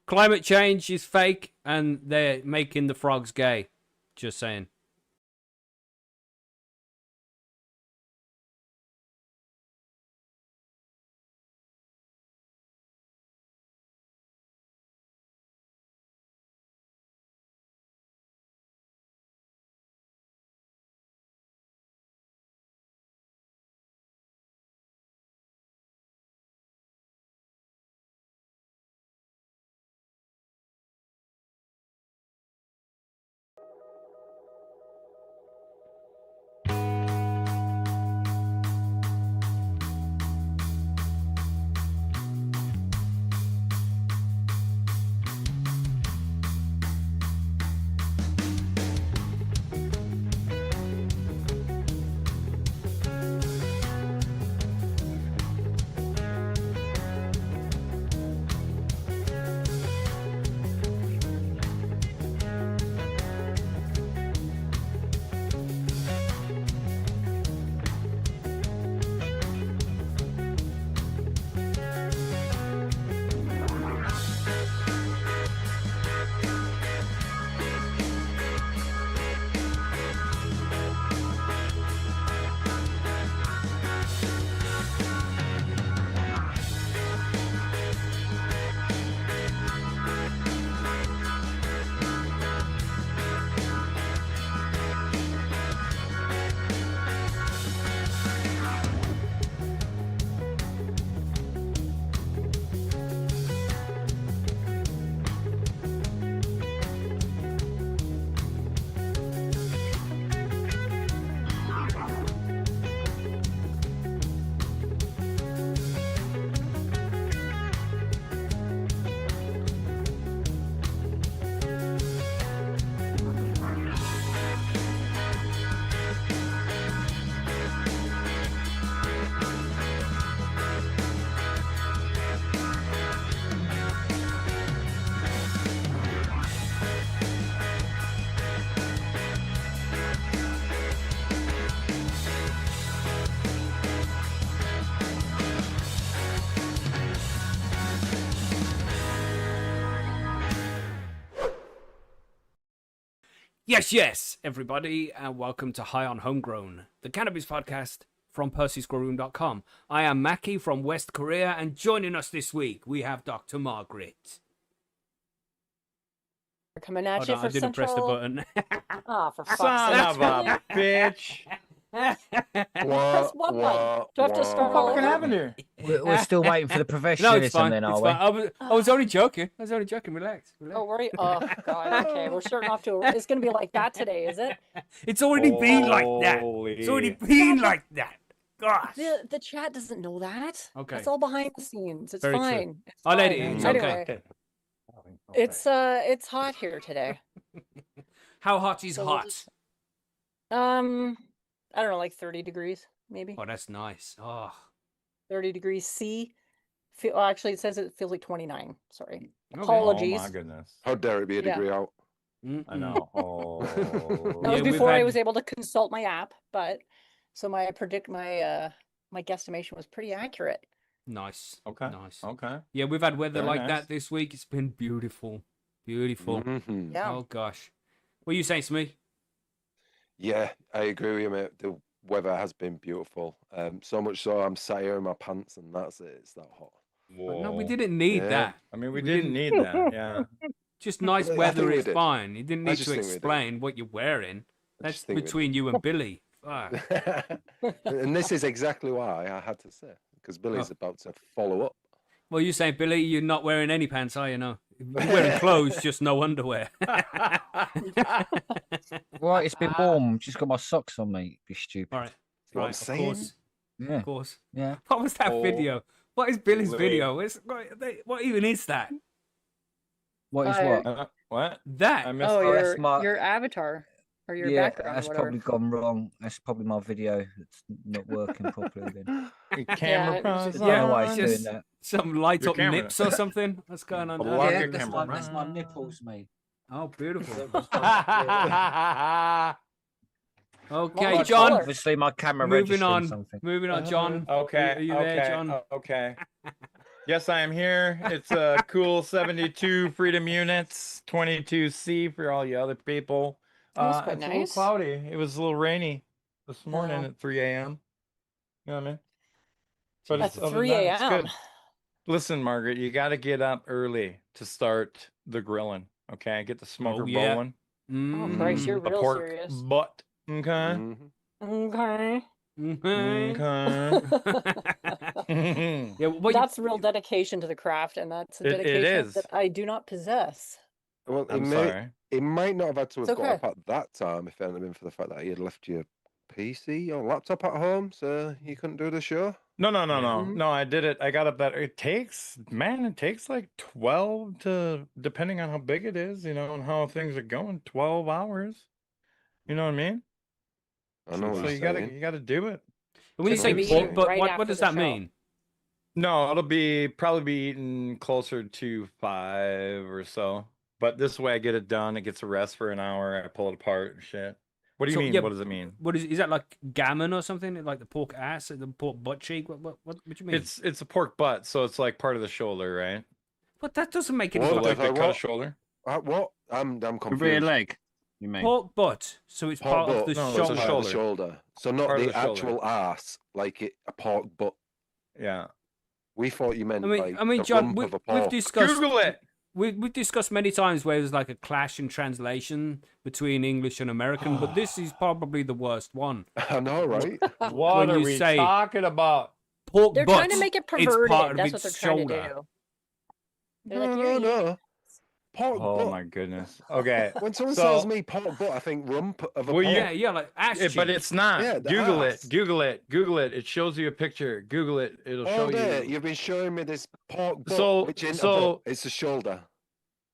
Climate change is fake, and they're making the frogs gay. Just saying. Yes, everybody, and welcome to High on Homegrown, the cannabis podcast from PercySquirrelRoom.com. I am Macky from West Korea, and joining us this week, we have Dr. Margaret. We're coming at you for I didn't press the button. Oh, for fuck's Son sake. of a bitch. Press one button. Do I have to start all What over? happened here? We're still waiting for the No, it's professionalism fine. then, It's are we? fine. I was only joking. Relax. Oh, worry. Oh, God. Okay, we're starting off to it's going to be like that today, is it? It's already been like that. It's already been like that. Gosh. The chat doesn't know that. Okay. It's all behind the scenes. It's Very true. fine. It's I'll let fine. it in. It's Anyway, okay. it's hot here today. How hot is So we'll hot? just- I don't know, like 30 degrees, maybe. Oh, that's nice. Oh, 30 degrees C. Well, actually, it says it feels like 29. Sorry. okay. Apologies. Oh my goodness. How dare it be a Yeah. degree out? I know. Oh. That Yeah, was we've before I had- was able to consult my app, but so my my guesstimation was pretty accurate. Nice. Okay. Nice. Okay. Yeah, we've had weather Very like nice. that this week. It's been beautiful. Beautiful. Mhm. Yeah. Oh, gosh. What are you saying, Smee? Yeah, I agree with you, mate. The weather has been beautiful. So much so I'm sat here in my pants and that's it. It's that hot. No, we didn't need Yeah. that. I mean, we We didn't need that. Yeah. Just nice I think weather we is did. fine. You didn't I need just to think we did. explain what you're wearing. I That's just think we between you and Billy. Fuck. And this is exactly why I had to say, because Billy's about to follow up. Well, you're saying, Billy, you're not wearing any pants, are you? No. You're wearing clothes, just no underwear. Right, it's been warm. Just got my socks on, mate. Be stupid. All right. What I'm Right, of saying? course. Yeah, Of course. yeah. What was that Oh, video? What is Billy's Louis. video? What even is that? What is Uh, what? What? That? I missed Oh, Oh, it. that's my- your avatar or your Yeah, background. that's or whatever. probably gone wrong. That's probably my video that's not working properly. Then. Your camera Yeah, pause it's I don't know why on. it's just- doing that. Some light Your up camera. nips or something? What's going on A there? lot Yeah, of that's camera. my nipples, mate. Oh, beautiful. Yeah. Okay, What John. colour? Obviously, my camera Moving registering on. something. Moving on, John. Okay. Are you okay. there, John? Okay. Yes, I am here. It's a cool 72 freedom units, 22C for all you other people. That's quite It's a little nice. cloudy. It was a little rainy this morning Oh. at 3 a.m. You know what I mean? But At it's other than 3 that, it's a.m. good. Listen, Margaret, you got to get up early to start the grilling. Okay, get the smoker yeah. rolling. Oh, Christ, you're The real pork serious. butt. Okay. Mhm. Okay. Okay. Yeah, what That's real dedication to the craft, and that's a It dedication is. that I do not possess. Well, I'm sorry. He might not have had to have It's got up okay. at that time if it hadn't been for the fact that he had left your PC or laptop at home, so you couldn't do the show. No. Mhm. No, I did it. I got up that. It takes like 12 to, depending on how big it is, you know, and how things are going, 12 hours. You know what I mean? I know what So you're you gotta saying. do it. when you So say you'll be pork eating butt, right what after does the that show. mean? No, it'll probably be eaten closer to 5 or so. But this way I get it done. It gets a rest for an hour. I pull it apart and shit. What do you So, mean? yeah, What does it mean? What is that like gammon or something? Like the pork ass, the pork butt cheek? What do you mean? It's a pork butt, so it's like part of the shoulder, right? But that doesn't make any What So the like they fuck, cut a what? shoulder. What? I'm The rear confused. leg, you mean? pork butt. So it's Pork part of butt, the No, it's so a shoulder. part of the shoulder. shoulder. So not Part of the the shoulder. actual ass, like a pork butt. Yeah. We thought you meant I mean, the John, rump of a we've pork. discussed. Google it. We've discussed many times where there's like a clash in translation between English and American, but this is probably the worst one. I know, right? What When are you we say- talking about? Pork They're butt. trying to make it It's part perverted. of That's what its they're trying shoulder. to do. They're No, like, no, you're eating. no. Pork Oh butt. my goodness. Okay. When someone So- tells me pork butt, I think rump of a Well, pork. Yeah, like ass cheek. But it's not. Yeah, the Google ass. it. Google it. Google it. It shows you a picture. Google it. It'll show All day, you. you've been showing me this pork butt, So- which ain't a so- butt, it's a shoulder.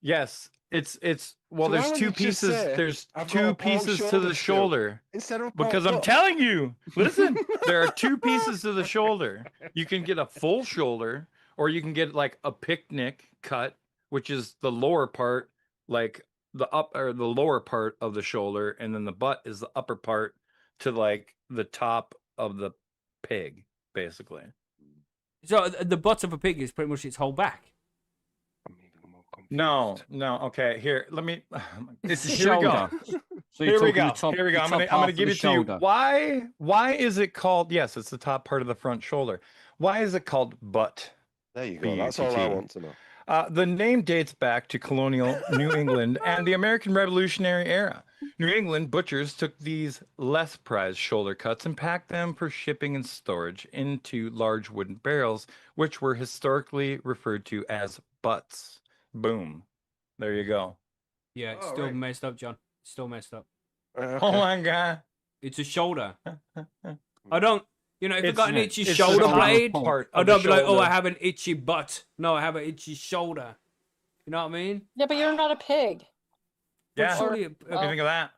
Yes. It's well, So why there's don't two you just pieces. say, There's "I've got two a pork pieces to shoulder the still," shoulder. Instead of a pork Because I'm butt. telling you, listen, there are two pieces to the shoulder. You can get a full shoulder, or you can get like a picnic cut, which is the lower part, like the lower part of the shoulder, and then the butt is the upper part to like the top of the pig, basically. So the butt of a pig is pretty much its whole back. I'm even more confused. No. Okay, here, let me. It's the Here we go. shoulder. So you're Here we talking go. the top, Here we go. the I'm top gonna half of give the it to you. shoulder. Why is it called? Yes, it's the top part of the front shoulder. Why is it called butt? There you go. That's all I B-U-T-T. want to know. The name dates back to colonial New England and the American Revolutionary era. New England butchers took these less prized shoulder cuts and packed them for shipping and storage into large wooden barrels, which were historically referred to as butts. Boom. There you go. Yeah, it's Oh, still right. messed up, John. It's still messed up. Okay. Oh my God. It's a shoulder. I don't, if I It's got an an- itchy it's the shoulder top blade, part I of the don't be like, oh, I shoulder. have an itchy butt. No, I have an itchy shoulder. You know what I mean? Yeah, but you're not a pig. But Yeah. surely What do you think of that?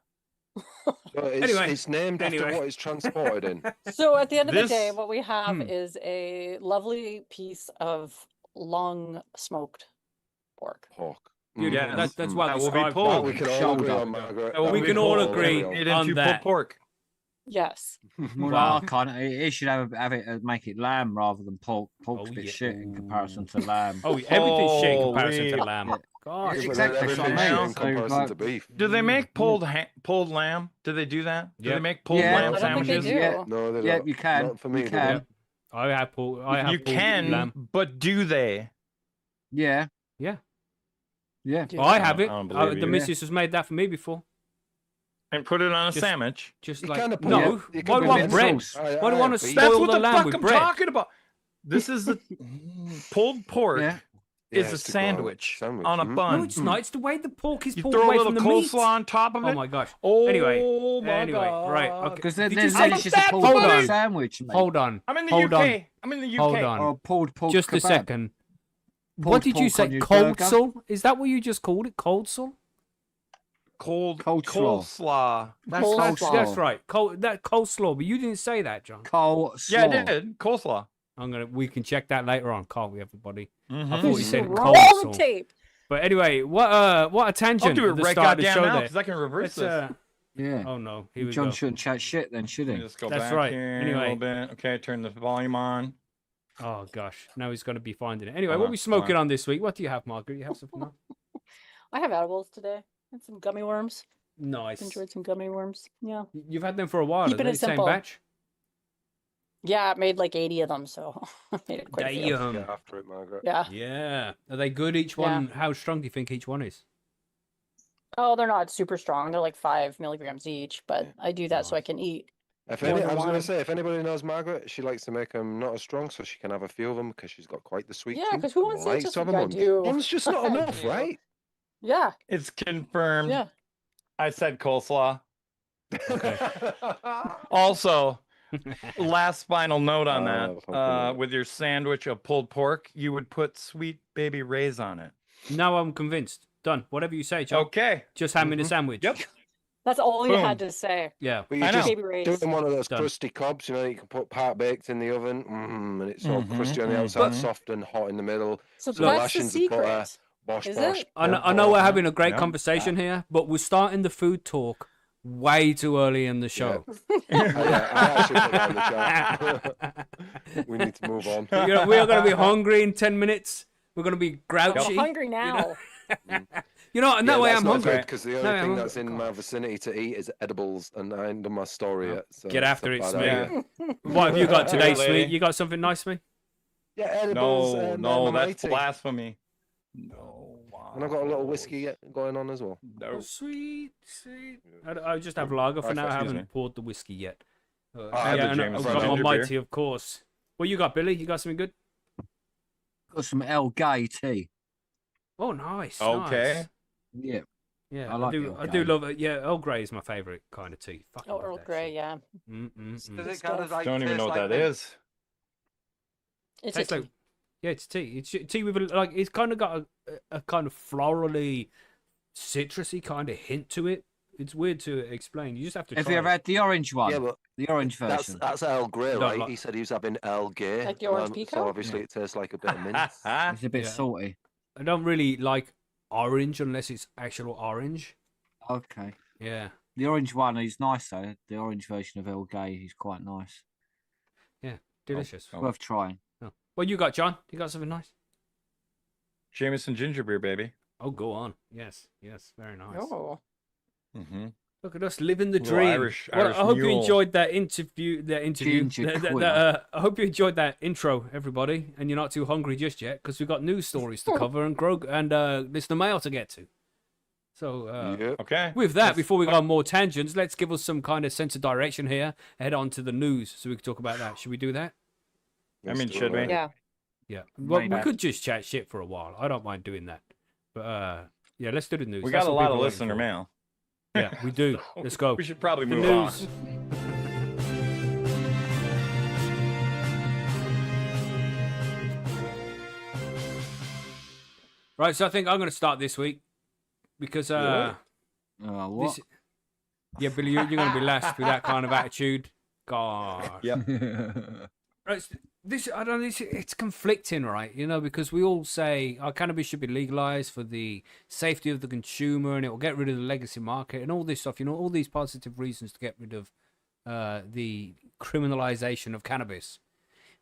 So it's, Anyway. it's named after what it's transported in. So at the end of the day, This- what we have Hmm. is a lovely piece of long smoked pork. Pork. Beautiful. Yes. That's well That will be described. pulled. That we can all agree Shoulder. on, Margaret. That will We be can all pulled. agree It on into that. pulled pork. Yes. Well, Wow. I can't. It should have it make it lamb rather than pork. Pork's Oh, a bit yeah. shit in comparison to lamb. Oh, everything's shit in comparison to Holy- lam. Yeah. Gosh. Yeah, but Exactly, then that's what I everything's mean. shit in So, comparison like- to beef. Do they make pulled lamb? Do they do that? Do Yeah. they make pulled Yeah. lamb I don't think they sandwiches? do. Yeah. No, they Yeah, don't. you can. Not for me, You they can. don't. I have pulled You can, lamb. but do they? Yeah. Yeah. Yeah. Do Oh, I that. have it. I don't believe The you. missus has made that for me before. And put it on a Just- sandwich. Just You like kinda put no. it- you Why can do you put want it in bread? sauce. Why do you want to beef. That's spoil what the the lamb fuck with I'm bread? talking about. This is the pulled pork Yeah. is Yeah, a it's to go sandwich, sandwich, on a mhm. bun. No, it's not. It's the way the pork is You pulled throw a away little from the meat. coleslaw on top of it. Oh my gosh. Oh Anyway, my anyway, God. right, okay. Because Did then you then say- it's just that a pulled Hold pork on. sandwich, mate. Hold on. I'm in the Hold UK. on. I'm in the UK. Hold on. Or pulled pork Just a kebab. second. Pulled What did you pork say? on your Cold burger. sole? Is that what you just called it? Cold sole? Cold Coleslaw. coleslaw. That's, Coleslaw. that's, that's right. Coleslaw, but you didn't say that, John. Coleslaw. Yeah, I did. Coleslaw. We can check that later on, can't we, everybody? Mhm. I thought you said Roll cold the sole. tape. But anyway, what a tangent I'll do at it the right start of the goddamn show now there. because I can reverse Let's, this. Yeah. oh no, here we John go. shouldn't chat shit then, should Let he? me just go That's back right. here Anyway. a little bit. Okay, turn the volume on. Oh gosh, now he's going to be finding it. Anyway, Hold what on, are we hold smoking on. on this week? What do you have, Margaret? You have something on? I have edibles today and some gummy worms. Nice. Enjoyed some gummy worms. Yeah. You've had them for a while. Keeping Are it they same simple. batch? Yeah, I made like 80 of them, so I made it quite a few. Damn. Get after it, Margaret. Yeah. Yeah. Are they good? Each one? How strong do you think each one is? Oh, they're not super strong. They're like 5 milligrams each, but I do that so I Nice. can eat. If More any, than I was going one. to say, if anybody knows Margaret, she likes to make them not as strong, so she can have a few of them because she's got quite the sweet Yeah, tooth. 'cause who wants to eat likes just to have like a I munch. do? One's just not I enough, do. right? Yeah. It's confirmed. Yeah. I said coleslaw. Okay. Also, last final note on Oh, fucking that. hell. With your sandwich of pulled pork, you would put sweet baby Ray's on it. Now I'm convinced. Done. Whatever you say, John. Okay. Just hand me the Mhm. sandwich. Yep. That's all you had Boom. to say. Yeah. But you I just know. Baby Ray's. doing one of those Done. crusty cobs, you know, you can put part baked in the oven, and it's all crusty on the Mhm, outside, mhm. soft and hot in the middle. So Look, that's the lashings of butter, secret. bosh, Is bosh. it? I know, pork I know we're ball. having a great Yep. conversation here, but we're starting the food talk way too early in the show. I actually put that in the chat. We need to move on. we are going to be hungry in 10 minutes. We're going to be grouchy. I'm hungry now. You know, no way I'm hungry. Because the No, only thing I'm that's in hungry. my vicinity to eat is edibles, and I ain't done my story Well, yet. So get it's after a it, bad Smee. idea. What have you got today, Hey, Smee? lady. You got something nice, Smee? Yeah, edibles. No, and no, my that's matey. blasphemy. No. And I've got a little whiskey going on as well. Oh, No. sweet. I just have lager for now. I Excuse haven't me. poured the whiskey yet. I have the and Jameson I've got my ginger mighty, beer. of course. What you got, Billy? You got something good? Got some El Gay tea. Oh, nice. Okay. Nice. Yeah. Yeah, I like do. Earl I do Grey. love it. Yeah, Earl Grey is my favorite kind of tea. Fucking Oh, love Earl that Grey, shit. yeah. Mm-mm-mm. Does it Stuff. kind of like Don't even taste know what like that mint? is. It's Tastes a like tea. yeah, it's tea. It's tea with like it's kind of got a kind of florally, citrusy kind of hint to it. It's weird to explain. You just have to. Have try you ever it. had the orange one? Yeah, but The orange that's version. Earl Grey, Don't right? like- He said he was having Earl Grey. Like the orange So pekoe? obviously Yeah. it tastes like a bit of mint. It's a bit Yeah. salty. I don't really like orange unless it's actual orange. Okay. Yeah, The orange one is nice though. The orange version of El Gay is quite nice. delicious. Oh. Worth trying. Oh. What you got, John? You got something nice? Jameson ginger beer, baby. Oh, go on. Yes, very nice. Oh. Mm-hmm. Look at us living the Little dream. Irish Well, I hope you mule. enjoyed that interview. Ginger I quill. hope you enjoyed that intro, everybody, and you're not too hungry just yet because we've got news stories to cover and listener mail to get to. So, Yeah. Okay. with that, Let's- before we go on more tangents, let's give us some kind of sense of direction here. Head on to the news so we can talk about that. Should we do that? I mean, Let's do should it. we? Yeah. Yeah. Well, we Maybe. could just chat shit for a while. I don't mind doing that. But yeah, let's do the news. We That's got a what lot people of are waiting listener for. mail. Yeah, we do. Let's go. We should probably The move news. on. Right, so I think I'm going to start this week because Yeah. Oh, what? this, yeah, Billy, you're going to be last with that kind of attitude. God. Yep. Right, this I don't. It's conflicting, right? You know, because we all say our cannabis should be legalized for the safety of the consumer, and it will get rid of the legacy market and all this stuff. You know, all these positive reasons to get rid of the criminalization of cannabis.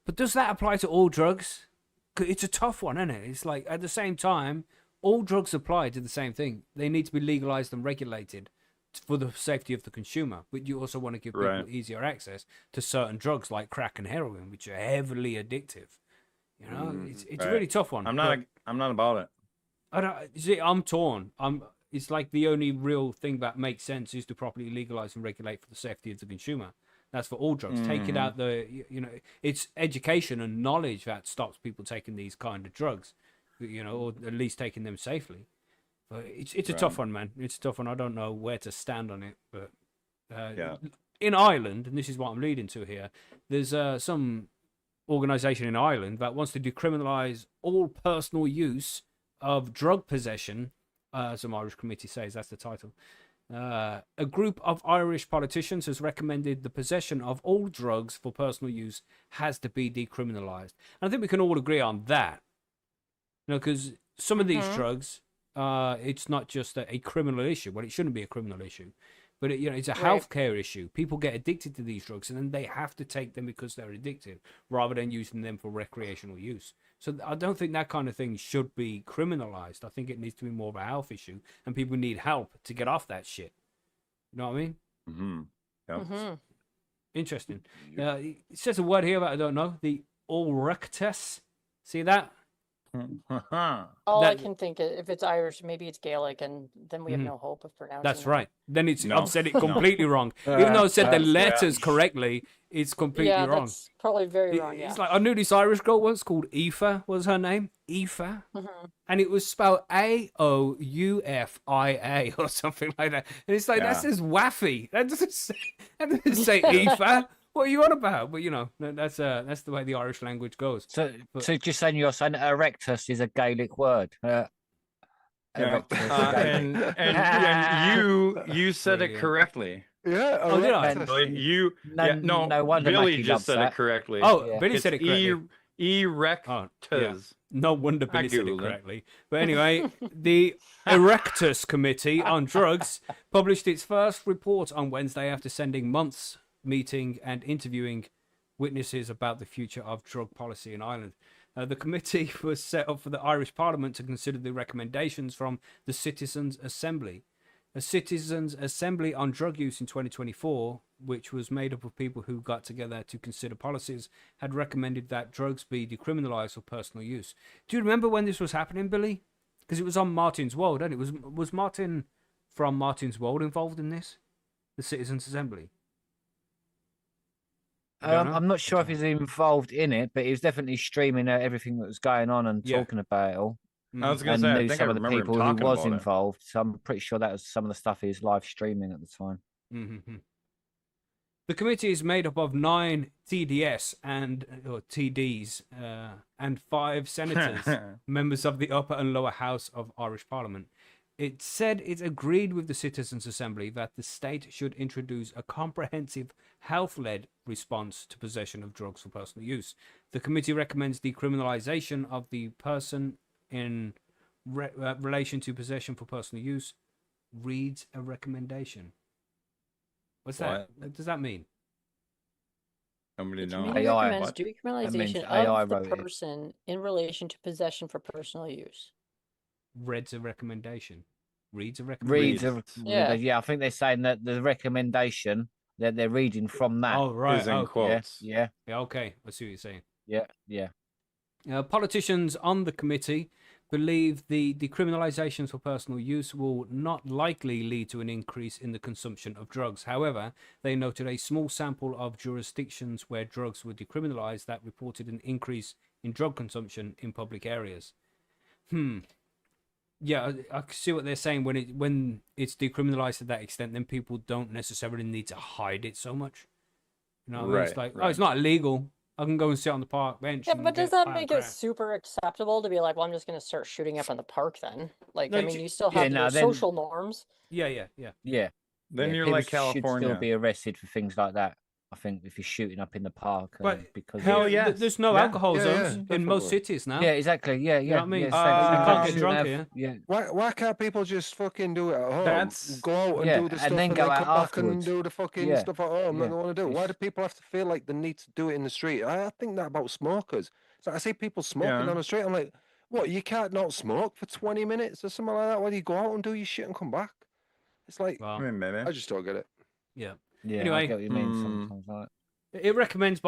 But does that apply to all drugs? 'Cause it's a tough one, isn't it? It's like at the same time, all drugs apply to the same thing. They need to be legalized and regulated for the safety of the consumer, but you also want to give people Right. easier access to certain drugs like crack and heroin, which are heavily addictive. You know, it's a Right. really tough one. I'm but not about it. I don't you see. I'm torn. It's like the only real thing that makes sense is to properly legalize and regulate for the safety of the consumer. That's for all drugs. Take it out it's education and knowledge that stops people taking these kind of drugs, you know, or at least taking them safely. But it's a tough one, man. It's a tough one. I don't know where to stand on it, but Yeah. in Ireland, and this is what I'm leading to here, there's some organization in Ireland that wants to decriminalize all personal use of drug possession. Some Irish committee says that's the title. A group of Irish politicians has recommended the possession of all drugs for personal use has to be decriminalized. And I think we can all agree on that. You know, because some of these drugs, it's not just a criminal issue. Well, it shouldn't be a criminal issue. But it's a Right. healthcare issue. People get addicted to these drugs, and then they have to take them because they're addicted, rather than using them for recreational use. So I don't think that kind of thing should be criminalized. I think it needs to be more of a health issue, and people need help to get off that shit. You know what I mean? Mm-hmm. Yep. Mhm. Interesting. It says a word here that I don't know. The Orectus. See that? All I That- can think is if it's Irish, maybe it's Gaelic, and then we have Mhm. no hope of pronouncing. That's that. right. Then it's No. I've said it No. completely wrong. Even though I said the That's- yeah. letters correctly, it's completely Yeah, wrong. that's probably very wrong. Yeah. It's like I knew this Irish girl once called Aoife was her name. Aoife. Mhm. And it was spelled Aoufia or something like that. And it's like that Yeah. says waffy. That doesn't say Aoife. What are you on about? But that's the way the Irish language goes. So, But- so just saying, you're saying erectus is a Gaelic word. Yeah. Erectus is Gaelic. and you said it Brilliant. correctly. Yeah. Oh, did I? Erectus. Billy, you No, no, no wonder Billy Macky just loves said that. it correctly. Oh, Yeah. Billy It's said it correctly. erectus. Oh, yeah. No wonder Billy said it Googled it. correctly. But anyway, the Erectus Committee on Drugs published its first report on Wednesday after sending months meeting and interviewing witnesses about the future of drug policy in Ireland. The committee was set up for the Irish Parliament to consider the recommendations from the Citizens' Assembly. A Citizens' Assembly on Drug Use in 2024, which was made up of people who got together to consider policies, had recommended that drugs be decriminalised for personal use. Do you remember when this was happening, Billy? Because it was on Martin's Wold, and it was Martin from Martin's Wold involved in this? The Citizens' Assembly? You don't know? I'm not sure if he's involved in it, but he was definitely streaming everything that was going on and Yeah. talking about it all. I was gonna And say, I knew think I some of the remember him people who talking was about it. involved. So I'm pretty sure that was some of the stuff he was live streaming at the time. Mm-hmm. The committee is made up of 9 TDS or TDs and 5 senators, members of the upper and lower house of Irish Parliament. It said it agreed with the Citizens' Assembly that the state should introduce a comprehensive health-led response to possession of drugs for personal use. The committee recommends decriminalisation of the person in relation to possession for personal use. Reads a recommendation. What's that? What does that mean? Nobody The knows. committee AI. recommends What? decriminalization AI of the wrote it. person in relation to possession for personal use. Reads a recommendation. Reads a Reads recommendation. Yeah. I think they're saying that the recommendation that they're reading from that. Oh, right. Is in Okay. Yeah, quotes. yeah, Yeah, okay. I see what you're saying. yeah. Politicians on the committee believe the decriminalisations for personal use will not likely lead to an increase in the consumption of drugs. However, they noted a small sample of jurisdictions where drugs were decriminalised that reported an increase in drug consumption in public areas. Yeah, I see what they're saying. When it's decriminalised to that extent, then people don't necessarily need to hide it so much. You know what I mean? It's Right, like, oh, it's not illegal. I can go and sit on the park bench. Yeah, and but does get that pound make it crack. super acceptable to be like, well, I'm just going to start shooting up in the park then? Like, No, I mean, ju- you still yeah, have no, your then- social norms. Yeah. Yeah. Then yeah, you're people like should still California. be arrested for things like that. I think if you're shooting up in the park, But because hell Yeah, yes. there's no Yeah. alcohol Yeah, zones yeah, in most definitely. cities now. yeah, exactly, yeah, know yeah. what I mean? Yeah, You same can't thing. get drunk Have- here. Yeah, Why can't people just fucking do it at home? That's- Go out and Yeah, do the and stuff then and go then out come back and afterwards. do the fucking Yeah, stuff at home that yeah. they want to do. Why It's- do people have to feel like they need to do it in the street? I think that about smokers. So I see people smoking Yeah. on the street. I'm like, what? You can't not smoke for 20 minutes or something like that? Why do you go out and do your shit and come back? It's like, Well, I mean, maybe. I just don't get it. yeah. yeah. Anyway, I get what you mean. Sometimes like. It recommends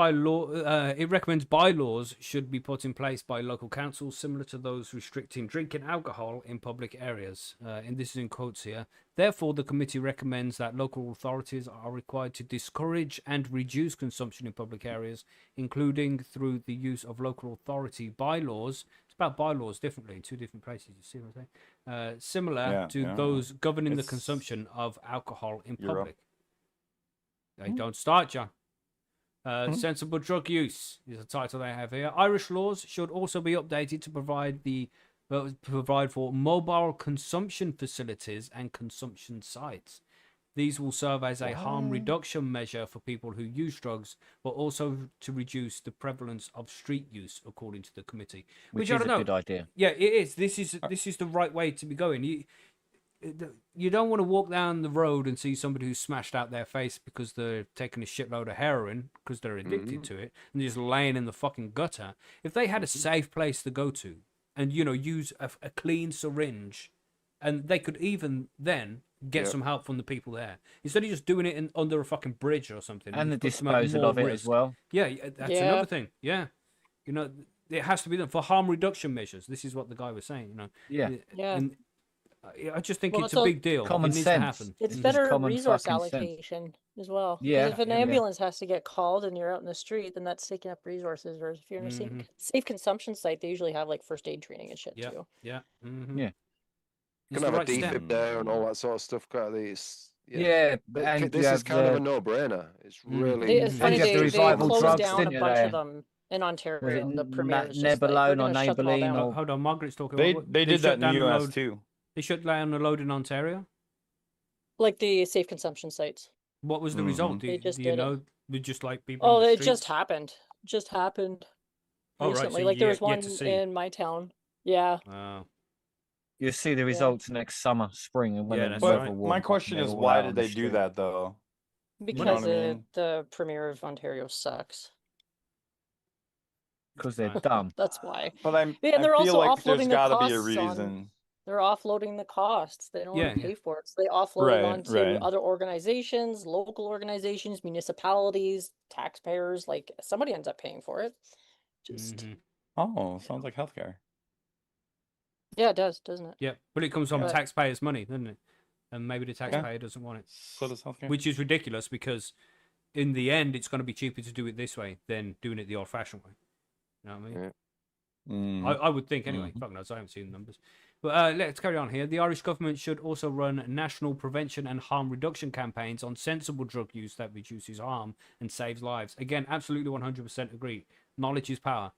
bylaws should be put in place by local councils similar to those restricting drinking alcohol in public areas. And this is in quotes here. Therefore, the committee recommends that local authorities are required to discourage and reduce consumption in public areas, including through the use of local authority bylaws. It's about bylaws differently in 2 different places. You see what I'm saying? Similar Yeah, to yeah. those governing the It's consumption of alcohol in Europe. public. Hey, don't start, John. Sensible drug use is the title they have here. Irish laws should also be updated to provide for mobile consumption facilities and consumption sites. These will serve as a harm reduction measure for people who use drugs, but also to reduce the prevalence of street use, according to the committee. Which I is don't a know. good idea. Yeah, it is. This is the right way to be going. you don't want to walk down the road and see somebody who's smashed out their face because they're taking a shitload of heroin because they're addicted to it and they're just laying in the fucking gutter. If they had a safe place to go to and, you know, use a clean syringe, and they could even then get some help from the people there instead of just doing it under a fucking bridge or something. And the puts them at disposal more of it risk. as well. Yeah, that's another thing. Yeah. You know, it has to be done for harm reduction measures. This is what the guy was saying, you know. Yeah. Yeah. And I just think Well, it's it's a big deal. common it needs sense. to happen. It's It's better common resource fucking sense. allocation as well. 'Cause Yeah, if an yeah. ambulance has to get called and you're out in the street, then that's taking up resources. Whereas if you're in a safe consumption site, they usually have like first aid training and shit Yeah, too. yeah. Yeah. You can have a defib there and all that sort of stuff. Yeah, But and this you is have kind of a the, no-brainer. It's really. It's Mhm. funny you have the they revival closed drugs, down a didn't you, bunch there? of them in was Ontario. it The premier was just like, we're Nebolone or going to shut them all Nabeline down. or Hold on, Margaret's talking They about did shut that in the down US load. too. They shut down the load in Ontario. Like the safe consumption sites. What was the result? They just do you did it. know? With just like people. Oh, on the it just streets? happened. Just happened Oh, right, recently. so Like there was yet one to see. in my town. Yeah. Oh, you'll see the results next summer, spring, and when Yeah, the that's But weather right. warms my up question and is, they're all why out did on the they do street. that though? Because what I mean? the premier of Ontario sucks. Because they're Right. dumb. That's why. But And I they're feel also like there's offloading the got to be a costs on. reason. They're offloading the costs. They don't want Yeah, to yeah. pay for it. So they offload Right, it onto right. other organizations, local organizations, municipalities, taxpayers. Like somebody ends up paying for it. Just Mhm. Oh, sounds like healthcare. yeah, it does, doesn't it? Yeah, but it comes from But- taxpayers' money, doesn't it? And maybe the taxpayer doesn't want it, So does healthcare. which is ridiculous because in the end, it's going to be cheaper to do it this way than doing it the old-fashioned way. You know what I mean? Yeah. I would think anyway. Fuck knows, I haven't seen the numbers. But let's carry on here. The Irish government should also run national prevention and harm reduction campaigns on sensible drug use that reduces harm and saves lives. Again, absolutely 100% agree. Knowledge is power.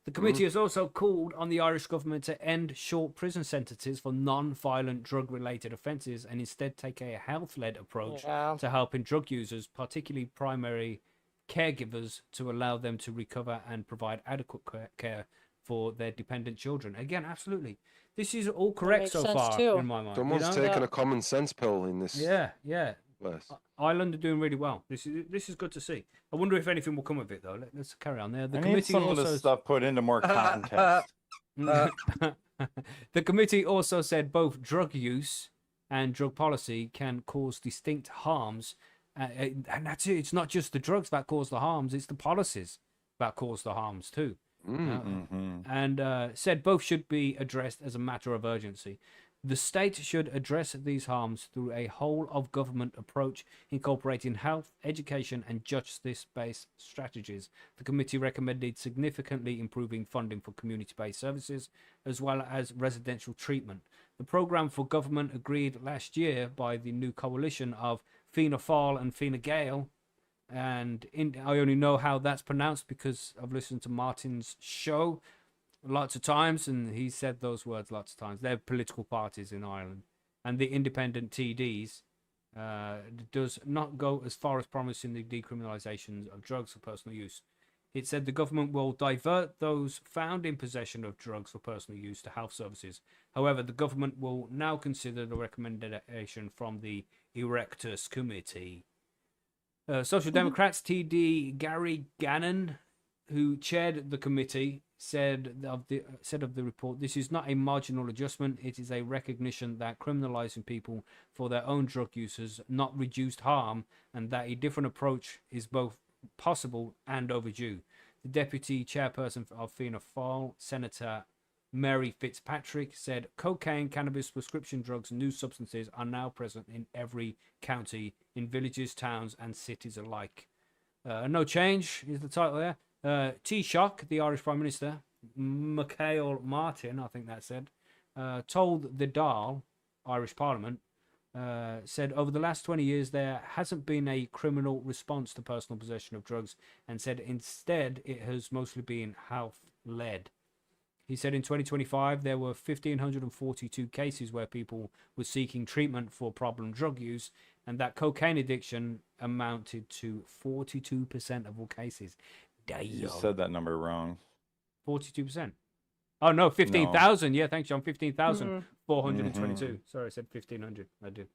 The committee has also called on the Irish government to end short prison sentences for non-violent drug-related offences and instead take a health-led approach Yeah. to helping drug users, particularly primary caregivers, to allow them to recover and provide adequate care for their dependent children. Again, absolutely. This is all correct makes so sense far too. in my mind. Someone's you know? taken Yeah. a common sense pill in this Yeah, yeah. place. Ireland are doing really well. This is good to see. I wonder if anything will come of it though. Let's carry on there. The I need committee some of also this stuff put into more context. the committee also said both drug use and drug policy can cause distinct harms, and that's it. It's not just the drugs that cause the harms; it's the policies that cause the harms too. And said both should be addressed as a matter of urgency. The state should address these harms through a whole-of-government approach, incorporating health, education, and justice-based strategies. The committee recommended significantly improving funding for community-based services, as well as residential treatment. The programme for government agreed last year by the new coalition of Fianna Fáil and Fine Gael, and I only know how that's pronounced because I've listened to Martin's show lots of times, and he said those words lots of times. They're political parties in Ireland, and the independent TDs does not go as far as promising the decriminalisation of drugs for personal use. It said the government will divert those found in possession of drugs for personal use to health services. However, the government will now consider the recommendation from the Erectus Committee. Social Democrats TD Gary Gannon, who chaired the committee, said of the report, this is not a marginal adjustment. It is a recognition that criminalizing people for their own drug uses not reduced harm, and that a different approach is both possible and overdue. The deputy chairperson of Fianna Fáil, Senator Mary Fitzpatrick, said cocaine, cannabis, prescription drugs, and new substances are now present in every county, in villages, towns, and cities alike. No change is the title there. Taoiseach, the Irish Prime Minister, Michael Martin, I think that said, told the Dáil, Irish Parliament, said over the last 20 years there hasn't been a criminal response to personal possession of drugs, and said instead it has mostly been health-led. He said in 2025 there were 1,542 cases where people were seeking treatment for problem drug use, and that cocaine addiction amounted to 42% of all cases. Damn. You said that number wrong. 42%. Oh no, 15,000. Yeah, thanks, John. 15,422. Mm-hmm. Sorry, I said 1,500. I did.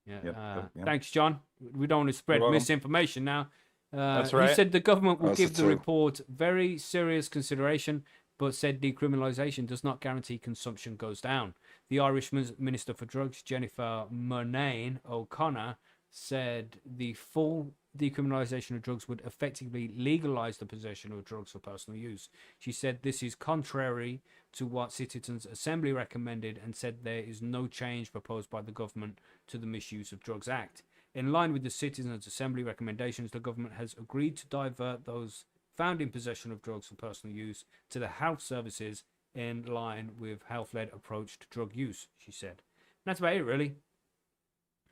Yeah. Yep. Thanks, John. We don't want to spread You're welcome. misinformation now. That's He right. said the government will That's give the true. report very serious consideration, but said decriminalisation does not guarantee consumption goes down. The Irish Minister for Drugs, Jennifer Murnane O'Connor, said the full decriminalisation of drugs would effectively legalise the possession of drugs for personal use. She said this is contrary to what Citizens Assembly recommended and said there is no change proposed by the government to the Misuse of Drugs Act. In line with the Citizens Assembly recommendations, the government has agreed to divert those found in possession of drugs for personal use to the health services in line with health-led approach to drug use, she said. And that's about it, really.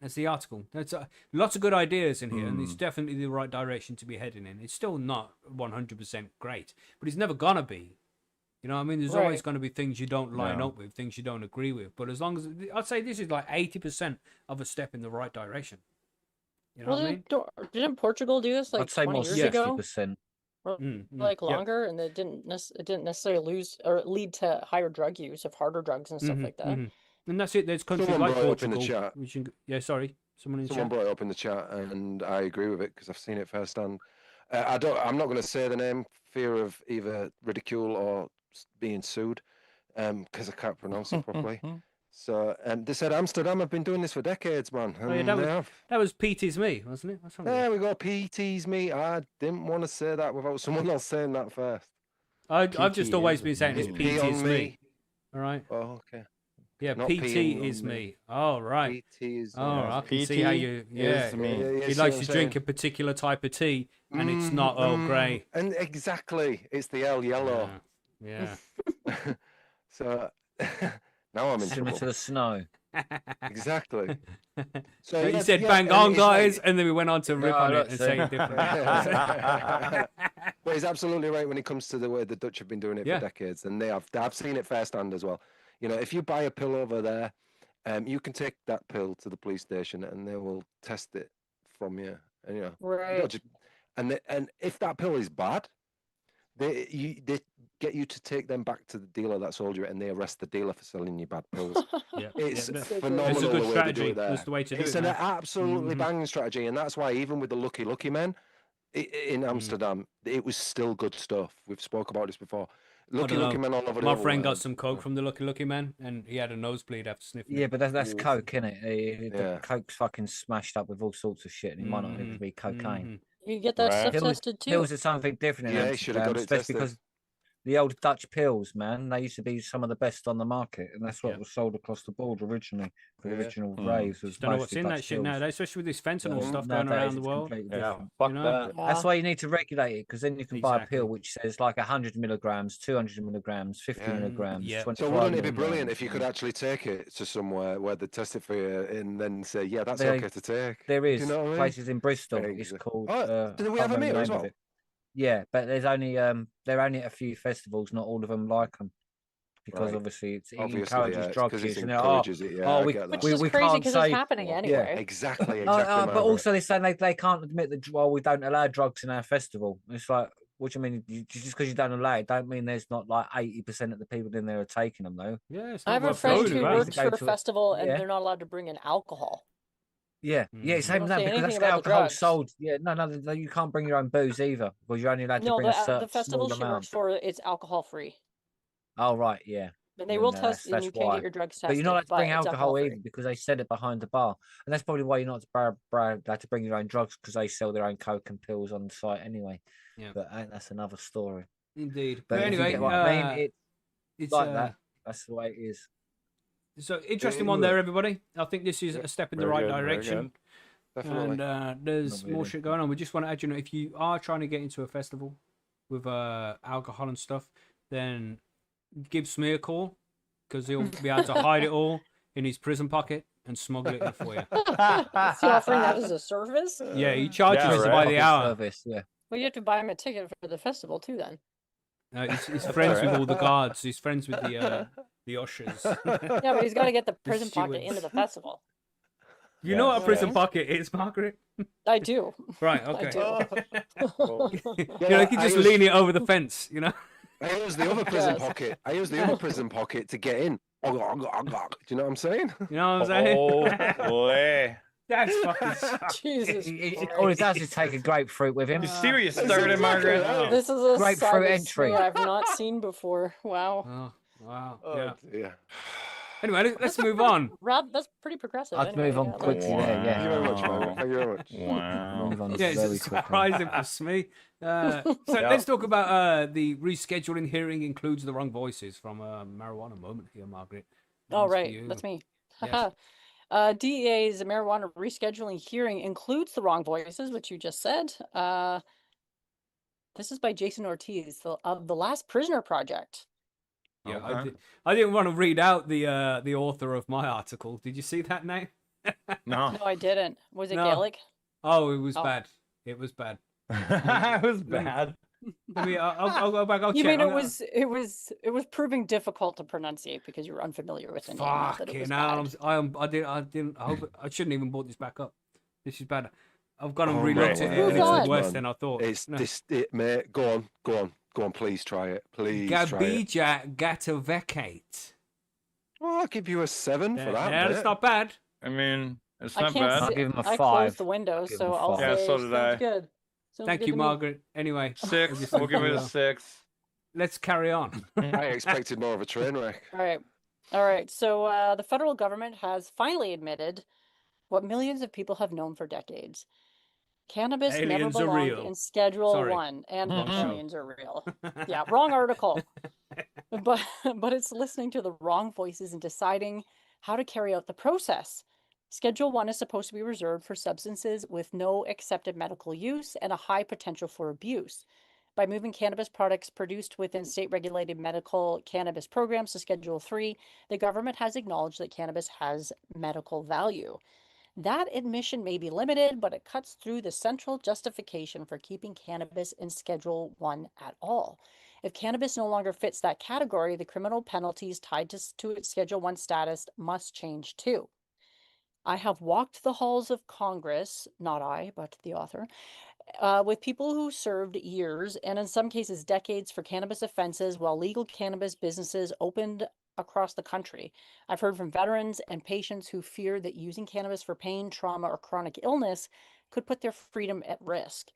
That's the article. That's lots of good ideas in here, and it's definitely the right direction to be heading in. It's still not 100% great, but it's never gonna be. You know what I mean? There's always going to be things you don't line up with, things you don't agree with. But as long as, I'd say this is like 80% of a step in the right direction. You know what I mean? Didn't Portugal do this like I'd say 20 more years ago? 60%. Or like longer, and it didn't necessarily lead to higher drug use of harder drugs and stuff like that. And that's it. There's countries Someone like brought it up in the Portugal. chat. Yeah, sorry. Someone in the Someone chat. brought it up in the chat, and I agree with it because I've seen it firsthand. I'm not going to say the name, fear of either ridicule or being sued, because I can't pronounce it properly. So they said Amsterdam have been doing this for decades, man. And Oh, yeah, that was Petey's Me, wasn't it? What's wrong with there you? we go. PT's me. I didn't want to say that without someone else saying that first. I've just PT always is been saying it's me. P Petey's on Me. All right. Oh, okay. Yeah, Not PT peeing on is me. me. Oh, right. PT is. Oh, I can see how you. Yeah. is me. Yeah, He see likes what to I'm drink saying? a particular type of tea, and it's not Earl Grey. And exactly, it's the L yellow. Yeah. So now I'm in Similar trouble. to the snow. Exactly. So So you yeah, said yeah, bang and on, it's like- guys, and then we went on to rip No, on it look, and see. say it differently. But he's absolutely right when it comes to the way the Dutch have been doing it Yeah. for decades, and I've seen it firsthand as well. You know, if you buy a pill over there, you can take that pill to the police station, and they will test it from you. And you know, you Right. don't just, and if that pill is bad, they get you to take them back to the dealer that sold you it, and they arrest the dealer for selling you bad pills. Yeah. It's yeah. phenomenal. It's a the good way they do strategy. it there. That's the way to do It's it. an man. absolutely Mhm. banging strategy, and that's why even with the Lucky Men in Amsterdam, it was still good stuff. We've spoke about this before. Lucky know. Men all over the My other friend got world. some coke from the Lucky Man, and he had a nosebleed after sniffing Yeah, it. but that's Ooh. coke, innit? The Yeah. coke's fucking smashed up with all sorts of shit, and it might not even be cocaine. You get that Right. stuff Pills, tested too. pills are something different in Yeah, he should have Amsterdam, got it especially tested. because the old Dutch pills, man, they used to be some of the best on the market, and that's what Yeah. was sold across the board originally. The Yeah. original Mm. raves was Just don't know what's mostly in Dutch that shit pills. nowadays, especially with this fentanyl So stuff going nowadays around the it's world. completely Yeah, different. fuck You know? that. Yeah. That's why you need to regulate it, because then you can buy a Exactly. pill which says like 100 milligrams, 200 milligrams, 50 Yeah. milligrams, Yeah. 25 So wouldn't it be brilliant milligrams, if you and could actually take it to somewhere where they test it for you and then say, yeah, that's There- okay to take? There Do is you know what I mean? places in Bristol. It's Exactly. called. Oh, do we I have can't them remember here the as name of well? it. Yeah, but there's only they're only at a few festivals. Not all of them like them because Right. obviously it Obviously, encourages yeah, it's drug 'cause use. it And encourages it. Yeah, I we, get that. Which is we crazy can't because it's say. happening Yeah, anyway. exactly, No, exactly. but Margaret. also they're saying they can't admit that. Well, we don't allow drugs in our festival. It's like, what do you mean? Just because you don't allow it, don't mean there's not like 80% of the people in there are taking them though. Yeah, it's I not have a worth friend going who about. works Go for a to a- festival, and yeah. they're not allowed to bring in alcohol. Yeah, Mhm. same Don't that say because anything that's about the alcohol drugs. sold. Yeah, no, you can't bring your own booze either because you're only allowed to No, bring a the certain festival small she amount. works for, it's alcohol free. Oh right, yeah. And they Yeah, will no, test, and that's you can why. get your drugs tested. But you're not allowed to bring but it's alcohol alcohol-free. either because they set it behind the bar, and that's probably why you're not allowed to bring your own drugs because they sell their own coke and pills on the site anyway. Yeah. But that's another story. Indeed. But But if you anyway, get what I mean, it's like that. That's the way it is. So interesting It one there, would. everybody. I think this is a step in the Very right good, very direction. Definitely. And there's Not more really. shit going on. We just want to add, if you are trying to get into a festival with alcohol and stuff, then give Smee a call because he'll be able to hide it all in his prison pocket and smuggle it in for you. Is he offering that as a service? Yeah, he charges Yeah, us right. by the Public hour. service, yeah. Well, you have to buy him a ticket for the festival too, then. He's friends with all the guards. He's friends with the ushers. Yeah, but he's got to get the prison pocket stewards. into the festival. You know what a Yes. prison Okay. pocket is, Margaret? I do. Right, I okay. do. You can just lean it over the fence, I use the other prison Yes. pocket. I use the other prison pocket to get in. Do you know what I'm saying? You know what I'm saying? Holy. That's fucking Jesus All he Christ. does is take a grapefruit with him. You see where you That's started, exactly Margaret? right. Oh. This is a Grapefruit side of entry. Smee I've not seen before. Wow. Oh, wow. Oh, Yeah. dear. Anyway, let's move on. Rob, that's pretty progressive. I'd move on like quickly it. there, yeah. Thank you very much, Margaret. Wow. Thank you very much. Wow. Move on Yeah, very it's quickly. surprising for Smee. So let's talk about the rescheduling hearing includes the wrong voices from a marijuana moment here, Margaret. Oh, One's for right. you. That's me. Yes. DEA's marijuana rescheduling hearing includes the wrong voices, which you just said. This is by Jason Ortiz of the Last Prisoner Project. Yeah, Okay. I didn't want to read out the author of my article. Did you see that name? No. No, I didn't. Was it No. Gaelic? Oh, it was Oh. bad. It was bad. It was bad. Let me. I'll go back. I'll You check. mean it was proving difficult to pronunciate because you were unfamiliar with the name, not that it Fucking was hell! bad. I didn't. I shouldn't even brought this back up. This is bad. I've gone and Oh relooked my at it, and it's God. worse man. than I thought. It's No. this, mate. Go on. Please try it. Please try it. Gabija Gatavecate. Well, I'll give you a 7 for that. Yeah, mate. that's not bad. I mean, it's I not can't bad. I'll see. give him a I 5. closed the window, give him so a I'll 5. Yeah, say so did sounds I. good. Sounds Thank good you, to me. Margaret. Anyway, 6. We'll give it a 6. let's carry on. I expected more of a train wreck. All right. So the federal government has finally admitted what millions of people have known for decades. Cannabis never Aliens are belonged real. in Schedule Sorry. 1, and Wrong show. aliens are real. Yeah, wrong article. But it's listening to the wrong voices and deciding how to carry out the process. Schedule 1 is supposed to be reserved for substances with no accepted medical use and a high potential for abuse. By moving cannabis products produced within state-regulated medical cannabis programs to Schedule 3, the government has acknowledged that cannabis has medical value. That admission may be limited, but it cuts through the central justification for keeping cannabis in Schedule 1 at all. If cannabis no longer fits that category, the criminal penalties tied to its Schedule 1 status must change too. I have walked the halls of Congress, not I, but the author, with people who served years and in some cases decades for cannabis offenses while legal cannabis businesses opened across the country. I've heard from veterans and patients who fear that using cannabis for pain, trauma, or chronic illness could put their freedom at risk.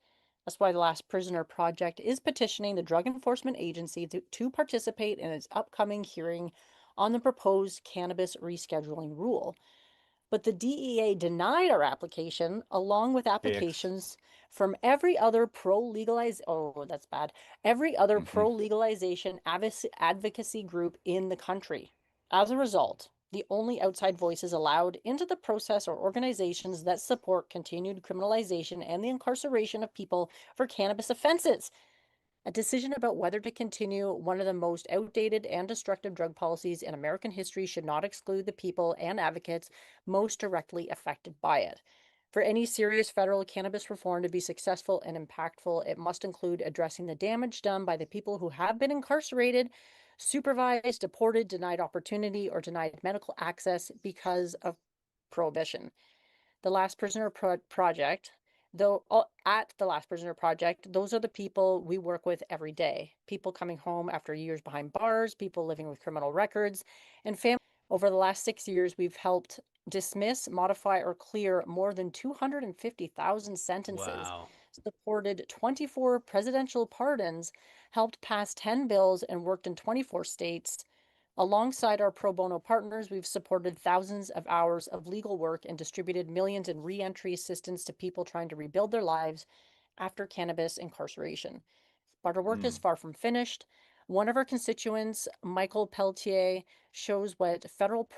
That's why the Last Prisoner Project is petitioning the Drug Enforcement Agency to participate in its upcoming hearing on the proposed cannabis rescheduling rule. But the DEA denied our application, along with applications from every other pro-legalization advocacy group in the country. As a result, the only outside voices allowed into the process are organizations that support continued criminalization and the incarceration of people for cannabis offenses. A decision about whether to continue one of the most outdated and destructive drug policies in American history should not exclude the people and advocates most directly affected by it. For any serious federal cannabis reform to be successful and impactful, it must include addressing the damage done by the people who have been incarcerated, supervised, deported, denied opportunity, or denied medical access because of prohibition. The Last Prisoner Project, at the Last Prisoner Project, those are the people we work with every day. People coming home after years behind bars, people living with criminal records, and families. Over the last 6 years, we've helped dismiss, modify, or clear more than 250,000 sentences, Wow. supported 24 presidential pardons, helped pass 10 bills, and worked in 24 states. Alongside our pro bono partners, we've supported thousands of hours of legal work and distributed millions in re-entry assistance to people trying to rebuild their lives after cannabis incarceration. But our work is far from finished. One of our constituents, Michael Pelletier, shows what federal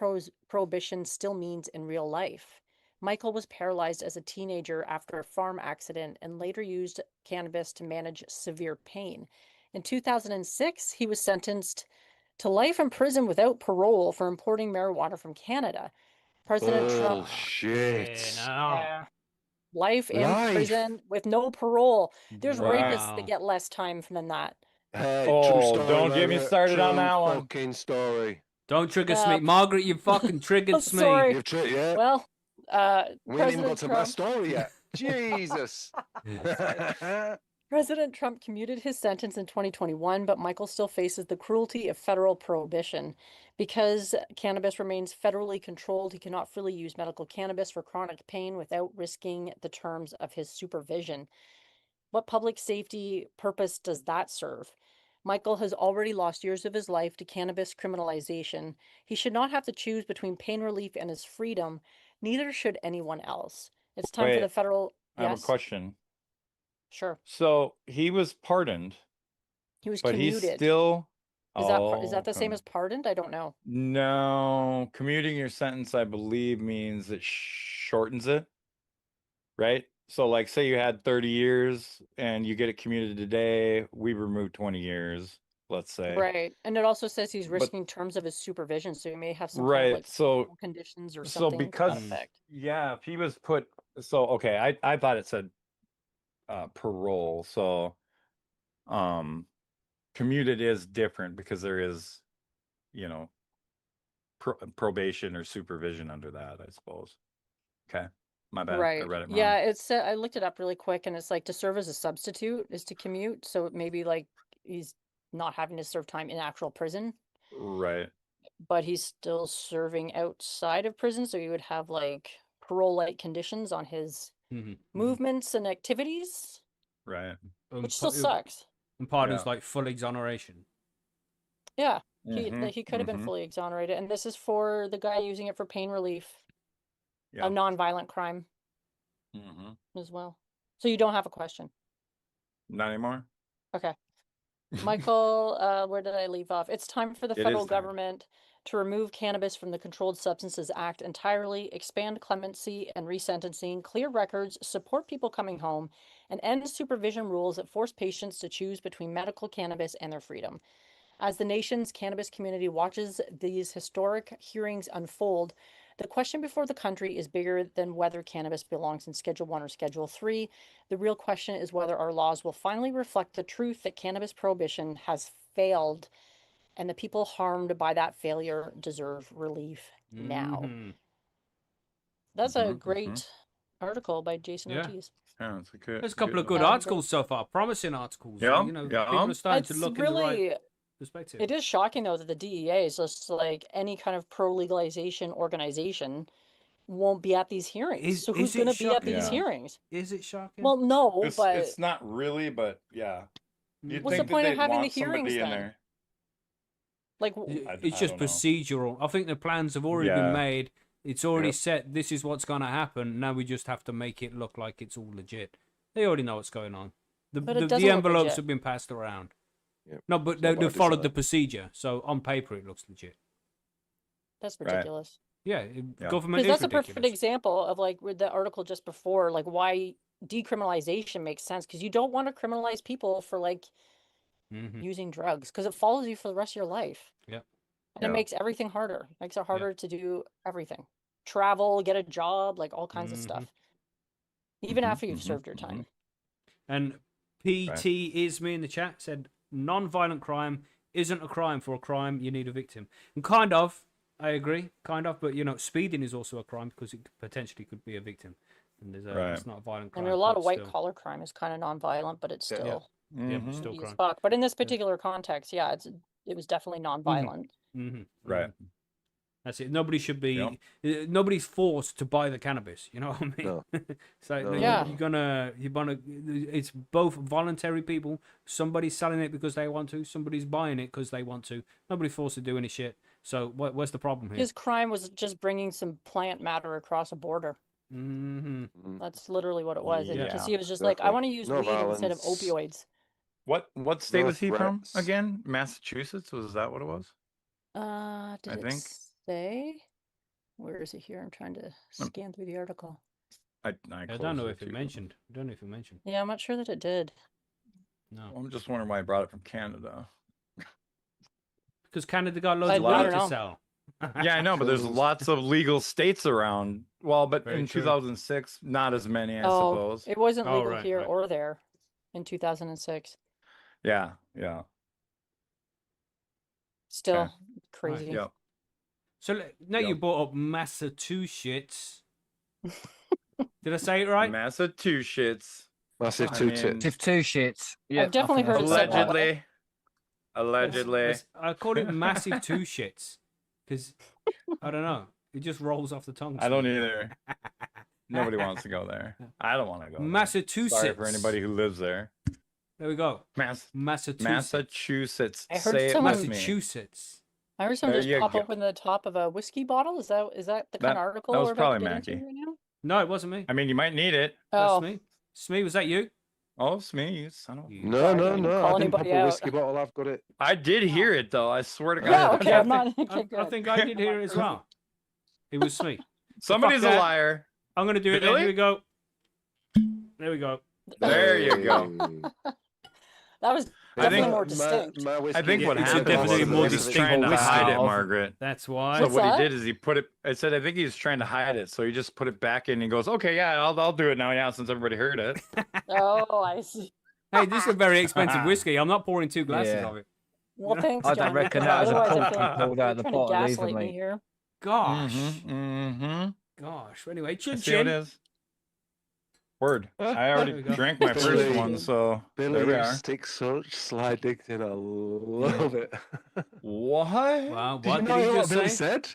prohibition still means in real life. Michael was paralyzed as a teenager after a farm accident and later used cannabis to manage severe pain. In 2006, he was sentenced to life in prison without parole for importing marijuana from Canada. President Trump. Bullshit. Yeah, Life in Life. prison with no parole. There's Wow. rapists that get less time than that. Hey, Oh, true story, don't get me Margaret. started on True that one. Fucking story. Don't trigger Yeah. Smee. Margaret, you fucking triggered Oh, Smee. sorry. You've yeah. Well, we ain't even got President to my Trump. story yet. Jesus. President Trump commuted his sentence in 2021, but Michael still faces the cruelty of federal prohibition. Because cannabis remains federally controlled, he cannot freely use medical cannabis for chronic pain without risking the terms of his supervision. What public safety purpose does that serve? Michael has already lost years of his life to cannabis criminalization. He should not have to choose between pain relief and his freedom. Neither should anyone else. It's time for Wait, the federal. I have a Yes, question. sure. So he was pardoned, He was but he's commuted. still. Is that the same come- as pardoned? I don't know. No, commuting your sentence, I believe, means it shortens it, right? So, like, say you had 30 years and you get it commuted today, we remove 20 years, let's say. Right. And it also says he's But- risking terms of his supervision, so he may have some kind Right. of like So, medical conditions or so something to that because, effect. yeah, if he was put, so, okay, I thought it said parole. So, commuted is different because there is, you know, probation or supervision under that, I suppose. Okay. My bad. I Right. read it wrong. Yeah, it's I looked it up really quick and it's like to serve as a substitute is to commute. So it may be like he's not having to serve time in actual prison, Right. but he's still serving outside of prison. So you would have like parole-like conditions on his Mhm. movements and activities, Right. which still sucks. And pardon's Yeah. like full exoneration. Yeah, Mhm, he could have been mhm. fully exonerated. And this is for the guy using it for pain relief, Yeah. a non-violent crime Mhm. as well. So you don't have a question. Not anymore. Okay. Michael, where did I leave off? It's time for the It federal is time. government to remove cannabis from the Controlled Substances Act entirely, expand clemency and resentencing, clear records, support people coming home, and end supervision rules that force patients to choose between medical cannabis and their freedom. As the nation's cannabis community watches these historic hearings unfold, the question before the country is bigger than whether cannabis belongs in Schedule 1 or Schedule 3. The real question is whether our laws will finally reflect the truth that cannabis prohibition has failed and the people harmed by that failure deserve relief now. Mhm. That's a Mhm, great article by Jason Yeah. Ortiz. Yeah, it's a good. There's a couple of good And, articles so far, promising articles. Yeah, You know, yeah. people are starting to It's look in the right really, perspective. it is shocking though that the DEA is just like any kind of pro-legalization organization won't be at these hearings. So who's is it going to be at shocking these Yeah. hearings? Is it shocking? Well, no, but It's not really, but yeah. You'd what's the think that point of they'd having the want somebody hearings in then? there. Like, It's I just don't know. procedural. I think the plans have already been Yeah. made. It's already Yep. set. This is what's going to happen. Now we just have to make it look like it's all legit. They already know what's going on. But it The doesn't look envelopes legit. have been passed around. Yep. No, but It's not they by followed the design. procedure. So on paper, it looks legit. that's Right. ridiculous. Yeah, Yeah. government Because is that's a perfect ridiculous. example of like with the article just before, like why decriminalization makes sense. Because you don't want to criminalize people for like Mhm. using drugs because it follows you for the rest of your life. Yep. And it Yeah. makes everything harder. Makes it harder to do everything. Travel, get a job, like all kinds of Mhm. stuff. Even Mhm, after you've mhm, served your mhm. time. And PT is me in the chat said non-violent crime isn't a crime. For a crime, you need a victim. And kind of, I agree, kind of. But you know, speeding is also a crime because it potentially could be a victim. And there's Right. it's not a violent I crime. mean, a lot but of white still. collar crime is kind of non-violent, but it's Yeah. still Yeah, but Mhm. still shitty as crime. fuck. But in this particular context, yeah, it was definitely non-violent. Mm-hmm. Right. That's it. Nobody should be. Yep. Nobody's forced to buy the cannabis. You know what I mean? No. So No. Yeah. you're gonna. It's both voluntary people. Somebody's selling it because they want to. Somebody's buying it because they want to. Nobody's forced to do any shit. So what's the problem here? His crime was just bringing some plant matter across a border. Mm-hmm. Mhm. That's literally what it was. Yeah. Because he was just like, I Exactly. want to use No weed instead of violence. opioids. What state No was he from threats. again? Massachusetts? Was that what it was? Did I it think. say? Where is it here? I'm trying to scan through the article. I I closed don't know if it too. mentioned. I don't know if it mentioned. Yeah, I'm not sure that it did. No, I'm just wondering why I brought it from Canada. because Canada got loads I of don't weed to know. sell. Yeah, I know, but there's Closed. lots of legal states around. Well, but Very in true. 2006, not as many, I Oh, suppose. it wasn't Oh, legal right, here right. or there in 2006. Yeah, yeah, Still Right. crazy. yeah. So now you Yep. brought up Massachusetts. Did I say it right? Massachusetts. Massive I two mean, tits. If two shits. Yeah, I've definitely I think heard it that's said that about way. Allegedly. I call it massive two shits because I don't know. It just rolls off the tongue. I don't Smee. either. Nobody wants to go there. I don't want to go there. Massachusetts. Sorry for anybody who lives there. There we go. Massachusetts. Massachusetts. I heard Say it someone- with me. Massachusetts. I heard someone There just you pop go. open the top of a whiskey bottle. Is that the kind That- of article that was we're about to probably get into Macky. right now? No, it wasn't me. I mean, you might need it. That's Oh, me. Smee, was that you? Oh, Smee, you son of a- You- No, Sorry, no, I didn't no. call I didn't pop anybody a out. whiskey bottle. I've got it. I did hear it though. I swear to God. Yeah, okay, I'm not. Okay, I good. think I did hear it as well. It was Smee. Somebody's Fuck a that. liar. I'm gonna do it. Then. Really? Here we go. There we go. There you go. That was I definitely think more distinct. My whiskey I think Yeah, what it's a happened definitely was more he was distinct trying to whiskey. hide it, Oh. Margaret. That's why. So What's what that? he did is he put it. I said I think he was trying to hide it, so he just put it back in. And he goes, "Okay, yeah, I'll do it now, yeah, since everybody heard it." Oh, I see. Hey, this is a very expensive whiskey. I'm not pouring 2 glasses Yeah. of it. Well, know? thanks, I John. don't reckon because that was a otherwise I pump feel like he pulled out of the you're trying to bottle gaslight either, me mate. here. Gosh. Mm-hmm. Gosh. Anyway, I chin see what it chin. is. Word. I already There we go. drank my first Billy. one, so Billy, there we you are. stick such sly dicks in. I love it. What? Wow. Did you What not did he hear what just Billy say? said?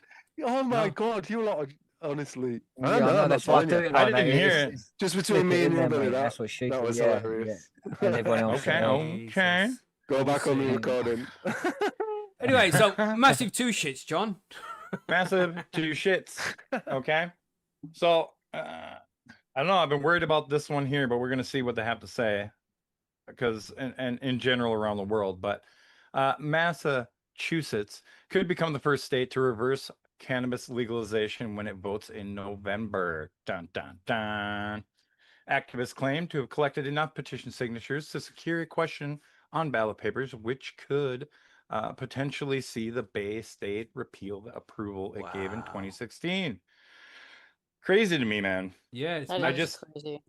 Oh my No. God, you lot are honestly. Yeah, I know, I'm not that's why I telling do you. it like I didn't that. hear It's- it. it's Just slip between it me in and you, there, Billy, mate. that, That's what she that did, was yeah, hilarious. yeah. And everyone else. Okay, okay. Jesus. Go back on the Jesus. recording. Anyway, so massive two shits, John. Massive two shits. Okay. So I don't know. I've been worried about this one here, but we're gonna see what they have to say, because and in general around the world. But Massachusetts could become the first state to reverse cannabis legalization when it votes in November. Dun dun dun. Activists claim to have collected enough petition signatures to secure a question on ballot papers, which could potentially see the Bay State repeal the approval it gave in Wow. 2016. Crazy to me, man. Yeah, it's That I is just- crazy.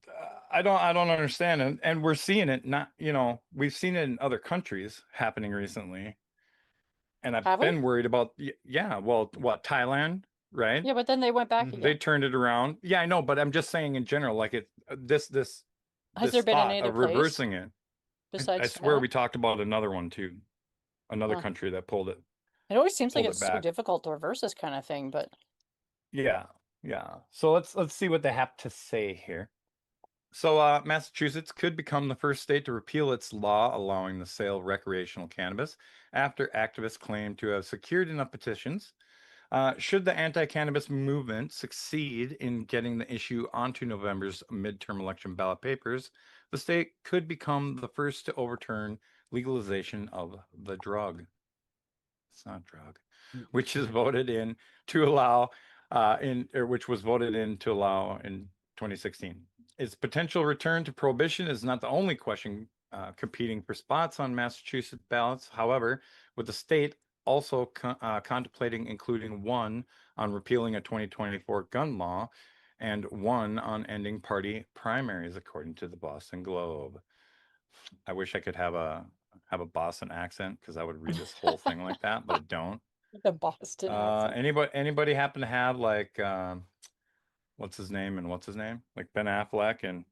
I don't understand, and we're seeing it. Not we've seen it in other countries happening recently, and I've Have we? been worried about. Yeah, well, what, Thailand, right? Yeah, but then they went back Mhm. They again. turned it around. Yeah, I know, but I'm just saying in general, like this Has there been thought any other of place reversing it. besides? I swear China? we talked about another one too, another Huh. country that pulled it. It always seems like pulled it it's so back. difficult to reverse this kind of thing, but Yeah, yeah. So let's see what they have to say here. So Massachusetts could become the first state to repeal its law allowing the sale of recreational cannabis after activists claim to have secured enough petitions. Should the anti-cannabis movement succeed in getting the issue onto November's midterm election ballot papers, the state could become the first to overturn legalization of the drug. It's not drug, which is voted in to allow which was voted in to allow in 2016. Its potential return to prohibition is not the only question competing for spots on Massachusetts ballots. However, with the state also contemplating including one on repealing a 2024 gun law and one on ending party primaries, according to the Boston Globe. I wish I could have a Boston accent, because I would read this whole thing like that, but I don't. the Boston accent. Anybody happen to have like what's his name, like Ben Affleck and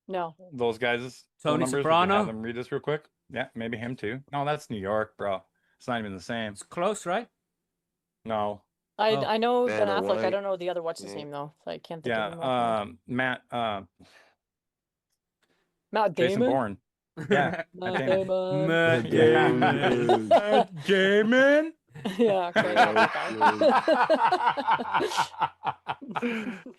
No. those guys' phone Tony numbers? Would you Soprano? have them read this real quick? Yeah, maybe him too. No, that's New York, bro. It's not even the same. It's close, right? No. Oh. I know Ben Vanna Affleck. I White. don't know the other what's his Yeah. name though. So I can't think of him. offhand. Matt Matt Jason Damon. Bourne. Yeah. Matt Matt Damon. Damon. Matt Yeah. Damon. Matt Damon. Yeah. Okay,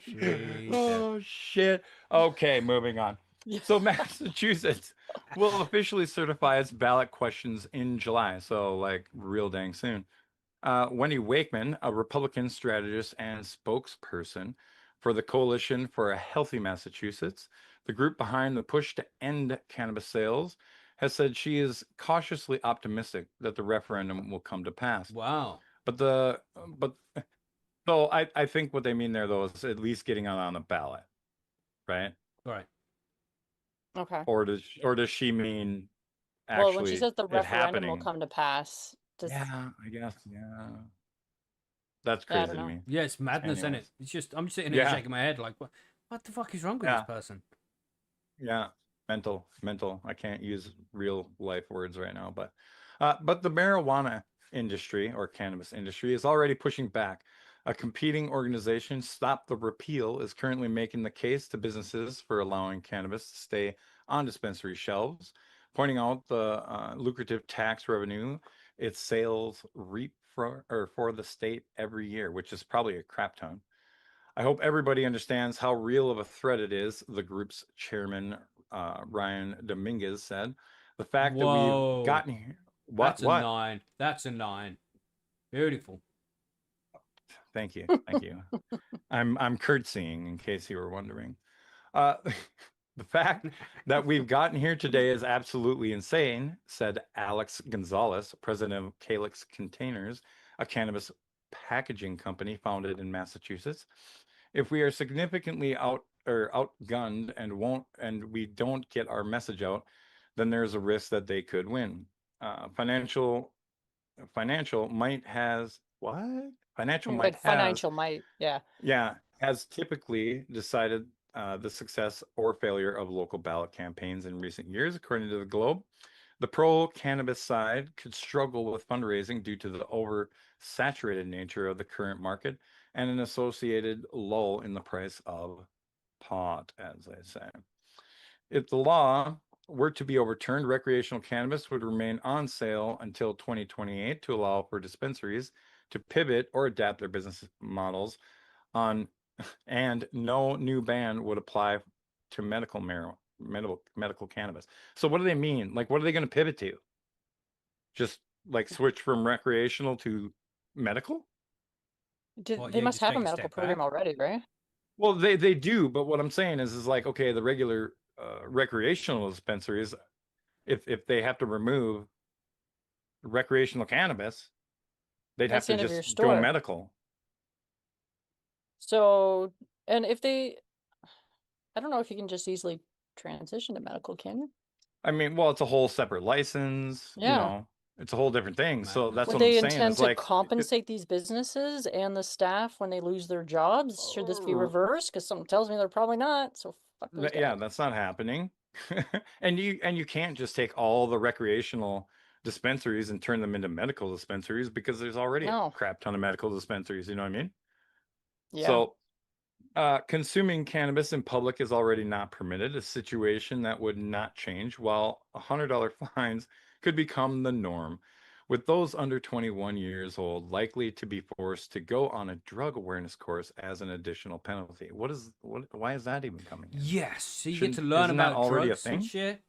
Jesus. Oh shit. Okay, moving on. Yeah. So Massachusetts will officially certify its ballot questions in July, so like real dang soon. Wendy Wakeman, a Republican strategist and spokesperson for the Coalition for a Healthy Massachusetts, the group behind the push to end cannabis sales, has said she is cautiously optimistic that the referendum will come to pass. Wow. So I think what they mean there though is at least getting it on the ballot, right? Right. Okay. Or does she mean actually Well, when she says the it referendum will happening? come to pass, does Yeah, I guess. Yeah, that's Yeah, I crazy don't to know. me. Yeah, it's madness, isn't it? Anyways. It's just I'm sitting here Yeah. shaking my head like, what the fuck is wrong with Yeah. this person? Yeah, mental. I can't use real life words right now, but the marijuana industry or cannabis industry is already pushing back. A competing organization, Stop the Repeal, is currently making the case to businesses for allowing cannabis to stay on dispensary shelves, pointing out the lucrative tax revenue its sales reap for the state every year, which is probably a crap ton. I hope everybody understands how real of a threat it is, the group's chairman, Ryan Dominguez, said. The fact that we've Whoa. gotten here. That's a What? 9. That's a 9. Beautiful. Thank you. Thank you. I'm curtsying in case you were wondering. Uh, the fact that we've gotten here today is absolutely insane, said Alex Gonzalez, president of Calyx Containers, a cannabis packaging company founded in Massachusetts. If we are significantly outgunned and we don't get our message out, then there's a risk that they could win. Financial might has what? Financial might Like has financial might, yeah. yeah, has typically decided the success or failure of local ballot campaigns in recent years, according to the Globe. The pro-cannabis side could struggle with fundraising due to the oversaturated nature of the current market and an associated lull in the price of pot, as they say. If the law were to be overturned, recreational cannabis would remain on sale until 2028 to allow for dispensaries to pivot or adapt their business models on, and no new ban would apply to medical cannabis. So what do they mean? Like, what are they going to pivot to? Just like switch from recreational to medical? Well, They yeah, must just have a take a medical step program back. already, right? Well, they do, but what I'm saying is like, okay, the regular recreational dispensaries, if they have to remove recreational cannabis, they'd have That's the to end of your just go store. medical. So, and if they, I don't know if you can just easily transition to medical, can you? I mean, well, it's a whole separate license, Yeah. it's a whole different thing. So Madness. that's Would what I'm they saying intend is to like, compensate these businesses and the staff when they lose their jobs? Should this be reversed? Because something tells me they're probably not. So fuck those yeah, guys. that's not happening. and you can't just take all the recreational dispensaries and turn them into medical dispensaries because there's already a No. crap ton of medical dispensaries, you know what I mean? Yeah. So consuming cannabis in public is already not permitted, a situation that would not change, while $100 fines could become the norm, with those under 21 years old likely to be forced to go on a drug awareness course as an additional penalty. Why is that even coming in? Yes, so you get to Shouldn't- learn isn't that about already a drugs and thing? shit.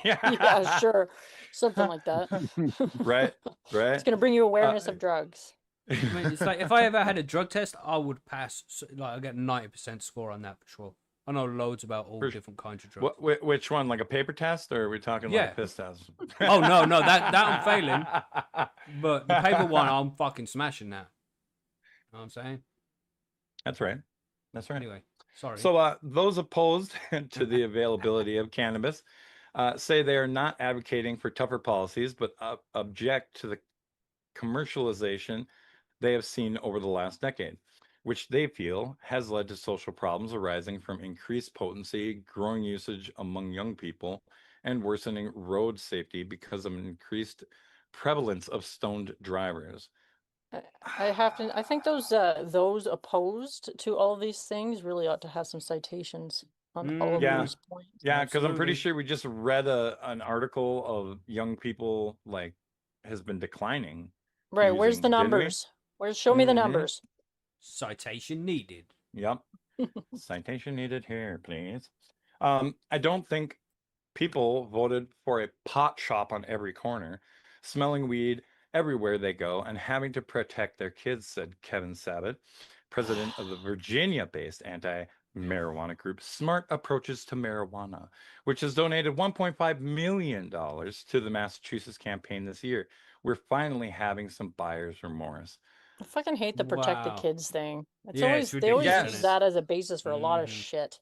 Yeah, sure. Something like that. Right, It's right. going to bring you awareness of drugs. I mean, it's like if I ever had a drug test, I would pass. Like I get 90% score on that for sure. I know loads about all For- different kinds of drugs. Which one? Like a paper test, or are we talking like Yeah. a piss test? Oh no, that I'm failing. But the paper one, I'm fucking smashing now. You know what I'm saying? That's right. That's right. Anyway, sorry. So those opposed to the availability of cannabis say they are not advocating for tougher policies, but object to the commercialization they have seen over the last decade, which they feel has led to social problems arising from increased potency, growing usage among young people, and worsening road safety because of an increased prevalence of stoned drivers. I think those opposed to all these things really ought to have some citations on all of Yeah. these points. Yeah, because I'm pretty Absolutely. sure we just read an article of young people like has been declining. Right, where's the using, didn't we? numbers? Show me the Mhm. numbers. Citation needed. Yep. Citation needed here, please. I don't think people voted for a pot shop on every corner, smelling weed everywhere they go, and having to protect their kids, said Kevin Sabat, president of the Virginia-based anti-marijuana group Smart Approaches to Marijuana, which has donated $1.5 million to the Massachusetts campaign this year. We're finally having some buyer's remorse. I fucking hate the protect the Wow. kids thing. Yeah, it's They always ridiculous, use Yes. that as a basis for a lot of Mhm. shit.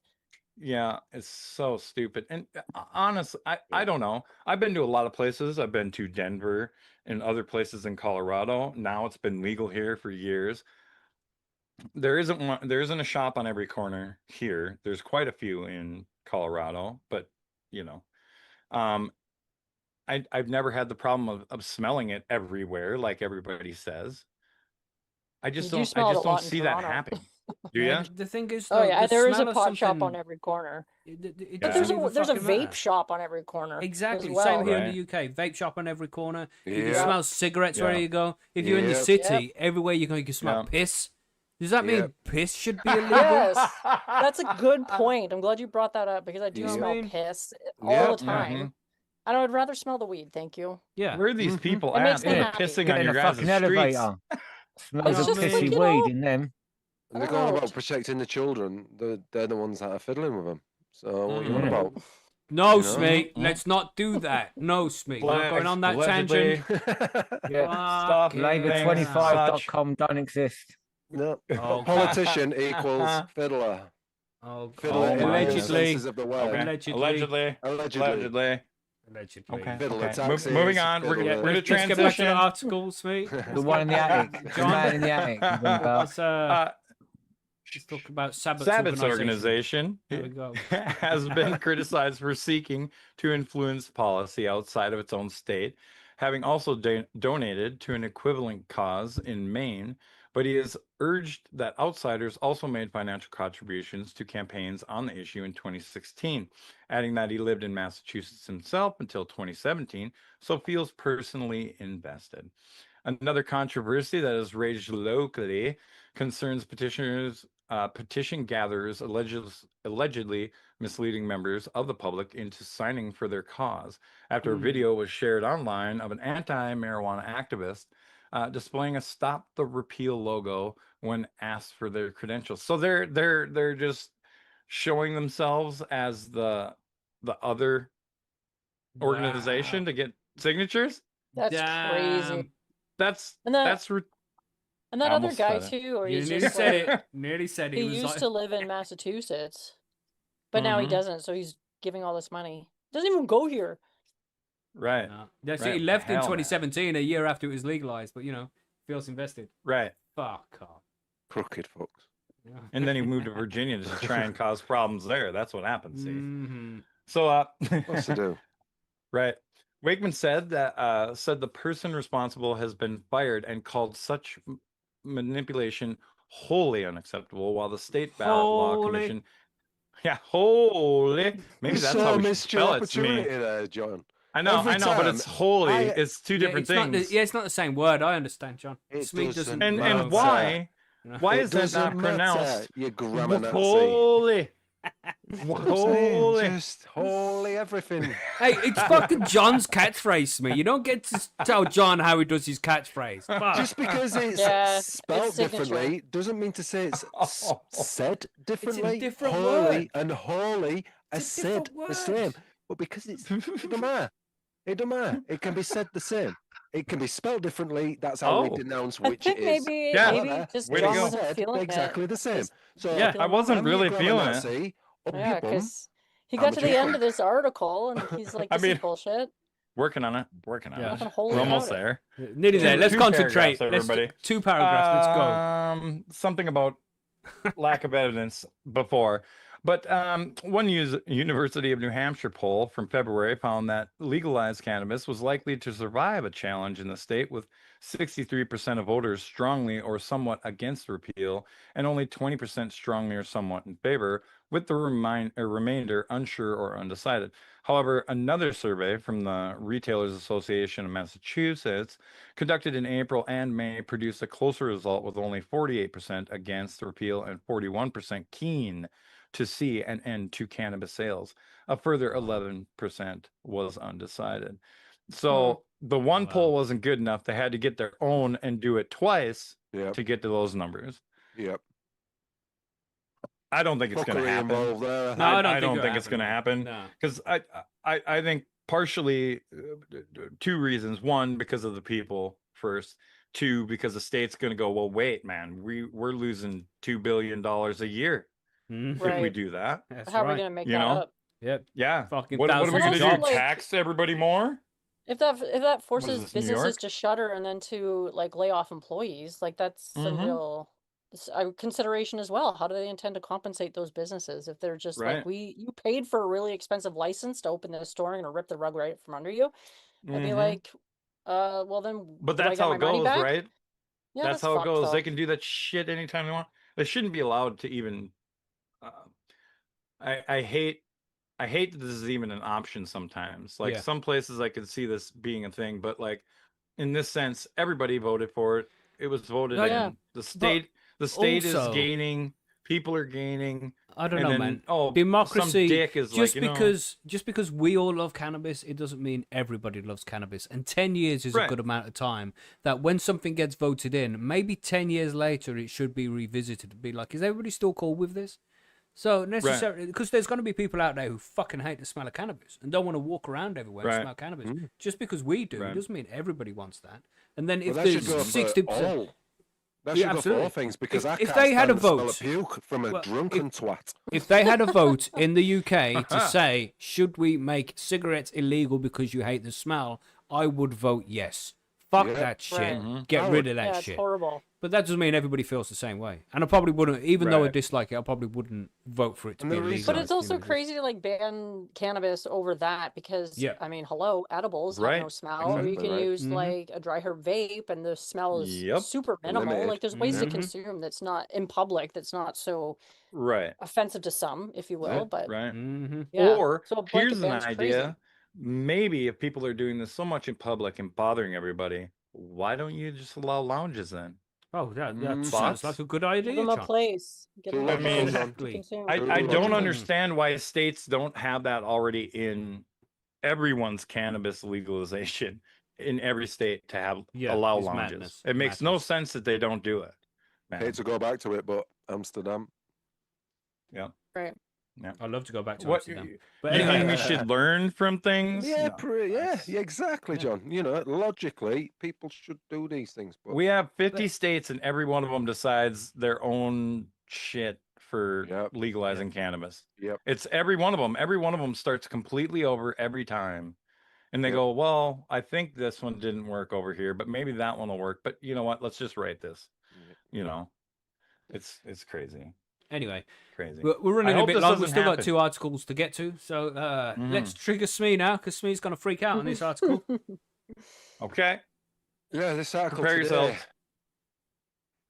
Yeah, it's so stupid. And honestly, I don't know. I've been to a lot of places. I've been to Denver and other places in Colorado. Now it's been legal here for years. There isn't a shop on every corner here. There's quite a few in Colorado, but you know, um, I've never had the problem of smelling it everywhere, like everybody says. I just You do don't smell it a don't lot in see that Toronto. happening. Do Yeah, you? the thing is, Oh though, yeah, the there is a smell of pot shop on something, every corner. it But Yeah. doesn't even there's a fucking vape matter. shop on every corner. Exactly. As well. Same here Right. in the UK. Vape shop on every corner. You can Yeah. smell cigarettes wherever Yeah. you go. If you're in the Yep. city, everywhere you go, you can smell Yeah. piss. Does that mean Yep. piss should be illegal? Yes, that's a good point. I'm glad you brought that up because I do Yeah. smell I mean- piss Yeah. all the time. Mhm. And I would rather smell the weed, thank you. Yeah. Where are these Mhm. people It makes at me that are happy. pissing Get on in your a guys' fucking streets? elevator. Smells It's of just like, pissy you know, weed in them. And they're I going don't know. about protecting the children. They're the ones that are fiddling with them. So what are you on Mhm. about? No, You know? Smee. Mhm. Let's not do that. No, Smee. We're not going on that Allegedly, tangent. Yeah. Stuff, Fucking things, hell. Labour25.com don't exist. No. Okay. Politician equals fiddler. Oh, Fiddler in the allegedly. senses of the word. Okay. Allegedly. Allegedly. Allegedly. Allegedly. Okay. Fiddler Okay. taxis. Moving on. We're fiddler- Yeah, gonna let's get back to transition. the article, Smee. The one in the attic. The John? man in the attic. I'm gonna go. Let's talk about Sabbath's organization There we go. has been criticized for seeking to influence policy outside of its own state, having also donated to an equivalent cause in Maine, but he has urged that outsiders also made financial contributions to campaigns on the issue in 2016, adding that he lived in Massachusetts himself until 2017, so feels personally invested. Another controversy that has raged locally concerns petition gatherers allegedly misleading members of the public into signing for their cause after a video was shared online of an anti-marijuana activist displaying a "Stop the Repeal" logo when asked for their credentials. So they're just showing themselves as the other organization to get signatures. That's crazy. Damn. That's And that- that's And that I other almost guy said it. too, or You he's nearly just said like, it. Nearly said it. he He was used like, to live in Massachusetts, but now he Mhm. doesn't, so he's giving all this money. Doesn't even go here. right. no. That's Right, it. He left in hell no. 2017, a year after it was legalized, but feels invested. Right. Fuck off. Crooked fucks. Yeah. And then he moved to Virginia to try and cause problems there. That's what happened. See. Mhm. So What's to do? right. Wakeman said that the person responsible has been fired and called such manipulation wholly unacceptable, while the state ballot law Holy. commission, holy, maybe You that's so how we should missed your spell it. Smee. opportunity there, John. I know, Every but time it's holy. I- It's two different it's not things. it's not the same word. I understand, John. It Smee doesn't and matter. why? Why It is that doesn't not matter, pronounced you grammar Nazi. holy? What I'm saying, Holy. just holy everything. Hey, it's fucking John's catchphase, Smee. You don't get to tell John how he does his catchphrase. Fuck. Just because it's Yeah, it's spelled signature. differently doesn't mean to say it's said differently. different holy word. and holy are It's a said different the same. word. But because it don't matter. It don't matter. It can be said the same. It can be spelled differently. That's how we Oh. denounce I which think it is. maybe Yeah. maybe just Way to John go. wasn't Said feeling exactly it. the same. Just So Yeah, I wasn't I'm your really grammar feeling it. Nazi, up Yeah, your bum. because he got to the Amateur. end of this article and he's like, I "This mean- is bullshit." Working on it. Working on Yeah. it. Nothing holy We're about almost it. there. Nearly there. Let's Two concentrate. paragraphs, Let's everybody. 2 paragraphs. Let's go. Something about lack of evidence before. But one University of New Hampshire poll from February found that legalized cannabis was likely to survive a challenge in the state, with 63% of voters strongly or somewhat against repeal, and only 20% strongly or somewhat in favor, with the remainder unsure or undecided. However, another survey from the Retailers Association of Massachusetts, conducted in April and May, produced a closer result, with only 48% against repeal and 41% keen to see an end to cannabis sales. A further 11% was undecided. So the one Wow. poll wasn't good enough. They had to get their own and do it twice Yep. to get to those numbers. Yep. I don't think it's going to Fuckery happen. involved there. No, I don't I think don't think it's going to happen. No. Because I think partially two reasons. One, because of the people first. Two, because the state's going to go, well, wait, man, we're losing $2 billion a year Mhm. if we Right. do that. That's How are we right. gonna make You that know? up? Yep. Yeah. Fucking What are we thousands going of to do? jobs. like- Tax everybody more? If that forces this, New businesses York? to shutter and then to like lay off employees, like that's a Mhm. real a consideration as well. How do they intend to compensate those businesses if they're just Right. like, you paid for a really expensive license to open this store and gonna rip the rug right from under you? I'd be Mhm. like, well then, But do I that's get how my it money goes, back? right? Yeah, That's that's how it fucked goes. They though. can do that shit anytime they want. They shouldn't be allowed to even. Uh, I hate that this is even an option sometimes. Like Yeah. some places I could see this being a thing, but like in this sense, everybody voted for it. It was voted Like, Yeah. in. The state is also- gaining. People are gaining. I don't And know, then man. some Democracy. dick is Just like, because we all love cannabis, it doesn't mean everybody loves cannabis. And 10 years is a Right. good amount of time. That when something gets voted in, maybe 10 years later, it should be revisited. To be like, is everybody still cool with this? So necessarily, because there's going to be people out there who fucking hate the smell of cannabis and don't want to walk around everywhere and Right. smell cannabis. Mm. Just because we do, Right. doesn't mean everybody wants that. And then Well, if that should there's go for 60%, all. That Yeah, should go for absolutely. all things because I If can't they had a stand the smell vote- of puke from a well, drunken twat. if they had a vote in the UK to say, should we make cigarettes illegal because you hate the smell, I would vote yes. Fuck Yeah. that shit. Right. Mhm. Get I rid would. of that Yeah, it's shit. horrible. But that doesn't mean everybody feels the same way. And I probably wouldn't, even though I Right. dislike it, I probably wouldn't vote for it to And be the illegal. reason- But it's also crazy to like ban cannabis over that because Yeah. I mean, hello, edibles have Right. no smell. Or you Exactly can right. use Mhm. like a dry herb vape and the smell is Yep. super minimal. Limited. Like there's ways to Mhm. consume that's not in public, that's not so Right. offensive to some, if you will. Yeah. But Right. Mm-hmm. yeah. Or So a blanket here's an ban's idea. crazy. Maybe if people are doing this so much in public and bothering everybody, why don't you just allow lounges then? Oh, that Mm. sounds like a good idea, Give them a John. place. Give them I a mean, place exactly. to consume. I Totally don't logical. understand why states don't have that already in everyone's cannabis legalization in every state to have Yeah, allow it's lounges. madness. It makes no Madness. sense that they don't do it. Man. Hate to go back to it, but Amsterdam. Right. I'd love to go back to What Amsterdam. you But think anyway, we should learn from things? Yeah, No. yeah, That's- exactly, yeah. John. You know, logically, people should do these things. But We have 50 states and every one of them decides their own shit for Yep. legalizing cannabis. Yep. It's every one of them. Every one of them starts completely over every time. And they Yep. go, well, I think this one didn't work over here, but maybe that one will work. But you know what? Let's just write this. Yep. You know, it's crazy. anyway, Crazy. we're running a hope bit this long. We've doesn't still got happen. 2 articles to get to. So let's Mhm. trigger Smee now, because Smee's going to freak out on this article. Okay. Yeah, this article Prepare today. yourselves.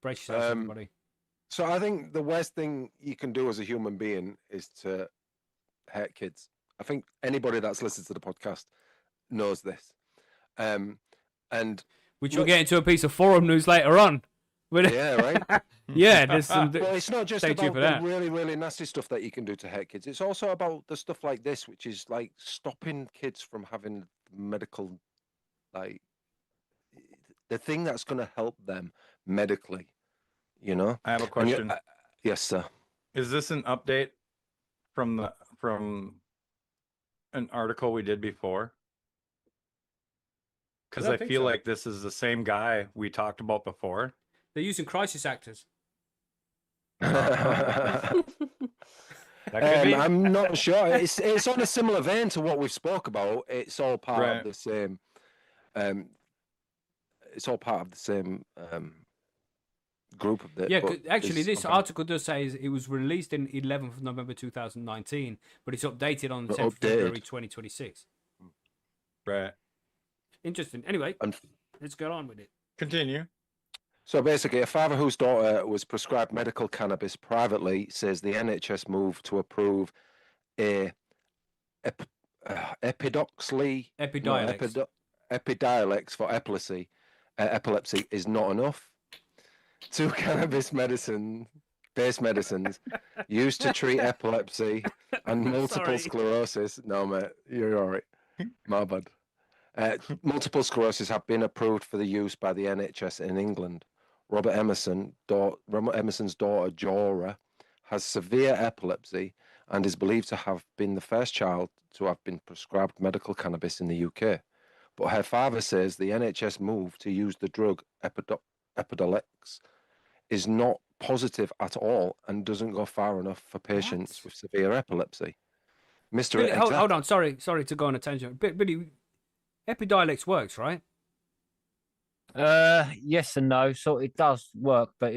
Brace yourselves, everybody. So I think the worst thing you can do as a human being is to hurt kids. I think anybody that's listened to the podcast knows this. And Which we'll get into a piece of forum news later on. But yeah, right. yeah, there's some. Well, it's not just Stay tuned about for the that. really, really nasty stuff that you can do to hurt kids. It's also about the stuff like this, which is like stopping kids from having medical, like the thing that's going to help them medically. You know. I have a And question. yes, sir. Is this an update from an article we did before? Because don't I think feel so. like this is the same guy we talked about before. They're using crisis actors. That could be. I'm not sure. It's on a similar vein to what we spoke about. It's all part Right. of the same. It's all part of the same group of the. Yeah, but actually, it's- this okay. article does say it was released in 11th of November 2019, but it's updated on the 10th of Updated. February 2026. Right. Interesting. Anyway, And let's get on with it. Continue. so basically, a father whose daughter was prescribed medical cannabis privately says the NHS moved to approve a epidoxally Epidiolex. Epidiolex for epilepsy is not enough. 2 cannabis-based medicines used to treat epilepsy and multiple Sorry. sclerosis. No, mate, you're all right. My bad. Multiple sclerosis have been approved for the use by the NHS in England. Robert Emerson's daughter, Jora, has severe epilepsy and is believed to have been the first child to have been prescribed medical cannabis in the UK. But her father says the NHS move to use the drug Epidiolex is not positive at all and doesn't go far enough for patients with severe epilepsy. Mr. Billy, hold Exact- on. Sorry to go on a tangent. Billy, Epidiolex works, right? Yes and no. So it does work, but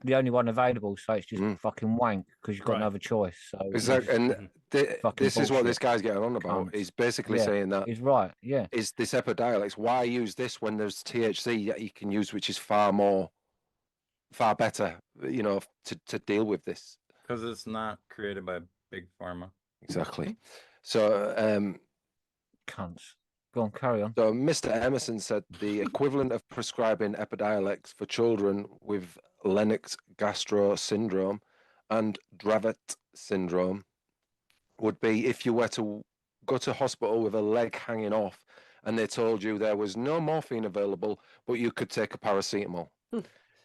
the only one available, so it's just Mm. fucking wank because you've got Right. no other choice. So it's Exactly. just And fucking this is what this bullshit. guy's getting on about. Cunts. He's basically Yeah. saying that He's right. Yeah. is this Epidiolex. Why use this when there's THC that you can use, which is far better, you know, to deal with this. Because it's not created by big pharma. Exactly. So, Cunts. Go on, carry on. so Mr. Emerson said the equivalent of prescribing Epidiolex for children with Lennox-Gastaut syndrome and Dravet syndrome would be if you were to go to hospital with a leg hanging off and they told you there was no morphine available, but you could take a paracetamol.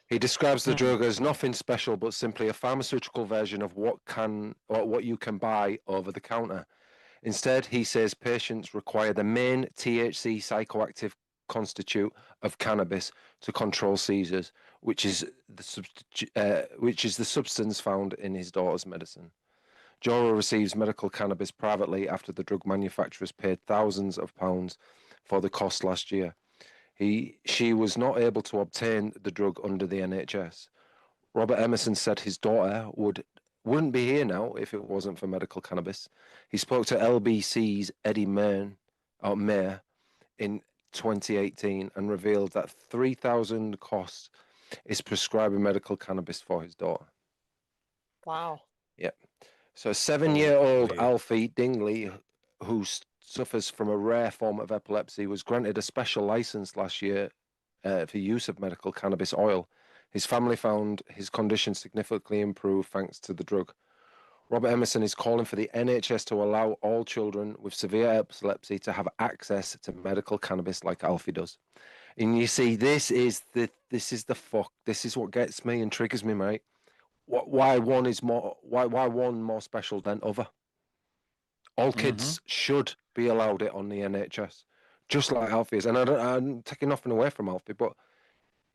He describes the drug as nothing special, but simply a pharmaceutical version of what you can buy over the counter. Instead, he says patients require the main THC psychoactive constitute of cannabis to control seizures, which is the substance found in his daughter's medicine. Jora receives medical cannabis privately after the drug manufacturers paid thousands of pounds for the cost last year. She was not able to obtain the drug under the NHS. Robert Emerson said his daughter wouldn't be here now if it wasn't for medical cannabis. He spoke to LBC's Eddie Mayer in 2018 and revealed that 3,000 costs is prescribing medical cannabis for his daughter. Wow. So 7-year-old Holy. Alfie Dingley, who suffers from a rare form of epilepsy, was granted a special license last year for use of medical cannabis oil. His family found his condition significantly improved thanks to the drug. Robert Emerson is calling for the NHS to allow all children with severe epilepsy to have access to medical cannabis like Alfie does. And you see, this is what gets me and triggers me, mate. Why one more special than other? All kids should be allowed it on the NHS, just like Alfie is. And I'm taking nothing away from Alfie, but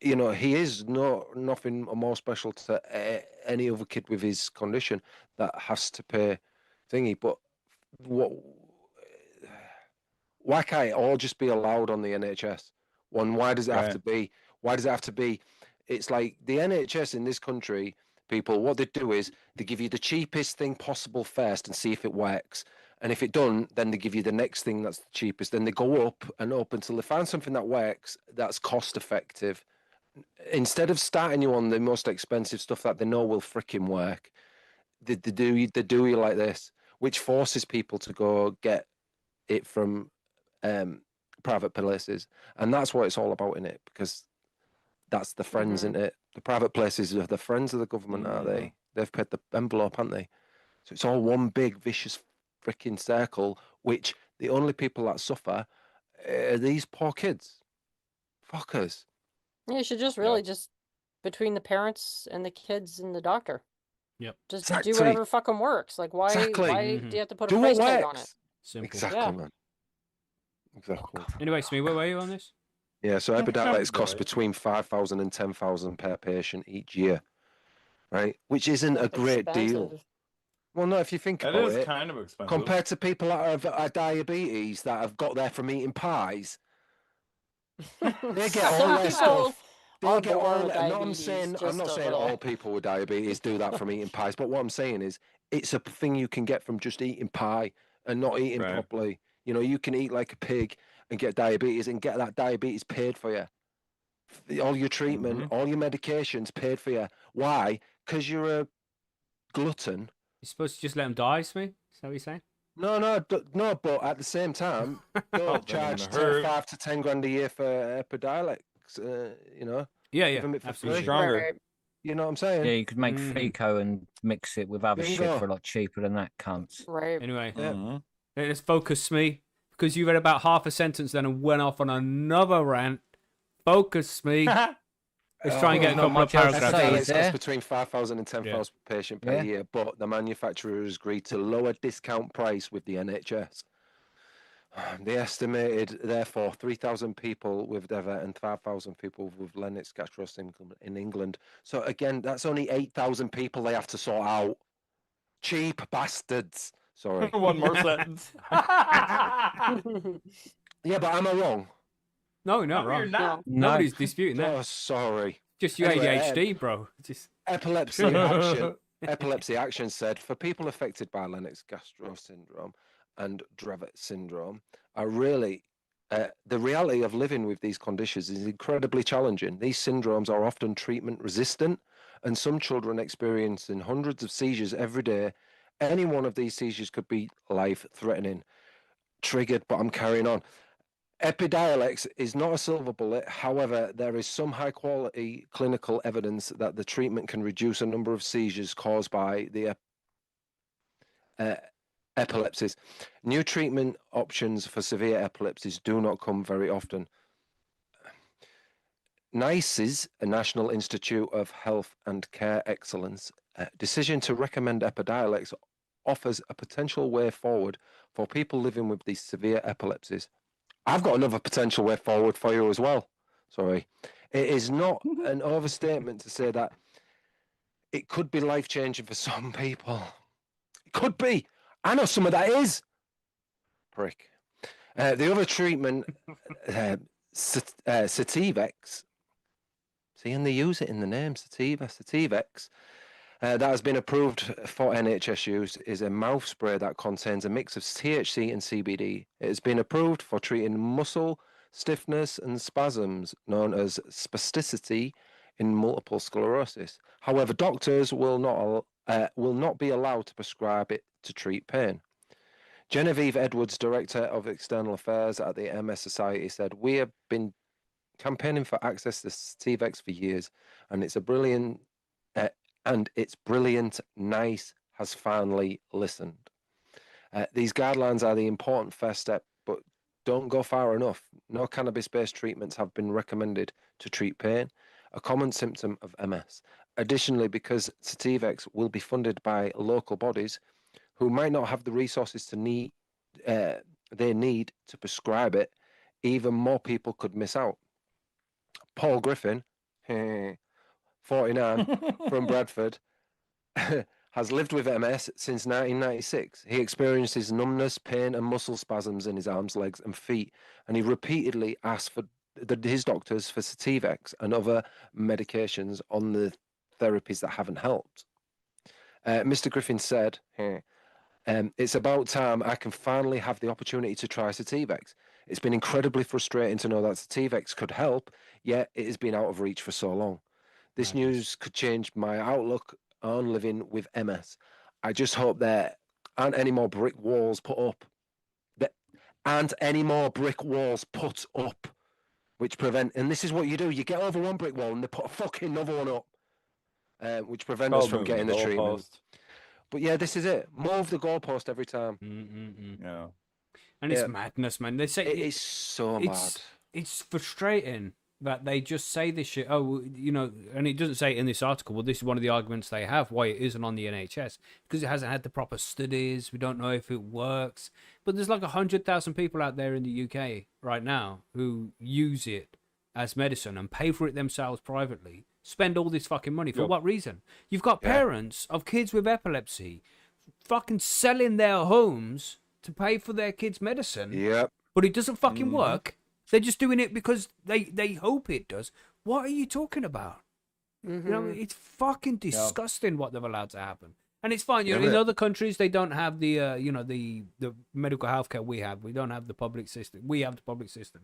you know, he is nothing more special to any other kid with his condition that has to pay thingy. But why can't it all just be allowed on the NHS? Why does it have to be? Why does it have to be? It's like the NHS in this country, people, what they do is they give you the cheapest thing possible first and see if it works. And if it don't, then they give you the next thing that's the cheapest. Then they go up and up until they find something that works, that's cost effective. Instead of starting you on the most expensive stuff that they know will freaking work, they do you like this, which forces people to go get it from private places. And that's what it's all about in it, because that's the friends in it. The private places are the friends of the government, aren't they? They've paid the envelope, haven't they? So it's all one big vicious freaking circle, which the only people that suffer are these poor kids. Fuckers. Yeah, you should just really just between the parents and the kids and the doctor. Yep. Just Exactly. do whatever fucking works. Like why Exactly. do you have to put a Do what price tag on it? works. Simple. Exactly, Yeah. man. Exactly. Anyway, Smee, where were you on this? Yeah, so Epidiolex Sounds costs right. between 5,000 and 10,000 per patient each year, right? Which isn't a great deal. Expensive. Well, no, if you think That about is it, kind of expensive. compared to people that have diabetes that have got there from eating pies, they get all Some their people stuff. They are get born all. with No, I'm diabetes, saying just a all little. people with diabetes do that from eating pies, but what I'm saying is it's a thing you can get from just eating pie and not eating Right. properly. You know, you can eat like a pig and get diabetes and get that diabetes paid for you. All your treatment, all your medications paid for you. Why? Because you're a glutton. You're supposed to just let them die, Smee? Is that what you're saying? No, but at the same time, don't them in charge a hurry. 5 to 10 grand a year for Epidiolex. You know, Yeah, give yeah, them it for absolutely. free. Stronger. Right. You know what I'm saying? Yeah, you could make Mhm. Fico and mix it with other shit Bingo. for a lot cheaper than that, cunts. Right. Anyway, Yeah. let's focus, Smee, because you read about half a sentence then and went off on another rant. Focus, Smee. Let's try and get a not couple of much else to paragraphs. say, in. is Epidiolex there? costs between 5,000 and 10,000 per patient per Yeah. year, but the manufacturer has agreed to lower discount price with the NHS. They estimated, therefore, 3,000 people with Devet and 5,000 people with Lennox-Gastaut syndrome in England. So again, that's only 8,000 people they have to sort out. Cheap bastards. Sorry. One more sentence. Yeah, but am I wrong? No, not No, wrong. you're not. No. Nobody's disputing that. Oh, sorry. Just your Anyway, ADHD, bro. Just Epilepsy Action said, for people affected by Lennox-Gastaut syndrome and Dravet syndrome, are really the reality of living with these conditions is incredibly challenging. These syndromes are often treatment resistant, and some children experiencing hundreds of seizures every day. Any one of these seizures could be life-threatening. Triggered, but I'm carrying on. Epidiolex is not a silver bullet. However, there is some high-quality clinical evidence that the treatment can reduce a number of seizures caused by the epilepsies. New treatment options for severe epilepsies do not come very often. NICE's, a National Institute of Health and Care Excellence, decision to recommend Epidiolex offers a potential way forward for people living with these severe epilepsies. I've got another potential way forward for you as well. Sorry. It is not an overstatement to say that it could be life-changing for some people. It could be. I know some of that is. Prick. The other treatment, Sativex. See, and they use it in the name, Sativex. That has been approved for NHS use, is a mouth spray that contains a mix of THC and CBD. It has been approved for treating muscle stiffness and spasms, known as spasticity, in multiple sclerosis. However, doctors will not be allowed to prescribe it to treat pain. Genevieve Edwards, Director of External Affairs at the MS Society, said, "We have been campaigning for access to Sativex for years, and it's brilliant. NICE has finally listened. These guidelines are the important first step, but don't go far enough. No cannabis-based treatments have been recommended to treat pain, a common symptom of MS. Additionally, because Sativex will be funded by local bodies who might not have the resources they need to prescribe it, even more people could miss out." Paul Griffin, 49, from Bradford, has lived with MS since 1996. He experiences numbness, pain, and muscle spasms in his arms, legs, and feet, and he repeatedly asked for his doctors for Sativex and other medications on the therapies that haven't helped. Mr. Griffin said, "It's about time I can finally have the opportunity to try Sativex. It's been incredibly frustrating to know that Sativex could help, yet it has been out of reach for so long. This news could change my outlook on living with MS. I just hope there aren't any more brick walls put up. Which prevent, and this is what you do, you get over one brick wall and they put a fucking another one up, which prevent us from getting the treatment. But yeah, this is it. Move the goalpost every time. Yeah. And it's madness, man. They say it is so mad. It's frustrating that they just say this shit. Oh, and it doesn't say it in this article. Well, this is one of the arguments they have why it isn't on the NHS, because it hasn't had the proper studies. We don't know if it works. But there's like 100,000 people out there in the UK right now who use it as medicine and pay for it themselves privately. Spend all this fucking money for what reason? You've got parents of kids with epilepsy fucking selling their homes to pay for their kids' medicine. Yep. But it doesn't fucking work. They're just doing it because they hope it does. What are you talking about? It's fucking disgusting what they've allowed to happen. And it's fine. In other countries, they don't have the the medical healthcare we have. We don't have the public system. We have the public system.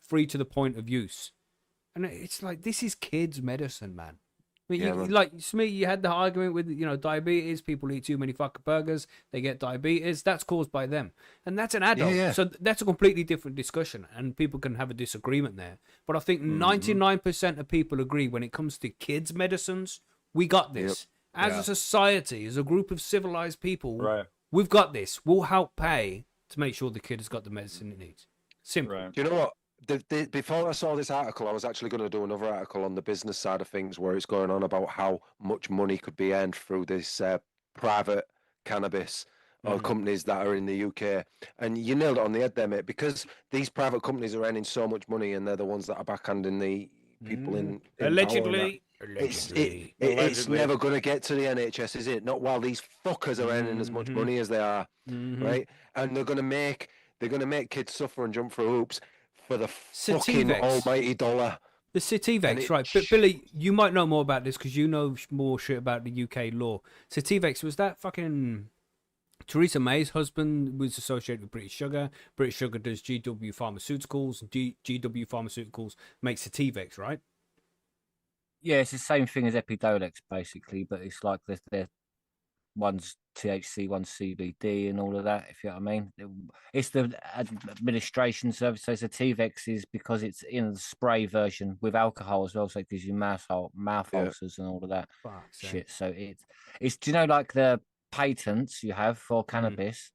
Free to the point of use. And it's like, this is kids' medicine, man. I mean, like Smee, you had the argument with diabetes. People eat too many fucking burgers, they get diabetes. That's caused by them, and that's an adult. So that's a completely different discussion, and people can have a disagreement there. But I think 99% of people agree when it comes to kids' medicines, we got this as a society, as a group of civilized people. Right. We've got this. We'll help pay to make sure the kid has got the medicine it needs. Simple. Right. Do you know what? Before I saw this article, I was actually going to do another article on the business side of things, where it's going on about how much money could be earned through this private cannabis or companies that are in the UK. And you nailed it on the head there, mate, because these private companies are earning so much money, and they're the ones that are backhanding the people in Allegedly. It's never going to get to the NHS, is it? Not while these fuckers are earning as much money as they are, right? And they're going to make kids suffer and jump through hoops for the fucking almighty dollar. The Sativex, And right? But Billy, you might know more about this because you know more shit about the UK law. Sativex, was that fucking Theresa May's husband was associated with British Sugar. British Sugar does GW Pharmaceuticals. GW Pharmaceuticals makes Sativex, right? Yeah, it's the same thing as Epidiolex basically, but it's like they're one's THC, one's CBD, and all of that. If you know what I mean, it's the administration service. So Sativex is because it's in the spray version with alcohol as well, so it gives you mouth ulcers and all of that shit. So it's do you know like the patents you have for cannabis?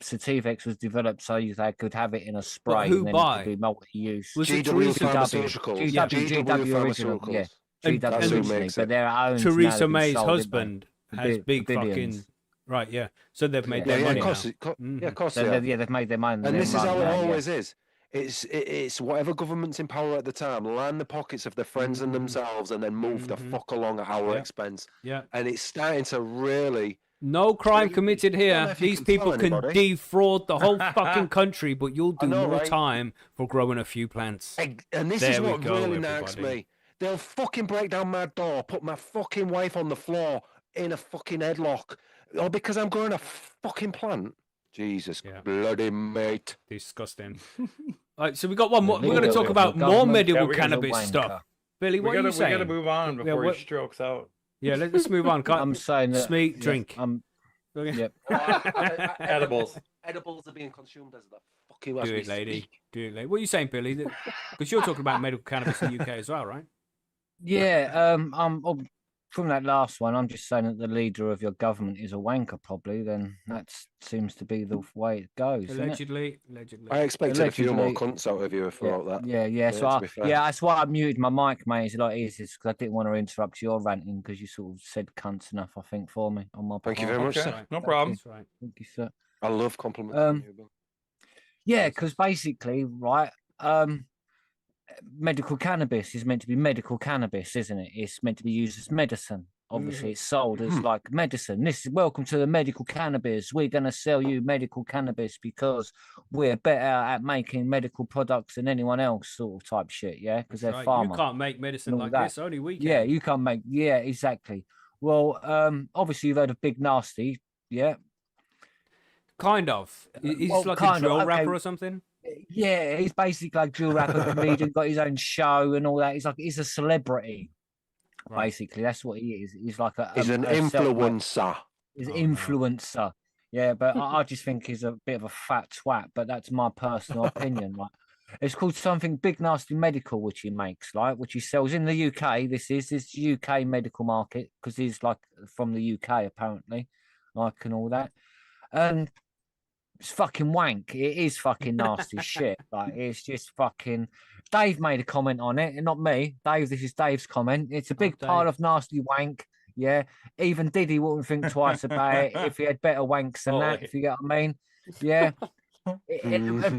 Sativex was developed so they could have it in a spray who and then by? it could be multi-use. Was it GW Teresa? Pharmaceuticals. GW original, yeah. And- GW and- originally, but they're owned. Theresa now, May's sold, husband has big billions. fucking right, yeah. So they've made Yeah, their yeah, money of course, now. yeah, of course. So they have. yeah, they've made their money. And this is how it now, always is. It's whatever government's in power at the time, line the pockets of their friends and themselves, and then move the fuck along at our expense. Yeah. And it's starting to really. No crime committed I don't know here. if you These can people tell can anybody. defraud the whole fucking country, but you'll do know, more right? time for growing a few plants. And this There is we what go, really nags everybody. me. They'll fucking break down my door, put my fucking wife on the floor in a fucking headlock, or because I'm growing a fucking plant. Jesus Yeah. bloody mate. Disgusting. All right, so we got one more. Yeah, We're going to legal talk about government. more medical Yeah, we gotta cannabis wanker. stuff. Billy, what are you we saying? gotta move on before what- he strokes out. Yeah, let's move on. I'm saying that. Smee, yeah, drink. Yep. Edibles. Edibles are being consumed as the fucking Do it, lady. Do it, lady. What are you saying, Billy? Because you're talking about medical cannabis in the UK as well, right? Yeah. From that last one, I'm just saying that the leader of your government is a wanker. Probably, then that seems to be the way it goes. isn't it? Allegedly. I expected a few more Allegedly. cunts out of you for that. Yeah. So to be fair. that's why I muted my mic, mate. It's a lot easier because I didn't want to interrupt your ranting because you sort of said cunts enough, I think, for me on my. Thank you very behalf. much, Okay, sir. no problem. That's right. Thank you, sir. I love compliments Um, from you, Bill. Yeah, because basically, right, medical cannabis is meant to be medical cannabis, isn't it? It's meant to be used as medicine. Obviously, it's sold as like medicine. This is welcome to the medical cannabis. We're going to sell you medical cannabis because we're better at making medical products than anyone else, sort of type shit. Yeah, because they're Right. pharma. You can't make medicine and all like that. this. Only we can. Yeah, you can't make. Yeah, exactly. Well, obviously you've heard of Big Nasty. Yeah. Kind of. He's well, like a kind of, drill okay. rapper or something. Yeah, he's basically like drill rapper, comedian, got his own show and all that. He's a celebrity. Right. Basically, that's what he is. He's like He's an a influencer. He's Oh, an no. influencer. Yeah, but I just think he's a bit of a fat twat. But that's my personal opinion. Like, it's called something Big Nasty Medical, which he makes, like, which he sells in the UK. This UK medical market because he's like from the UK apparently, like and all that. And it's fucking wank. It is fucking nasty shit. Like, it's just fucking. Dave made a comment on it, and not me. Dave, this is Dave's comment. It's a big pile Dave. of nasty wank. Yeah, even Diddy wouldn't think twice about it if he had better wanks than that. Holy. If you get what I mean. Yeah.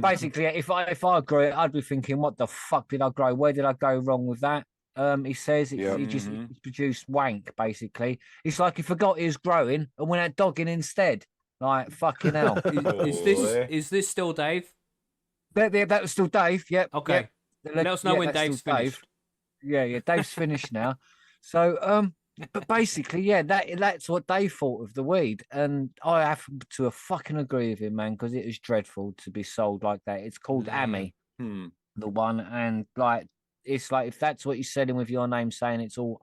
Basically, if I grew it, I'd be thinking, what the fuck did I grow? Where did I go wrong with that? He says Yeah. he just produced wank. Basically, it's like he forgot he was growing and went out dogging instead. Like fucking hell. Is this still Dave? That was still Dave. Yep. Okay. Yep. Let us know when that's Dave's still Dave. finished. Yeah, Dave's finished now. So, but basically, yeah, that's what Dave thought of the weed, and I happen to fucking agree with him, man, because it is dreadful to be sold like that. It's called Ami, the one, and like it's like if that's what you're selling with your name, saying it's all,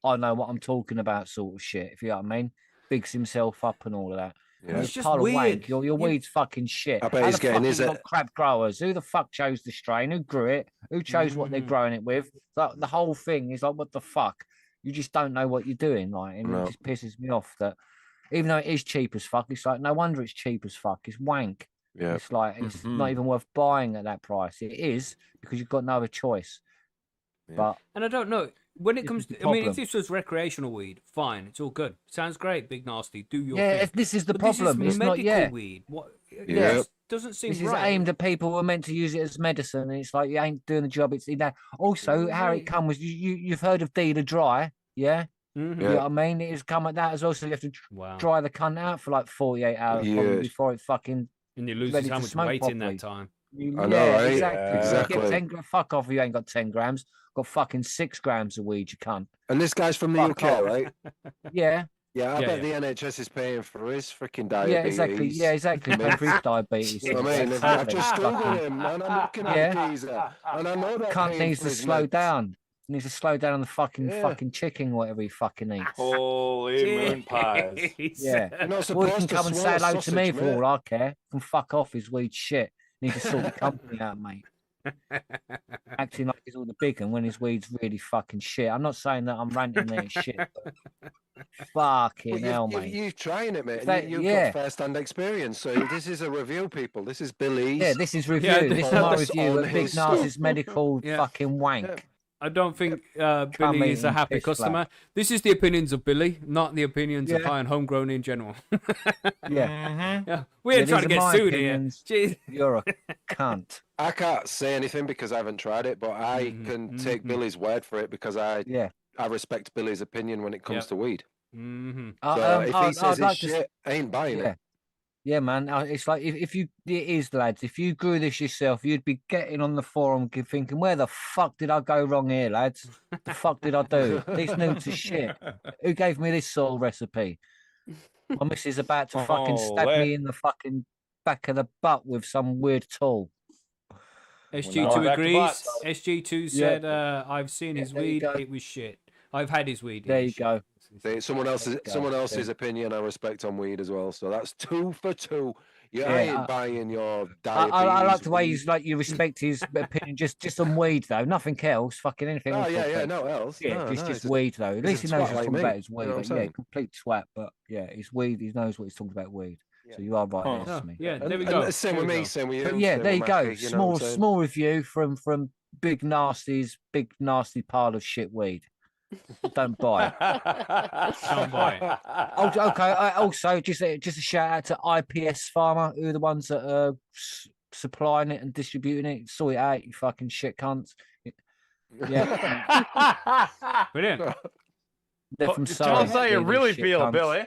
I know what I'm talking about, sort of shit. If you know what I mean, bigs himself up and all of that. Yeah. It's just Pile of weird. wank. Your weed's fucking shit. I bet How he's the getting fuck his, have you got crab growers. Who the fuck chose the strain? Who grew it? Who chose what they're growing it with? Like, the whole thing is like, what the fuck? You just don't know what you're doing, like, and No. it just pisses me off that even though it is cheap as fuck, it's like no wonder it's cheap as fuck. It's wank. Yeah. It's like it's not even worth buying at that price. It is because you've got no other choice. Yeah. But And I don't know when it This comes is to. the I mean, if problem. this was recreational weed, fine, it's all good. Sounds great, Big Nasty. Do your yeah, thing. if this is the But problem. This is It's not. medical Yeah, weed. What? It Yeah. just doesn't seem this is right. aimed at people who are meant to use it as medicine, and it's like you ain't doing the job. It's also how it comes. You've heard of dealer dry, yeah. Mhm. You know what I mean? It has come at that as well. So you have to Wow. dry the cunt out for like 48 hours probably Yes. before it's fucking And you lose ready how to much smoke weight in properly. that time. I know, right? Exactly. Exactly. You get fuck off if you ain't got 10 grams. Got fucking 6 grams of weed, you cunt. And this guy's from the Fuck UK, off. right? Yeah. Yeah, I Yeah, bet the NHS is paying for his freaking Yeah, diabetes. exactly. Yeah, exactly. Paying for his diabetes. You know what I mean? I've just Googled him and I'm looking at the geezer. And I know that Cunt needs to slow down. He needs to slow down on the fucking chicken, whatever he fucking eats. Holy moon pies. Yeah. You're not Well, he supposed can to come and say swallow hello to me sausage, for mate. all I care. Can fuck off his weed shit. Need to sort the company out, mate. Acting like he's all the big one when his weed's really fucking shit. I'm not saying that I'm ranting there shit, but fucking hell, mate. You're trying it, mate. That- and you've yeah. got first-hand experience. So this is a review, people. This is Billy's. Yeah, this is review. Yeah, this is focus my review on of Big his Narcy's stuff. medical Yeah. fucking wank. Yeah. I don't think Billy is a eating happy piss customer. flap. This is the opinions of Billy, not the opinions of Yeah. High and Homegrown in general. Yeah. Yeah, we ain't Yeah, trying to these are get my sued opinions. here. Jeez. You're a cunt. I can't say anything because I haven't tried it, but I Mhm, can take mhm. Billy's word for it because I Yeah. respect Billy's opinion when it comes Yep. to weed. Mm-hmm. So if he says I'd it's like to shit, I ain't buying Yeah. it. Yeah, man. It's like it is, lads. If you grew this yourself, you'd be getting on the forum thinking, where the fuck did I go wrong here, lads? The fuck did I do? These nudes are shit. Who gave me this sole recipe? My missus about to fucking stab Holy. me in the fucking back of the butt with some weird tool. SG2 Back to agrees. butts. SG2 said, I've seen his there you weed. go. It was shit. I've had his weed. it There was you shit." go. Someone else's Yeah. opinion I respect on weed as well. So that's 2 for 2. Yeah, I Yeah, ain't buying your I diabetes. like the way weed. he's like you respect his opinion, just on weed though, nothing else, fucking anything Oh else. yeah, will yeah, do. no else. Yeah, no, it's no, just he's a- weed though. At he's least a he knows twat he's like talking me, about his you weed. know what I'm Yeah, saying? complete swat, but yeah, it's weed. He knows what he's talking about weed. So you are right Huh. there, Oh, Smee. yeah, there we And go. same There with we me, go. same with you. But yeah, same there with you go. Macky, you know what I'm saying? Small review from Big nasty pile of shit weed. Don't buy it. Don't buy it. Oh, okay. Also, just a shout out to IPS Pharma, who are the ones that are supplying it and distributing it. Sort it out, you fucking shit cunts. Yeah, Brilliant. they're from Tell Surrey. us how you yeah, these really shit feel, cunts. Billy.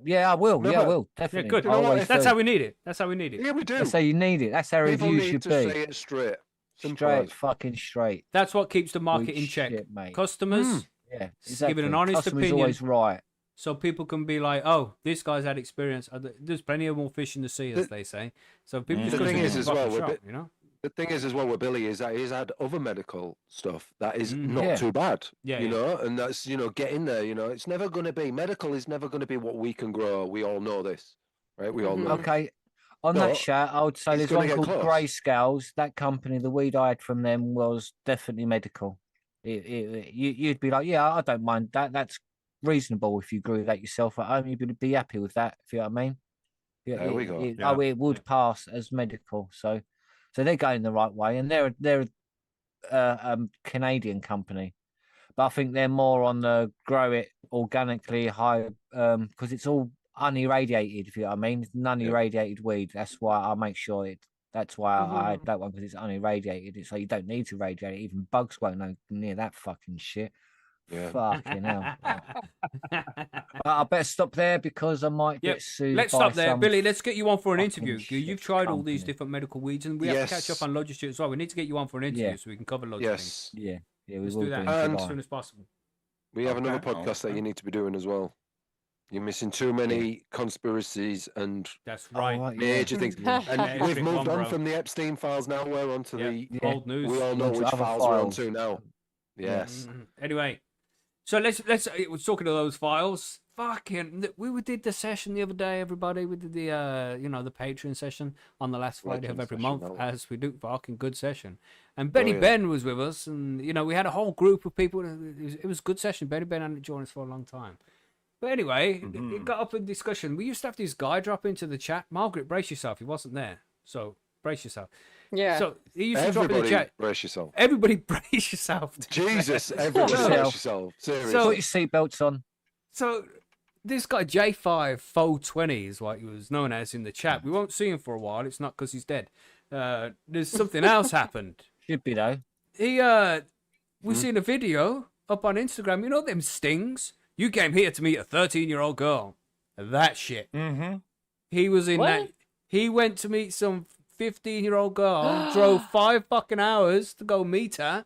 Yeah, I will. No, Yeah, I but- will. Yeah, Definitely. good. You know I what, always if That's do. how we need it. That's how we need it. Yeah, we do. That's how you need it. That's how People reviews need should to be. say it straight. Simple Straight, as. fucking straight. That's what keeps the market Weed in check. shit, mate. Customers, Yeah, Just give it an exactly. honest Customer's opinion. always right. so people can be like, "Oh, this guy's had experience." There's plenty of more fish in the sea, as The- they say. So people just The go thing to is the as fucking well, we're shop, bit- you know. The thing is as well with Billy is that he's had other medical stuff that is not Yeah. too bad. Yeah, you yeah. know, and that's get in there. It's never going to be medical. Is never going to be what we can grow. We all know this, right? We all know. Okay. On No, that shout, I would say he's there's gonna one get called close. Grayscales. That company, the weed I had from them was definitely medical. You'd be like, yeah, I don't mind that. That's reasonable if you grew that yourself at home. You'd be happy with that, if you know what I mean. Yeah, There we go. it would pass as medical. So they're going the right way, and they're Canadian company, but I think they're more on the grow it organically high because it's all unirradiated. If you know what I mean, it's an unirradiated weed. That's why I make sure it. That's why I had that one because it's unirradiated. It's like you don't need to radiate it. Even bugs won't know near that fucking shit. Yeah. Fucking hell. I better stop there because I might Yep. get sued. Let's by stop there, some Billy. Let's get you on for an fucking interview. shit You've tried all these company. different medical weeds, and we have to catch Yes. up on loads of shit as well. We need to get you on for an interview Yeah. so we can cover loads of things. Yes, Yeah, we Let's will do that in And- as July. soon as possible. we have another Okay. podcast that you need to be doing as well. You're missing too many conspiracies and That's Oh, right. right, major things. Yeah, And it's we've been moved gone, on bro. from the Epstein files now. We're on to Yeah. the. Yeah. Old news. We all know Onto which other files we're on files. to now. Yes. Anyway, so let's. It was talking to those files. Fucking, we did the session the other day. Everybody, we did the the Patreon session on the last Friday of Legend every session, month, that was. as we do. Fucking good session. And Benny yeah. Ben was with us, and we had a whole group of people. It was a good session. Benny Ben hadn't joined us for a long time. But anyway, it got up in discussion. We used to have this guy drop into the chat. Margaret, brace yourself. He wasn't there, so brace yourself. Yeah. So he used to drop in the Everybody, chat. brace yourself. Everybody brace yourself. Jesus, everybody Yourself. brace yourself. Seriously. Put your seatbelts on. So this guy J5Fo20 is what he was known as in the chat. We won't see him for a while. It's not because he's dead. There's something else happened. Should be though. We seen a video up on Instagram. You know them stings? You came here to meet a 13-year-old girl. That shit. Mm-hmm. He was in What? that. He went to meet some 15-year-old girl drove 5 fucking hours to go meet her.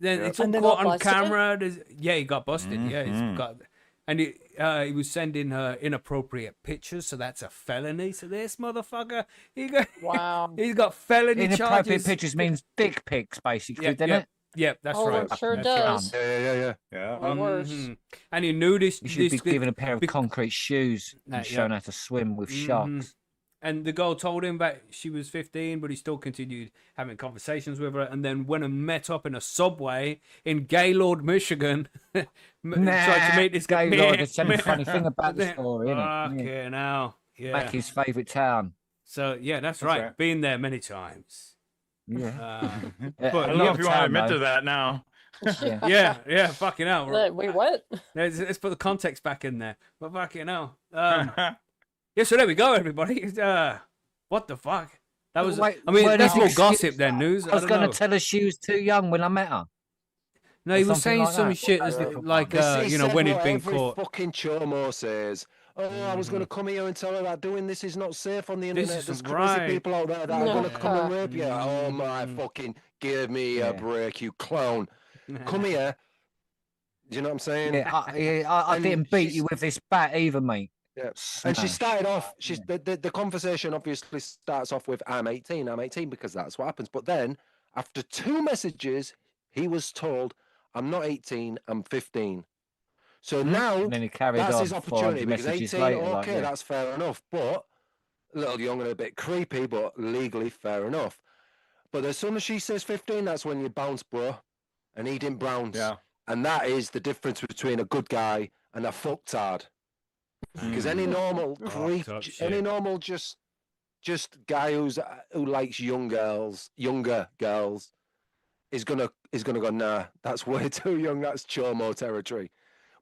Then it's all And then caught got on busted? camera. Yeah, he got busted. Yeah, he's Mhm. got, and he was sending her inappropriate pictures, so that's a felony. So this motherfucker, Wow. he's got felony Inappropriate charges. pictures means dick pics, basically, Yeah, doesn't yeah, it? yeah, that's Oh, right. it sure That's does. Yeah. Yeah. Or worse. Mhm. And he knew this. You should be given a pair of bec- concrete shoes Yeah. and shown how to swim with sharks. And the girl told him that she was 15, but he still continued having conversations with her. And then went and met up in a subway in Gaylord, Michigan. Tried to meet this guy. Gaylord, there's a funny thing about the story, isn't it? Fucking hell. Yeah. Mackie's favourite town. So, yeah, that's That's right. right. Been there many times. Yeah. But I don't know if you want to admit to that now. Yeah. yeah, fucking hell. Wait, what? Let's put the context back in there. But fucking hell. Yeah, so there we go, everybody. What the fuck? That was. Wait, I mean, weren't that's his more excuse- gossip than news. I was don't going to know. tell her she was too young when I met her. No, he or was something saying like some that. shit as like, He you know, said when he'd what been every caught. fucking chomo says. Oh, I was going to come here and tell her that doing this is not safe on the This internet. isn't There's crazy right. people out there that are No. going to come and rape you. Oh my fucking, give me a Yeah. break, you clown. Come here. Do you know what I'm saying? Yeah, I And didn't beat she's- you with this bat either, mate. Yeah. And she Smash. started off, the conversation obviously starts off with, I'm 18, because that's what happens. But then, after 2 messages, he was told, I'm not 18, I'm 15. So now, And then he carried that's on his opportunity, 400 because messages 18, later. okay, like, yeah. that's fair enough. But, a little young and a bit creepy, but legally fair enough. But as soon as she says 15, that's when you bounce, bro. And he didn't bounce. Yeah. And that is the difference between a good guy and a fucktard. Because any normal creep, up any shit. normal just guy who likes younger girls, is gonna go, nah, that's way too young. That's chomo territory.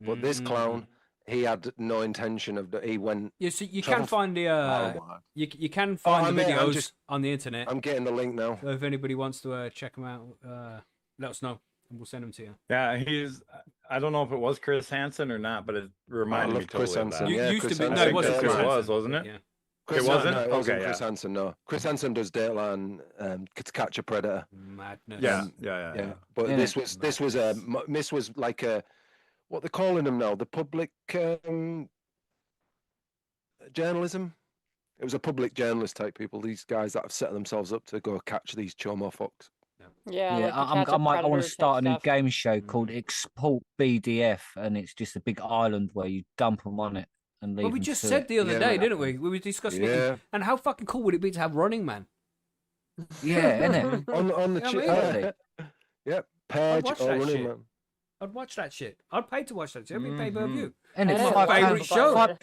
But this clown, he had no intention of that. He went. Yeah, so you travel can find the Oh, you can find I'm the there, I'm videos just- on the internet. I'm getting the link now. So if anybody wants to check them out, let us know and we'll send them to you. Yeah, I don't know if it was Chris Hansen or not, but it reminded me love Chris totally of that. Hansen. You Yeah, used Chris to be. No, Hansen. it wasn't Yeah, Chris it Hansen. was, wasn't it? Yeah. Chris, wasn't? No, it wasn't Okay, Chris yeah. Hansen. No, Chris Hansen does Dateline, to catch a predator. Madness. Yeah, yeah. Yeah, but Yeah. this was like a, what they're calling them now, the public journalism. It was a public journalist type people. These guys that have set themselves up to go catch these chomo fucks. Yeah, Yeah, like I might want to start a new game. game show called Export BDF, and it's just a big island where you dump them on it and leave Well, we them just to said it. the other Yeah, day, man. didn't we? We were discussing it. Yeah. And how fucking cool would it be to have Running Man? Yeah, innit? On the Yeah, chip. really. Yep. Page watch or that Running shit. Man. I'd watch that shit. I'd pay to watch that shit. It'd be pay per view. And I it's know, my £5. favourite show.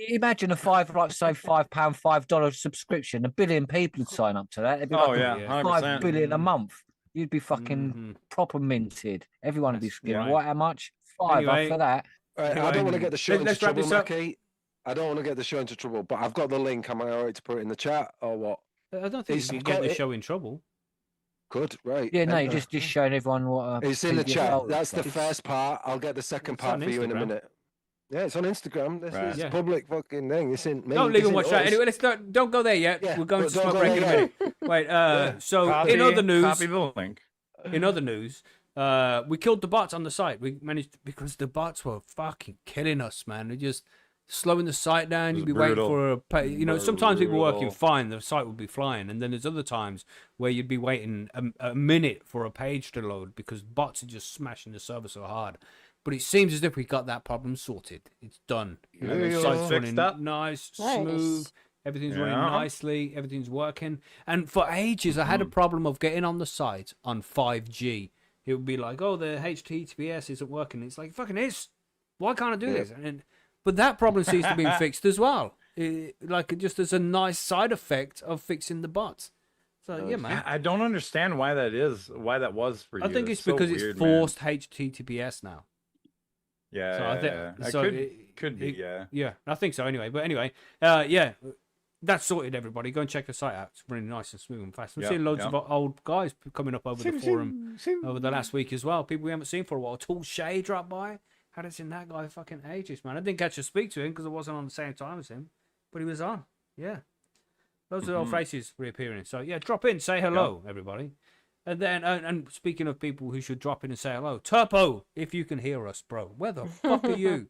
Imagine a £5, subscription. $1 billion people would sign up to that. It'd be Oh like yeah, yeah. 100%. 5 billion a month. You'd be fucking Mhm. proper minted. Everyone would be That's scared. right. What? How much? £5 Anyway, for that. Right, I Anyway, don't want to get the show into let's wrap trouble, this up. Macky. I don't want to get the show into trouble, but I've got the link. Am I alright to put it in the chat or what? I don't think It's you can get got the it- show in trouble. Good, right. Yeah, no, And, you're just showing everyone what. it's in the PDF chat. folder That's the stuff. first part. I'll get the second It's part on for you in a Instagram. minute. Yeah, it's on Instagram. This Right. is Yeah. public fucking thing. This isn't me. Don't this leave and watch isn't that. us. Anyway, let's don't go there yet. Yeah, We're going but to don't smoke go break in a there minute. Wait, so Copy, in other news, copy the link. in other news, we killed the bots on the site. We managed because the bots were fucking killing us, man. They're just slowing the site down. It You'd be was waiting brutal. for a pay. You know, sometimes people were working Brutal. fine. The site would be flying, and then there's other times where you'd be waiting a minute for a page to load because bots are just smashing the server so hard. But it seems as if we got that problem sorted. It's done. You know, the Yeah. site's Fixed running up. nice, Nice. smooth. Everything's running Yeah. nicely. Everything's working. And for ages, I had a problem of getting on the site on 5G. It would be like, oh, the HTTPS isn't working. It's like, fucking is. Why can't I do Yeah. this? But that problem seems to be fixed as well. Like, just as a nice side effect of fixing the bots. So, yeah, man. I don't understand why that is. Why that was for you. I think it's so because weird, it's man. forced HTTPS now. Yeah, So I think yeah. so Could be. Yeah. Yeah, I think so anyway. But anyway, yeah, that's sorted, everybody. Go and check the site out. It's running nice and smooth and fast. I'm Yeah, seeing loads yeah. of old guys coming up over the forum over the last week as well. People we haven't seen for a while. Tall Shay dropped by. Hadn't seen that guy fucking ages, man. I didn't get to speak to him because I wasn't on the same time as him, but he was on. Yeah. Loads of old faces reappearing. So yeah, drop in, say hello, everybody. And then, and speaking of people who should drop in and say hello, Turpo, if you can hear us, bro, where the fuck are you?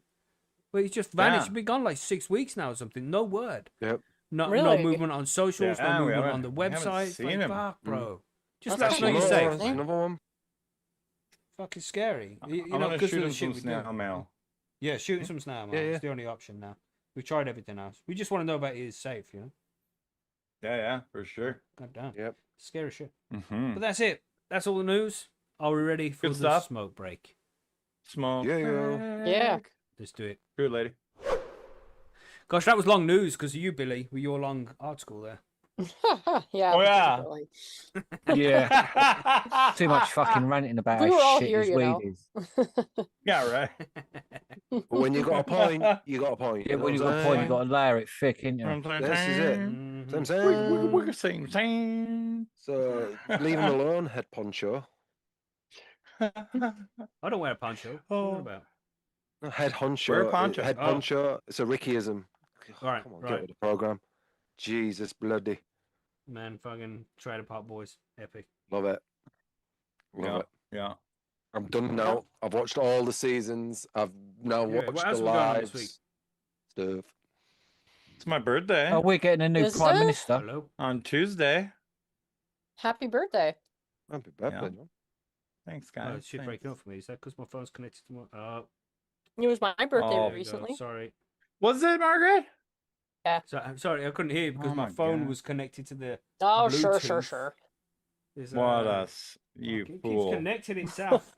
Well, he's just vanished. He's been gone like 6 weeks now or something. No word. Yep. No Really? movement on socials. Yeah, no we movement on the haven't website. seen Like, him. fuck, bro. Just That's let us know actually you're really safe. Another one. Fucking scary. You I'm know, gonna because shoot of him the shit some we do. snail mail. Yeah, shooting some snail mail. Yeah, It's the only option now. We've tried everything else. We just want to know about it is safe, you know? Yeah, for sure. God damn. Yep. Scary shit. Mm-hmm. But that's it. That's all the news. Are we ready for Good the stuff. smoke break? Small. Yeah. Let's do it. Good lady. Gosh, that was long news because of you, Billy, with your long art school there. Yeah. Oh, yeah. particularly. Yeah. Too much fucking ranting about We how were all shit here, his you weed know. is. Yeah, right. But when you got a point, you got a point. Yeah, when you got a point, you got to layer it thick, ain't you? This is it. Mhm. So I'm saying. Same. So leave him alone, head poncho. I don't wear a poncho. What are you on about? No, head honcho. Wear a poncho. Head Oh. poncho. It's a Rickyism. All right, Come on, right. get with the program. Jesus bloody. Man, fucking trailer park boys. Epic. Love it. Love Yeah. it. Yeah. I'm done now. I've watched all the seasons. I've now Yeah, what watched else the we got on this lives stuff. It's my birthday Oh, we're getting a new Is prime it? minister. Hello. on Tuesday. Happy birthday. Happy birthday, Yeah. John. Thanks, Oh, guys. it's shit breaking up for me. Is that because my phone's connected to my... Oh, It was my birthday Oh. there you go. recently. Sorry. Was it, Margaret? So, I'm sorry, I couldn't hear you because Oh my my phone God. was connected to the... Oh, Bluetooth. sure. Is, What you it keeps fool. connecting itself.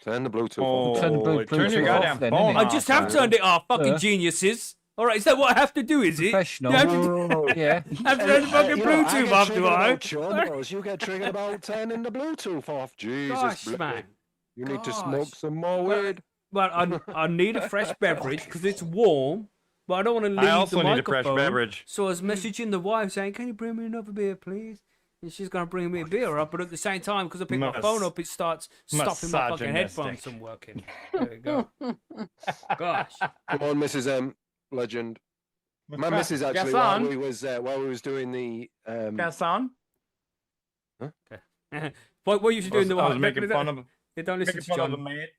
Turn the Bluetooth Oh, off. Turn the turn your Bluetooth goddamn off then, phone innit? I off, just have man. turned it off, fucking Yeah. geniuses. All right, is that what I have to do, is it? Professional. You have to, Yeah. have to turn the fucking You know, I Bluetooth get off, do triggered I? about chumos. You get triggered about turning the Bluetooth off. Jesus, Gosh, bloody. man. You need to Gosh. smoke some more Well, weed. Well, I need a fresh beverage because it's warm, but I don't want to leave I also the need a fresh microphone. beverage. So I was messaging the wife saying, "Can you bring me another beer, please?" And she's going to bring me a beer up, but at the same time, because I pick my phone up, it starts stopping my fucking headphones from working. There we go. Gosh. Come on, Mrs. M, legend. My missus actually, while we was doing the Gasson? What were you doing? I was making fun of Don't listen to John. mate.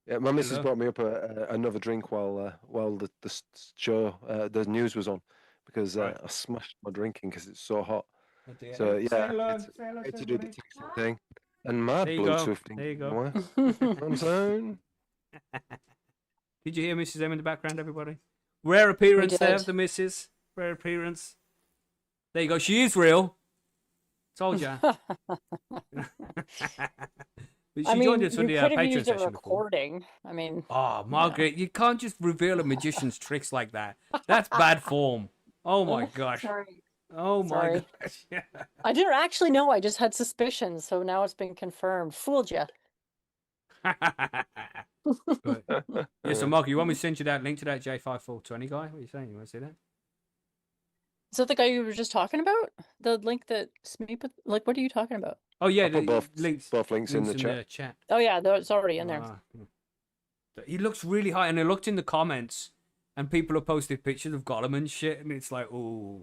yeah, my missus Hello? brought me up another drink while the show the news was on because Right. I smashed my drinking because it's so hot. Oh dear. So Say yeah, hello, it's, say hello I had to to do the everybody. texting thing, and my There you go, Bluetooth thing. there you go. Away. You know what I'm saying? Did you hear Mrs. M in the background, everybody? Rare appearance there did. of the missus. Rare appearance. There you go. She is real. Told ya. But she I mean, joined you us for the could have Patreon used a session before. recording. I mean, Oh, Margaret, you can't just reveal a magician's tricks like that. That's bad form. Oh my gosh. sorry. Oh my Sorry. gosh. Yeah. I didn't actually know. I just had suspicions, so now it's been confirmed. Fooled you. Right. Yeah, so Mark, you want me to send you that link to that J5420 guy? What are you saying? You want to see that? Is that the guy you were just talking about? The link that Smee put? Like, what are you talking about? Oh yeah, I put the links. both links in the chat. chat. Oh yeah, it's already in there. Ah, yeah. He looks really high, and I looked in the comments, and people have posted pictures of Gollum and shit, and it's like, oh.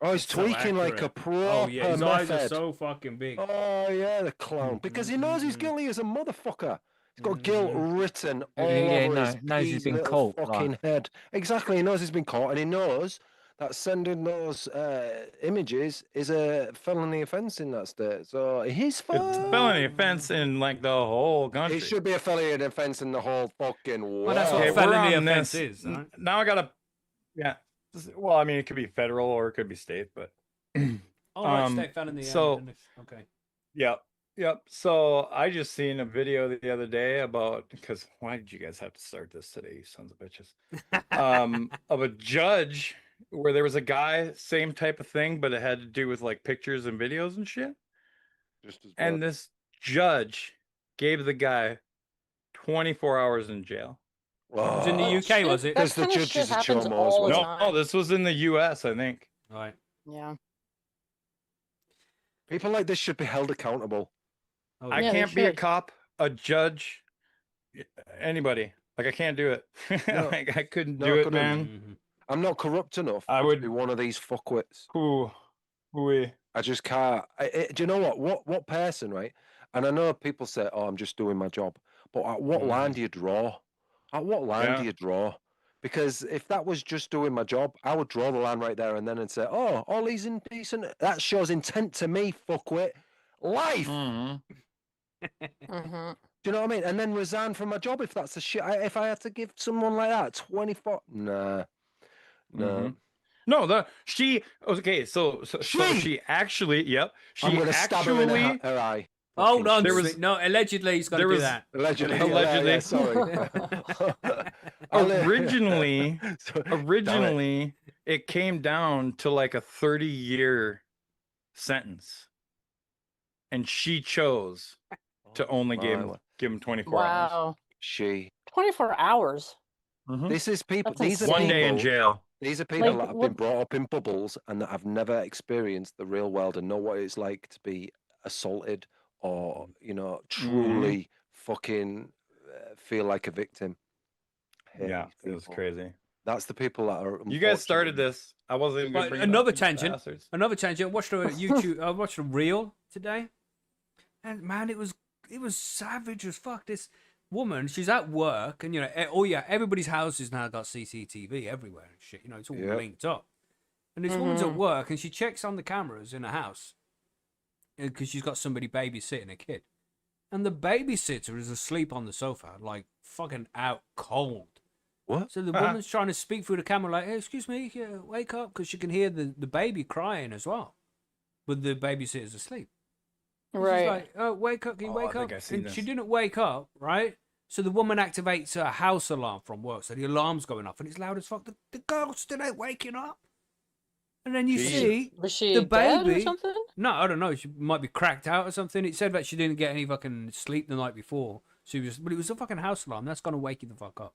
Oh, he's so tweaking like a accurate. proper Oh yeah, his eyes are method. so fucking big. Oh yeah, the clown. Because he knows he's guilty as a motherfucker. He's got guilt written all Yeah, over his knows he's geezy been little caught, fucking like. head. Exactly, he knows he's been caught, and he knows that sending those images is a felony offence in that state. So he's fine. It's a felony offense in like the whole country. It should be a felony offence in the whole fucking world. Well, that's what Okay, felony we're on offense this. is. Right? Now I gotta, yeah. Well, I mean, it could be federal or it could be state, but Oh, right, state felony. so- okay. yep. So I just seen a video the other day about, because why did you guys have to start this today, you sons of bitches? Of a judge where there was a guy, same type of thing, but it had to do with like pictures and videos and shit. Just as And bad. this judge gave the guy 24 hours in jail. It was in the Oh, UK, was it? That Because the kind of judge shit is a happens chomo as all the well. No, time. this was in the US, I think. Right. Yeah. people like this should be held accountable. Oh, I Yeah, they can't be a should. cop, a judge, anybody. Like I can't do it. No. Like I couldn't No, do I it, couldn't. man. Mhm. I'm not corrupt enough I to would- be one of these fuckwits. Ooh, ooh. I just can't. Do you know what person, right? And I know people say, "Oh, I'm just doing my job," but at what line do you draw? At what line do Yeah. you draw? Because if that was just doing my job, I would draw the line right there and then and say, "Oh, all these indecent." That shows intent to me, fuckwit. Life. Mhm. Mm-hmm. Do you know what I mean? And then resign from my job if that's the shit. If I had to give someone like that 24, nah, no. Mhm. No, she okay. So She? she actually, yep. I'm She gonna stab her in actually, her eye. Hold Fucking on. There shit. was- No, allegedly he's got to there do was- that. Allegedly. Allegedly. Yeah, sorry. Originally, Damn it. originally, it came down to like a 30-year sentence, and she chose to only give him 24 hours. Wow. She. 24 hours. Mhm. This is people. That's These are One day in people. jail. These are people Like, that have what- been brought up in bubbles and that have never experienced the real world and know what it's like to be assaulted or, truly fucking feel like a victim. I hate Yeah, these it was people. crazy. That's the people that are. You guys started unfortunately- this. I wasn't even gonna But bring it another up, you tangent. bastards. Another tangent. I watched a YouTube. I watched a reel today, and man, it was savage as fuck. This woman, she's at work, and everybody's houses now got CCTV everywhere and shit. It's all Yep. linked up. And this woman's at work, and she checks on the cameras in the house because she's got somebody babysitting a kid, and the babysitter is asleep on the sofa, like fucking out cold. What? So the woman's trying to speak through the camera, like, "Hey, excuse me, wake up," because she can hear the baby crying as well, but the babysitter's asleep. And Right. She's like, "Oh, wake up! Can you Oh, I wake up?" think I've seen And she this. didn't wake up, right? So the woman activates her house alarm from work, so the alarm's going off, and it's loud as fuck. The girl still ain't waking up, and then you Jesus. see Was she the dead or baby- something? no, I don't know. She might be cracked out or something. It said that she didn't get any fucking sleep the night before. But it was a fucking house alarm. That's gonna wake you the fuck up.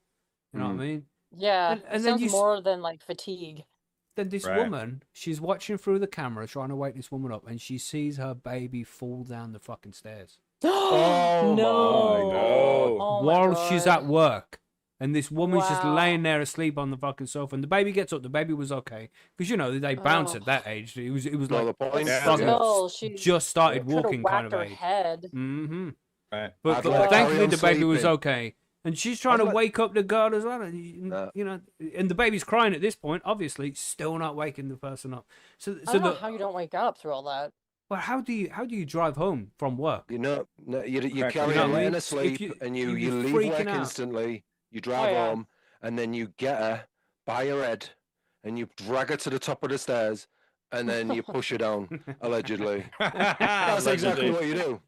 You know what I mean? Yeah. And it then sounds you s- more than like fatigue. Then this Right. woman, she's watching through the camera, trying to wake this woman up, and she sees her baby fall down the fucking stairs Oh no. my God. Oh my while she's God. at work. And this woman's just Wow. laying there asleep on the fucking sofa, and the baby gets up. The baby was okay because they bounce Oh. at that age. It was No, like the point. Yeah. fucking Still, she just started could have walking kind whacked of her age. head. Mm-hmm. Right. But, I'd but like thankfully carry on the baby was sleeping. okay, and she's trying I'd to like- wake up the girl as well. And No. and the baby's crying at this point. Obviously, still not waking the person up. So I don't know how you don't wake up through all that. But how do you drive home from work? You Correct. carry You know on what I letting mean? her If sleep, you- and you'd you be leave freaking work out. instantly. You drive yeah. home, and then you get her by her head, and you drag her to the top of the stairs, and then you push her down. Allegedly, that's exactly what you do.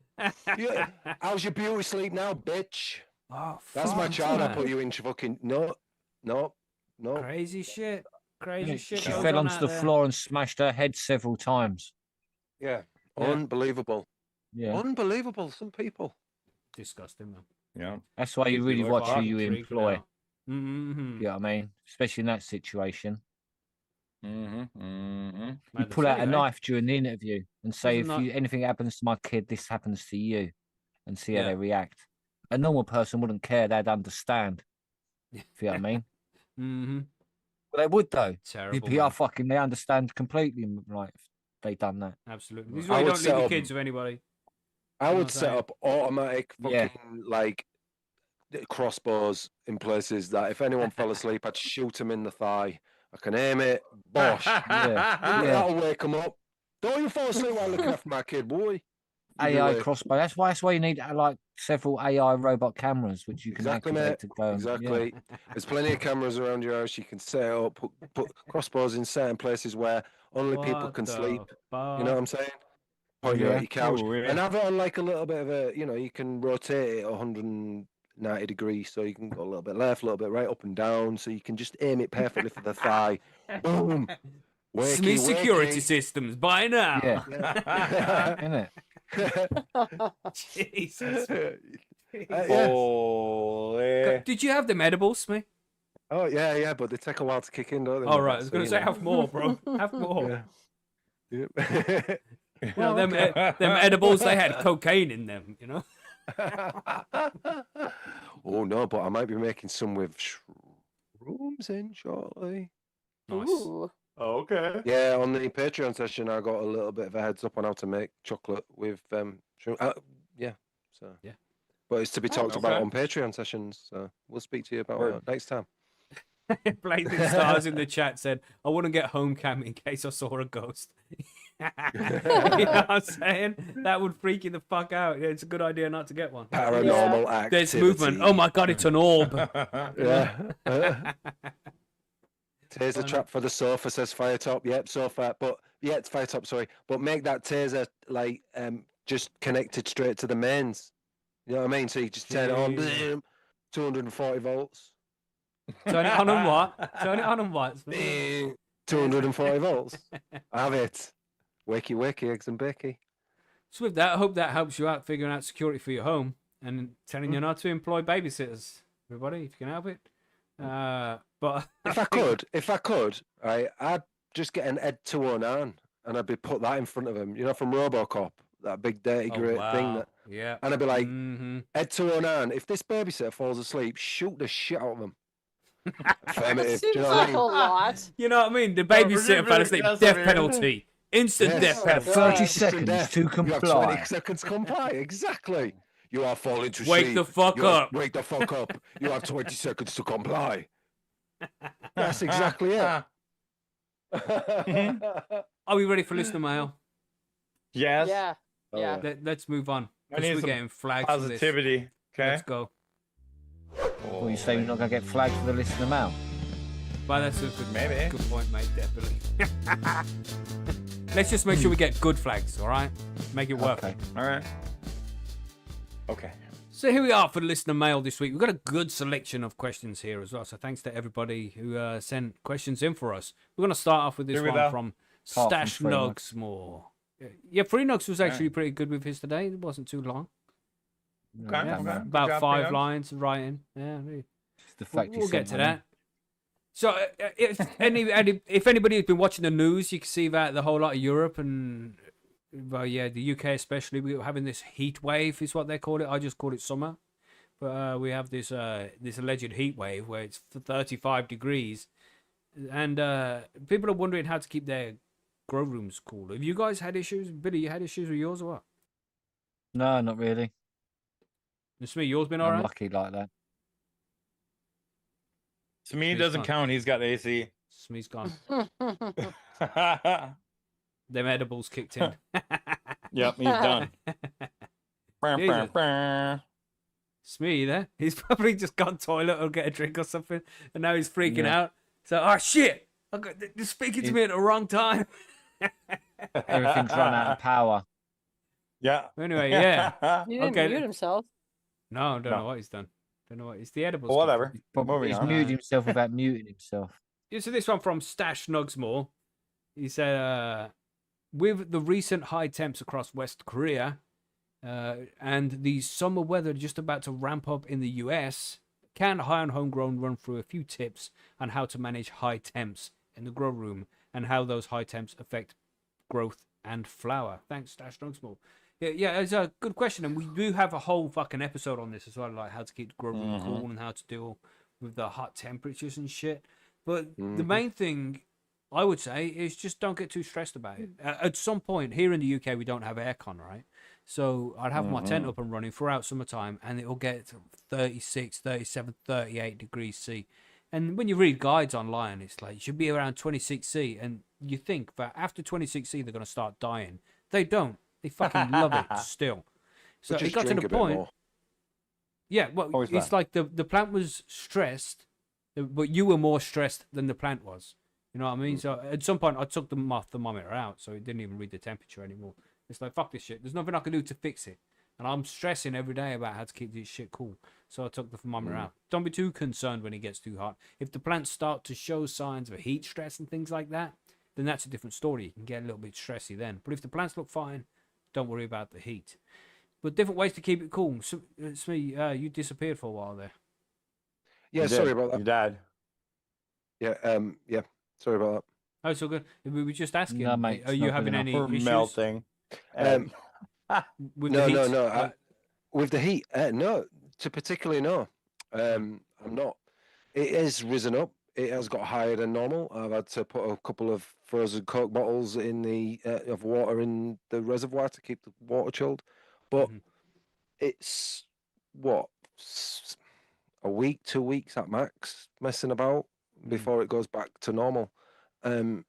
How's your beauty sleep now, bitch? Oh, That's my fuck, child. I man. put you in fucking no. Crazy shit. Crazy shit. She goes fell on onto out the there. floor and smashed her head several times. Yeah, Yeah. unbelievable, Yeah, unbelievable. Some people. Disgusting, man. Yeah. that's why you You'd be really like, watch who "Fuck, you Freaking employ. out. Mm-hmm. You know what I mean? Especially in that situation. Mm-hmm. Mm-hmm. You pull out a knife during the interview and say, if Doesn't anything happens to my kid, this happens to you, and see how Yeah. they react. A normal person wouldn't care; they'd understand. If you know what I mean? Mm-hmm. But they would though. Terrible. People are Man. fucking. They understand completely. Like if they done that. Absolutely. This is I why you would don't leave set your up- kids with anybody. I You know would what I'm set saying? up automatic Yeah. fucking like crossbows in places that if anyone fell asleep, I'd shoot him in the thigh. I can aim it. Bosh. Yeah. That'll wake him up. Don't you fall asleep while looking after my kid, boy. You do AI it. crossbow. That's why you need like several AI robot cameras, which you can Exactly, activate mate. to go. and- yeah. Exactly. There's plenty of cameras around your house. You can set it up, put crossbows in certain places where only people What can the sleep. fuck? You know what I'm saying? Point it Yeah. at your couch. Ooh, yeah. And have it on like a little bit of a, you can rotate it 190 degrees so you can go a little bit left, a little bit right, up and down. So you can just aim it perfectly for the thigh. Boom. Wakey, Smee security wakey. systems by now. Yeah. Isn't it? Jesus. Yeah. Holy. Did you have them edibles, Smee? Oh, yeah, but they take a while to kick in, don't they? All mate? right, I was So, going to you say know. have more, bro. Have more. Yeah. Yep. You know, them edibles, they had cocaine in them, you know? Oh no, but I might be making some with shrooms in shortly. Nice. Ooh. Okay. Yeah, on the Patreon session, I got a little bit of a heads up on how to make chocolate with shroom. Yeah, so Yeah. but it's to be talked about okay. on Patreon sessions. So we'll speak to you about Word. that next time. Blazing Stars in the chat said, I wouldn't get home cam in case I saw a ghost. You know what I'm saying? That would freak you the fuck out. Yeah, it's a good idea not to get one. Paranormal activity. There's movement. Oh my god, it's an orb. Yeah. Taser trap for the sofa, says Firetop. Yep, sofa. But yeah, it's Firetop, sorry. But make that taser like just connected straight to the mains. You know what I mean? So you just turn it on, Yeah. 240 volts. Turn it on and what? Turn it on and what? 240 volts. Have it. Wakey, eggs and bakey. So with that, I hope that helps you out figuring out security for your home and telling you not to employ babysitters. Everybody, if you can help it. But If I could, right, I'd just get an Ed 209 and I'd be put that in front of him. You know, from RoboCop, that big dirty great thing. That, yeah. and I'd be like, mm-hmm. Ed 209, if this babysitter falls asleep, shoot the shit out of him. Affirmative. Seems Do you know what I like mean? a lot. You know what I mean? The babysitter fell asleep, death penalty. Instant Yes. death penalty. 30 Instant seconds death. to You have 20 comply. seconds to comply. Exactly. You are falling to Wake sleep. the fuck up. Wake the fuck up. You have 20 seconds to comply. That's exactly it. Are we ready for listener mail? Yes. Yeah. Oh, Yeah. Let's move on. I 'cause need we're some getting flagged for this. Positivity. Okay. Let's go. Well, you say you're not going to get flagged for the listener mail? But that's a good, Maybe. good point, mate. Definitely. Let's just make sure we get good flags, all right? Make it work. Okay. All right. Okay. So here we are for the listener mail this week. We've got a good selection of questions here as well. So thanks to everybody who sent questions in for us. We're going to start off with this Here we one go. from Apart from Stash Free Nugs. Nugsmore. Yeah, Free Nugs was actually pretty good with his today. It wasn't too long. Okay. Yeah, okay. Good about job, 5 Free Nugs. lines of writing. Yeah, It's the fact you we'll get sent to one in. that. So if anybody has been watching the news, you can see that the whole lot of Europe and well, yeah, the UK especially, we're having this heat wave is what they call it. I just call it summer, but we have this this alleged heat wave where it's 35 degrees, and people are wondering how to keep their grow rooms cool. Have you guys had issues? Billy, you had issues with yours or what? No, not really. Smee, yours been I'm alright? lucky like that. To me, it Smee's doesn't gone. count. He's got AC. Smee's gone. Yep, Them edibles kicked in. he's done. Jesus. Smee, you there? He's probably just gone toilet or get a drink or something, and now he's freaking Yeah. out. So, oh shit! They're speaking to me at the wrong time. Everything's run out of power. Yeah. Anyway, yeah. He didn't Okay. mute himself. No, don't No. know what he's done. Don't know what it's the edibles. Well, whatever. Probably Moving he's on. muted himself without muting himself. Yeah, so this one from Stash Nugsmore. He said, with the recent high temps across West Korea and the summer weather just about to ramp up in the US, can High on Homegrown run through a few tips on how to manage high temps in the grow room and how those high temps affect growth and flower? Thanks, Stash Nugsmore. Yeah, it's a good question, and we do have a whole fucking episode on this as well, like how to keep the grow room cool and how to deal with the hot temperatures and shit. But the main thing I would say is just don't get too stressed about it. At some point here in the UK, we don't have aircon, right? So I'd have my tent up and running throughout summertime, and it'll get to 36, 37, 38 degrees C. And when you read guides online, it's like it should be around 26 C, and you think that after 26 C they're going to start dying. They don't. They fucking love it still. So Just it got to drink the a bit point. more. Yeah, well, Always it's like the plant was stressed, but you were more stressed than the plant was. You know what I mean? So at some point, I took my thermometer out, so it didn't even read the temperature anymore. It's like, fuck this shit. There's nothing I can do to fix it. And I'm stressing every day about how to keep this shit cool. So I took the thermometer out. Don't be too concerned when it gets too hot. If the plants start to show signs of heat stress and things like that, then that's a different story. You can get a little bit stressy then. But if the plants look fine, don't worry about the heat. But different ways to keep it cool. So, Smee, you disappeared for a while there. Yeah, You sorry did. about that. You died. Yeah, sorry about that. Oh, it's all good. We were just asking, No, mate, are it's you not having good any We're issues melting. with No, the heat? no, no. Like, With the heat, no. To particularly no. I'm not. It has risen up it has got higher than normal. I've had to put a couple of frozen Coke bottles in the of water in the reservoir to keep the water chilled. But Mhm. it's what a week, 2 weeks at max, messing about before it goes back to normal. And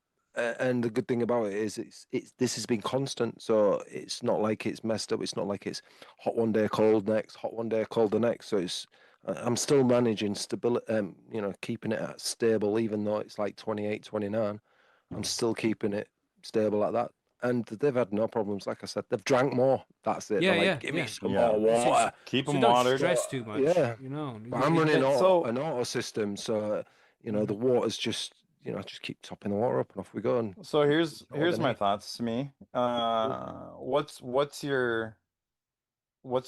the good thing about it is it's this has been constant, so it's not like it's messed up. It's not like it's hot one day, cold next, hot one day, cold the next. So I'm still managing stability, keeping it at stable, even though it's like 28, 29. I'm still keeping it stable like that. And they've had no problems. Like I said, they've drank more. That's it. Yeah, They're like, yeah, give me yeah. some Yeah. more water. Keep So them don't watered. stress too much. Yeah. You know. But I'm running that- so- an auto system, so the water's just just keep topping the water up and off we go. And So here's all the my need. thoughts, Smee. What's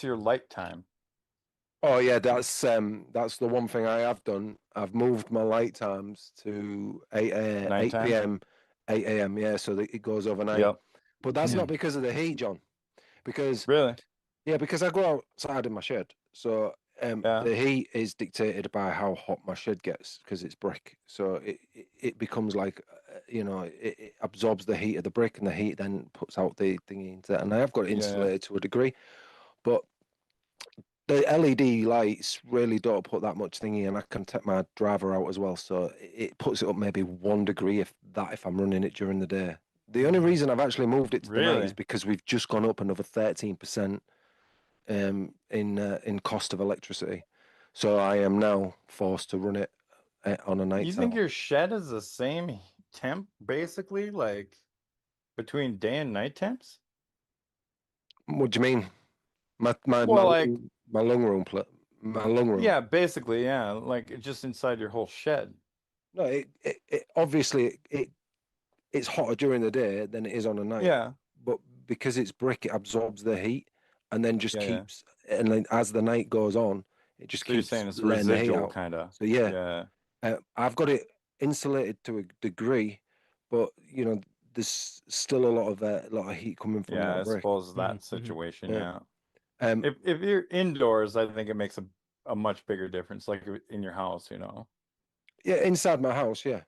your light time? Oh yeah, that's the one thing I have done. I've moved my light times to 8 Nighttime? p.m., 8 a.m. Yeah, so that it goes overnight. Yep. But that's Yeah. not because of the heat, John. Because Really? because I go outside in my shed, so Yeah. the heat is dictated by how hot my shed gets because it's brick. So it becomes like it absorbs the heat of the brick, and the heat then puts out the thingy into that. And I have got it Yeah, yeah. insulated to a degree, but the LED lights really don't put that much thingy, and I can take my driver out as well, so it puts it up maybe 1 degree if I'm running it during the day. The only reason I've actually moved it to the night Really? is because we've just gone up another 13% in cost of electricity, so I am now forced to run it on a night You time. think your shed is the same temp, basically, like between day and night temps? What do you mean? My Well, like, lung room, my lung room. yeah, basically, yeah, like just inside your whole shed. No, it obviously it's hotter during the day than it is on a night. Yeah. But because it's brick, it absorbs the heat and then just Yeah, yeah. keeps. And then as the night goes on, it just So you're keeps saying it's letting the heat residual, out. kind of. So yeah, Yeah. I've got it insulated to a degree, but there's still a lot of heat coming from Yeah, I that brick. suppose that Mhm, mhm. situation, Yeah. yeah. If you're indoors, I think it makes a much bigger difference, like in your house, Yeah, inside my house, yeah,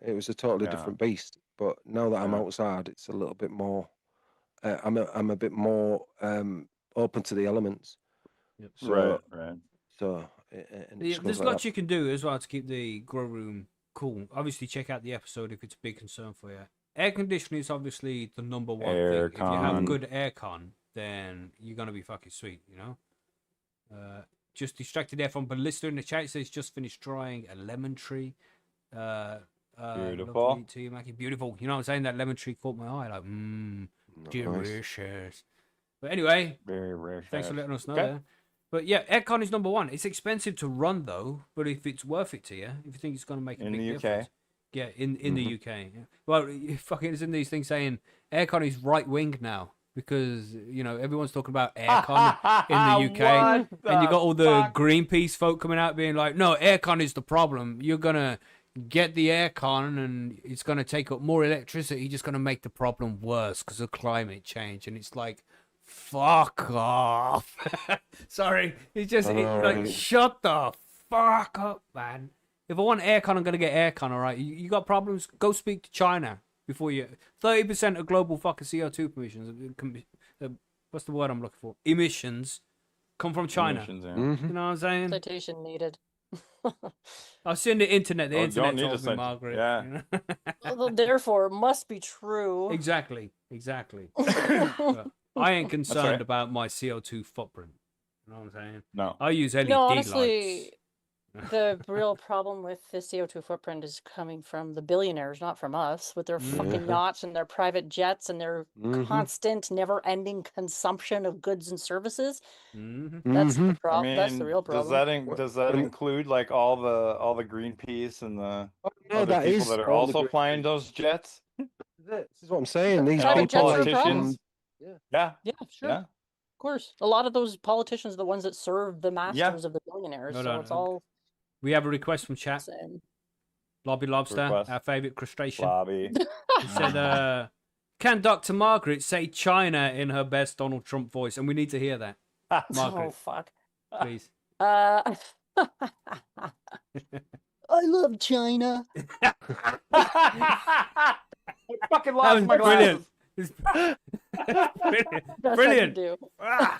it was a totally Yeah. different beast. But now that I'm Yeah. outside, it's a little bit more. I'm a bit more open to the elements. Yep. So Right. so and it Yeah, just goes there's like lots that. you can do as well to keep the grow room cool. Obviously, check out the episode if it's a big concern for you. Air conditioning is obviously the number one thing. If you have Aircon. good aircon, then you're gonna be fucking sweet, Just distracted there from Ballista in the chat. It says just finished drying a lemon tree. Beautiful. Lovely to you, Macky. Beautiful. You know what I'm saying? That lemon tree caught my eye. Like, Nice. delicious. But anyway, Very rare. thanks for letting us know Okay. there. But yeah, aircon is number one. It's expensive to run though, but if it's worth it to you, if you think it's going to make a In big the UK. difference. Yeah, in the UK. Yeah. Well, fucking isn't these things saying aircon is right wing now because everyone's talking about aircon in the UK, and you got all the Greenpeace folk coming out being like, no, aircon is the problem. You're gonna get the aircon and it's gonna take up more electricity. You're just gonna make the problem worse because of climate change, and it's like, fuck off. Sorry, it's just like shut the fuck up, man. If I want aircon, I'm gonna get aircon. All right, you got problems? Go speak to China before you. 30% of global fucking CO2 emissions. What's the word I'm looking for? Emissions come from China. Emissions, yeah. Mhm. You know what I'm saying? Citation needed. I've seen the internet. The Oh, internet don't need told a me, cit- Margaret. yeah. you know? Although, therefore, must be true. Exactly. But I ain't concerned right. about my CO2 footprint. You know what I'm saying? No. I use LED No, honestly, lights. the real problem with the CO2 footprint is coming from the billionaires, not from us, with their fucking yachts and their private jets and their constant, never-ending consumption of goods and services. Mm-hmm. That's the Mhm. problem. That's the real Does problem. that does that When- include like all the Greenpeace and the No, other that people is that are all the also Greenpeace. flying those jets? This is what I'm saying. These And all the Private jets are a problem. politicians? Yeah. Yeah, sure. Yeah. Of course. A lot of those politicians are the ones that serve the masters of the billionaires. No, so no, it's no. all We have a request from the chat. same. Lobby Lobster, Request. our favorite crustacean. Lobby. He said, can Dr. Margaret say China in her best Donald Trump voice? And we need to hear that, Oh, Margaret, fuck. please. I love China. I fucking That lost was my brilliant. glasses. Brilliant. Best Brilliant. I can do. Ah.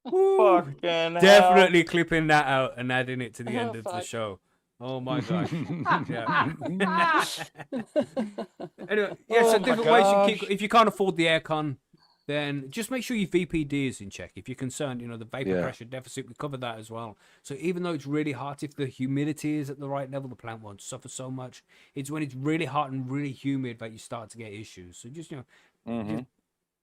Fucking hell. Definitely clipping that out and adding it to the Oh, end of the fuck. show. Oh my gosh. Yeah. Anyway, yeah, so Oh my different ways you keep, gosh. if you can't afford the aircon, then just make sure your VPD is in check. If you're concerned, the vapor Yeah. pressure deficit, we covered that as well. So even though it's really hot, if the humidity is at the right level, the plant won't suffer so much. It's when it's really hot and really humid that you start to get issues. So just, Mhm.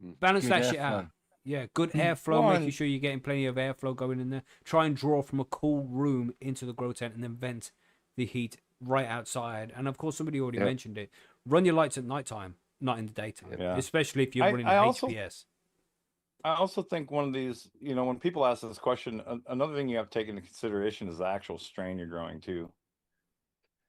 balance Good that shit out. airflow. Yeah, good airflow, Well, making and- sure you're getting plenty of airflow going in there. Try and draw from a cool room into the grow tent and then vent the heat right outside. And of course, somebody already Yep. mentioned it. Run your lights at nighttime, not in the daytime, Yeah. especially if you're running I an also- HPS. I also think one of these, when people ask this question, another thing you have to take into consideration is the actual strain you're growing too.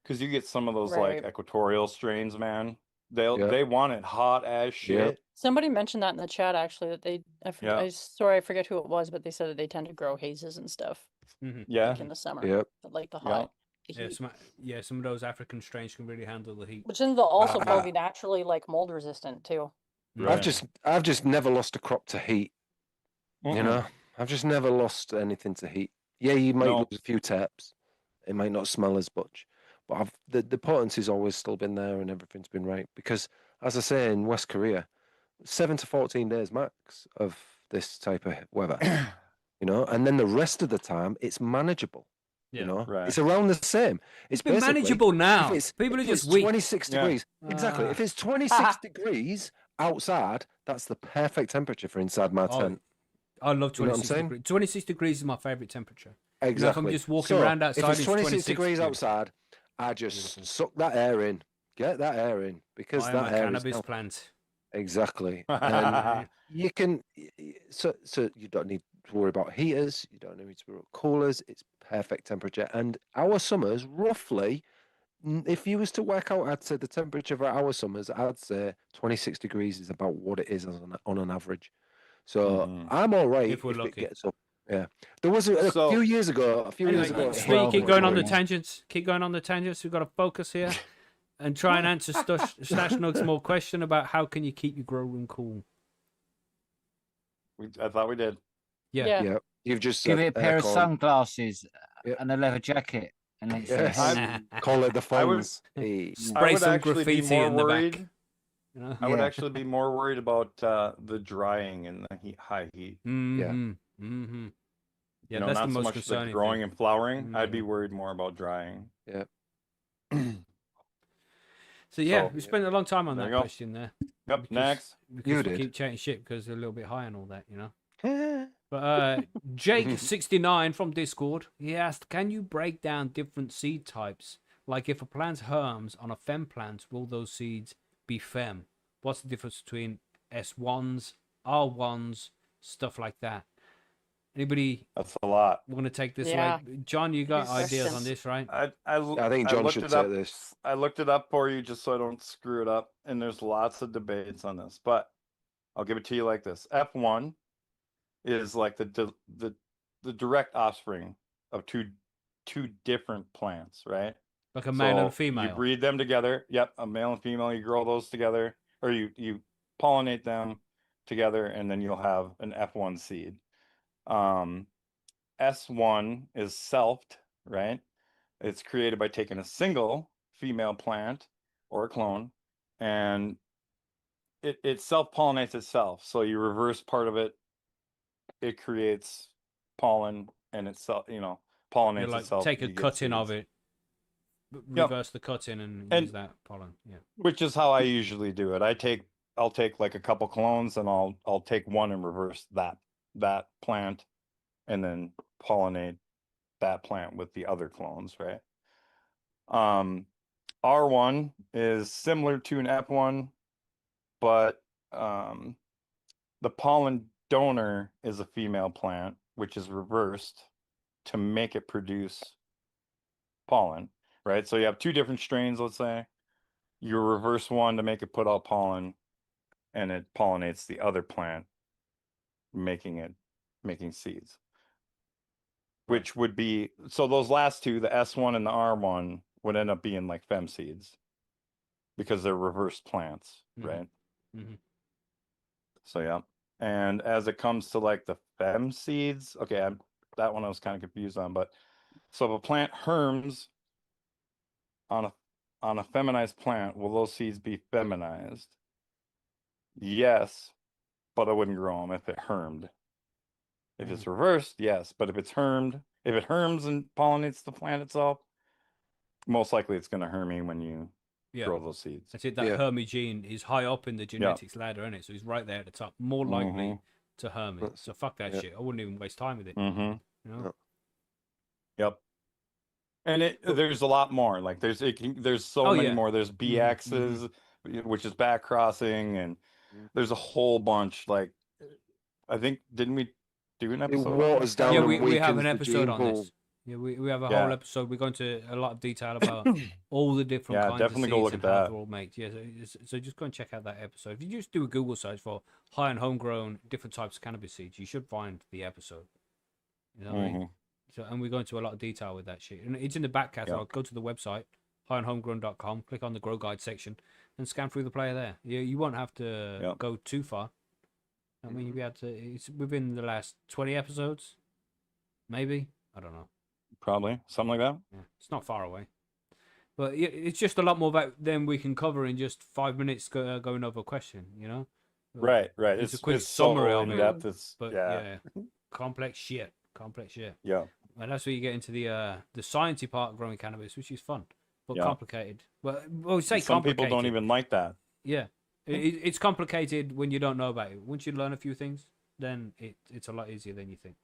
Because you get some of those like Right. equatorial strains, man. Yeah. They want it hot as shit. Somebody mentioned that in the chat actually that they Yeah. I forget who it was, but they said that they tend to grow hazes and stuff Yeah. like in the summer. Yep. That like the Yeah. hot the Yeah, heat. some of those African strains can really handle the heat. Which then they'll also Ah. probably be naturally like mold resistant too. Right. I've just never lost a crop to heat. You Mm-mm. know, I've just never lost anything to heat. Yeah, you might No. lose a few taps. It might not smell as much, but the potency's always still been there and everything's been right. Because as I say, in West Korea, 7 to 14 days max of this type of weather. And then the rest of the time it's manageable. Yeah. Right. It's around the same. It's It's been basically, manageable now. if People are if just it's weak. 26 Yeah. degrees, exactly. Ah. If it's 26 degrees outside, that's the perfect temperature for inside my Oh, tent. I love You know what I'm 26 saying? degrees. 26 degrees is my favorite temperature. Exactly. If I'm just walking So, around outside, if it's 26 degrees degrees outside, I just Beautiful. suck that air in, get that air in, because I am that a air cannabis is plant. exactly. And you can, so you don't need to worry about heaters. You don't need to worry about coolers. It's perfect temperature. And our summers, roughly, if you was to work out, I'd say the temperature for our summers, I'd say 26 degrees is about what it is on an average. So Mhm. I'm all right If we're it lucky. gets up. Yeah, there was a So- few years ago. Anyway, ago, Smee, 12 keep going on the degrees. tangents. Keep going on the tangents. We've got to focus here and try and answer Slash Nug's more question about how can you keep your grow room cool. I thought we did. Yeah. Yeah, you've just Give said it a pair of aircon. sunglasses Yeah. and a leather jacket, and it's Yes. a Call it the I would- funds. Hey. Spray some actually be graffiti more in the worried. back. You know? I would Yeah. actually be more worried about the drying and the high heat. Mm-hmm. Mm-hmm. Yeah, You know, that's not the so most much the concerning growing thing. and flowering. I'd be Mm. worried more about drying. Yeah. So yeah, So- we spent a long time on There that you go. question there. Yep. Because- Next. Because You we did. keep chatting shit because they're a little bit high and all that, you know. Yeah. But Jake69 from Discord, he asked, can you break down different seed types? Like if a plant's herms on a fem plant, will those seeds be fem? What's the difference between S1s, R1s, stuff like that? Anybody That's a lot. want to take this Yeah. away? John, you got Good ideas question. on this, right? I think John looked should it say up. this. I looked it up for you just so I don't screw it up. And there's lots of debates on this, but I'll give it to you like this. F1 is like the direct offspring of two different plants, right? Like a male and a So female. You breed them together. Yep, a male and female. You grow those together, or you pollinate them together, and then you'll have an F1 seed. S1 is selfed, right? It's created by taking a single female plant or a clone, and it self-pollinates itself. So you reverse part of it, it creates pollen, and itself, pollinates You like itself. take a you get cutting of seeds. it, reverse the cutting and use that pollen. Yeah. Which is how I usually do it. I'll take like a couple clones, and I'll take one and reverse that plant, and then pollinate that plant with the other clones, right? R1 is similar to an F1, but the pollen donor is a female plant, which is reversed to make it produce pollen, right? So you have two different strains, let's say. You reverse one to make it put out pollen, and it pollinates the other plant, making seeds. which would be, so those last two, the S1 and the R1, would end up being like fem seeds because they're reversed plants, right? Mhm. So yeah. And as it comes to like the fem seeds, okay, that one I was kind of confused on, but so if a plant herms on a feminized plant, will those seeds be feminized? Yes, but I wouldn't grow them if it hermed. If it's reversed, yes, but if it herms and pollinates the plant itself, most likely it's going to hermy when you grow those seeds. That's it. That Hermy gene is high up in the genetics ladder, isn't it? So he's right there at the top, more likely to Hermy. So fuck that shit. I wouldn't even waste time with it. You know? Yep. And there's a lot more. Like there's so many more. There's BXs, which is back crossing, and there's a whole bunch. Like I think didn't we do an episode? Waters down and we have an weakens the episode gene on pool. this. Yeah, we have a whole episode. We go into a lot of detail about all the different kinds definitely of go seeds look and at how that. they're all made. Yeah, so just go and check out that episode. If you just do a Google search for high and homegrown different types of cannabis seeds, you should find the episode. You know what I mean? So, and we go into a lot of detail with that shit. And it's in the back catalog. Go to the website, highandhomegrown.com, click on the Grow Guide section, and scan through the player there. You won't have to go too far. I mean, you'll be able to. It's within the last 20 episodes, maybe. I don't know. Probably something like that. Yeah, it's not far away. But it's just a lot more than we can cover in just 5 minutes going over a question, you know? Right. It's a quick summary so of in it. depth. But complex shit. Yeah. And that's where you get into the sciencey part of growing cannabis, which is fun, but complicated. Well, we say some complicated. people don't even like that. Yeah. It's complicated when you don't know about it. Once you learn a few things, then it's a lot easier than you think.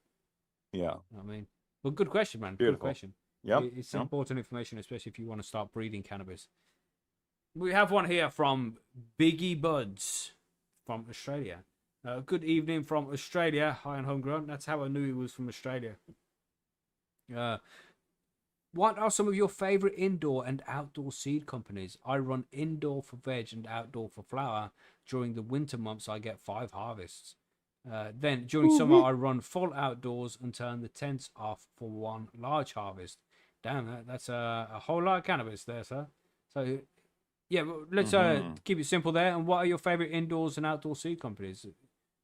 Yeah. You know what I mean? Well, good question, man. Beautiful. Good question. Yep. It's important information, especially if you want to start breeding cannabis. We have one here from Biggie Buds from Australia. Good evening from Australia, high and homegrown. That's how I knew he was from Australia. What are some of your favorite indoor and outdoor seed companies? I run indoor for veg and outdoor for flower. During the winter months, I get 5 harvests. Then during summer, I run full outdoors and turn the tents off for 1 large harvest. Damn, that's a whole lot of cannabis there, sir. So, yeah, let's keep it simple there. And what are your favorite indoors and outdoor seed companies?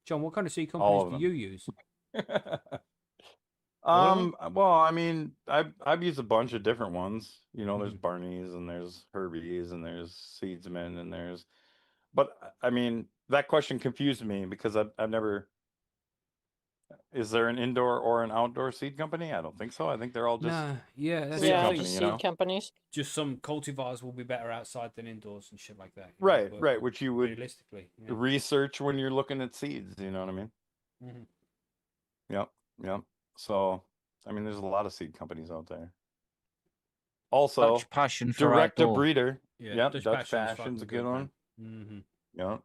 John, what kind of seed companies do you use? Well, I mean, I've used a bunch of different ones. You know, there's Barney's and there's Herbie's and there's Seedsman and there's, but I mean, that question confused me because I've never. Is there an indoor or an outdoor seed company? I don't think so. I think they're all just that's seed the company, thing. you seed know? companies. Just some cultivars will be better outside than indoors and shit like that. you know, Right, but right. Which you would realistically, research when you're looking at seeds. You know what I mean? Yep. So, I mean, there's a lot of seed companies out there. Also, Dutch passion for direct to outdoor. breeder. Yeah, Dutch Passion's a good one. Yeah.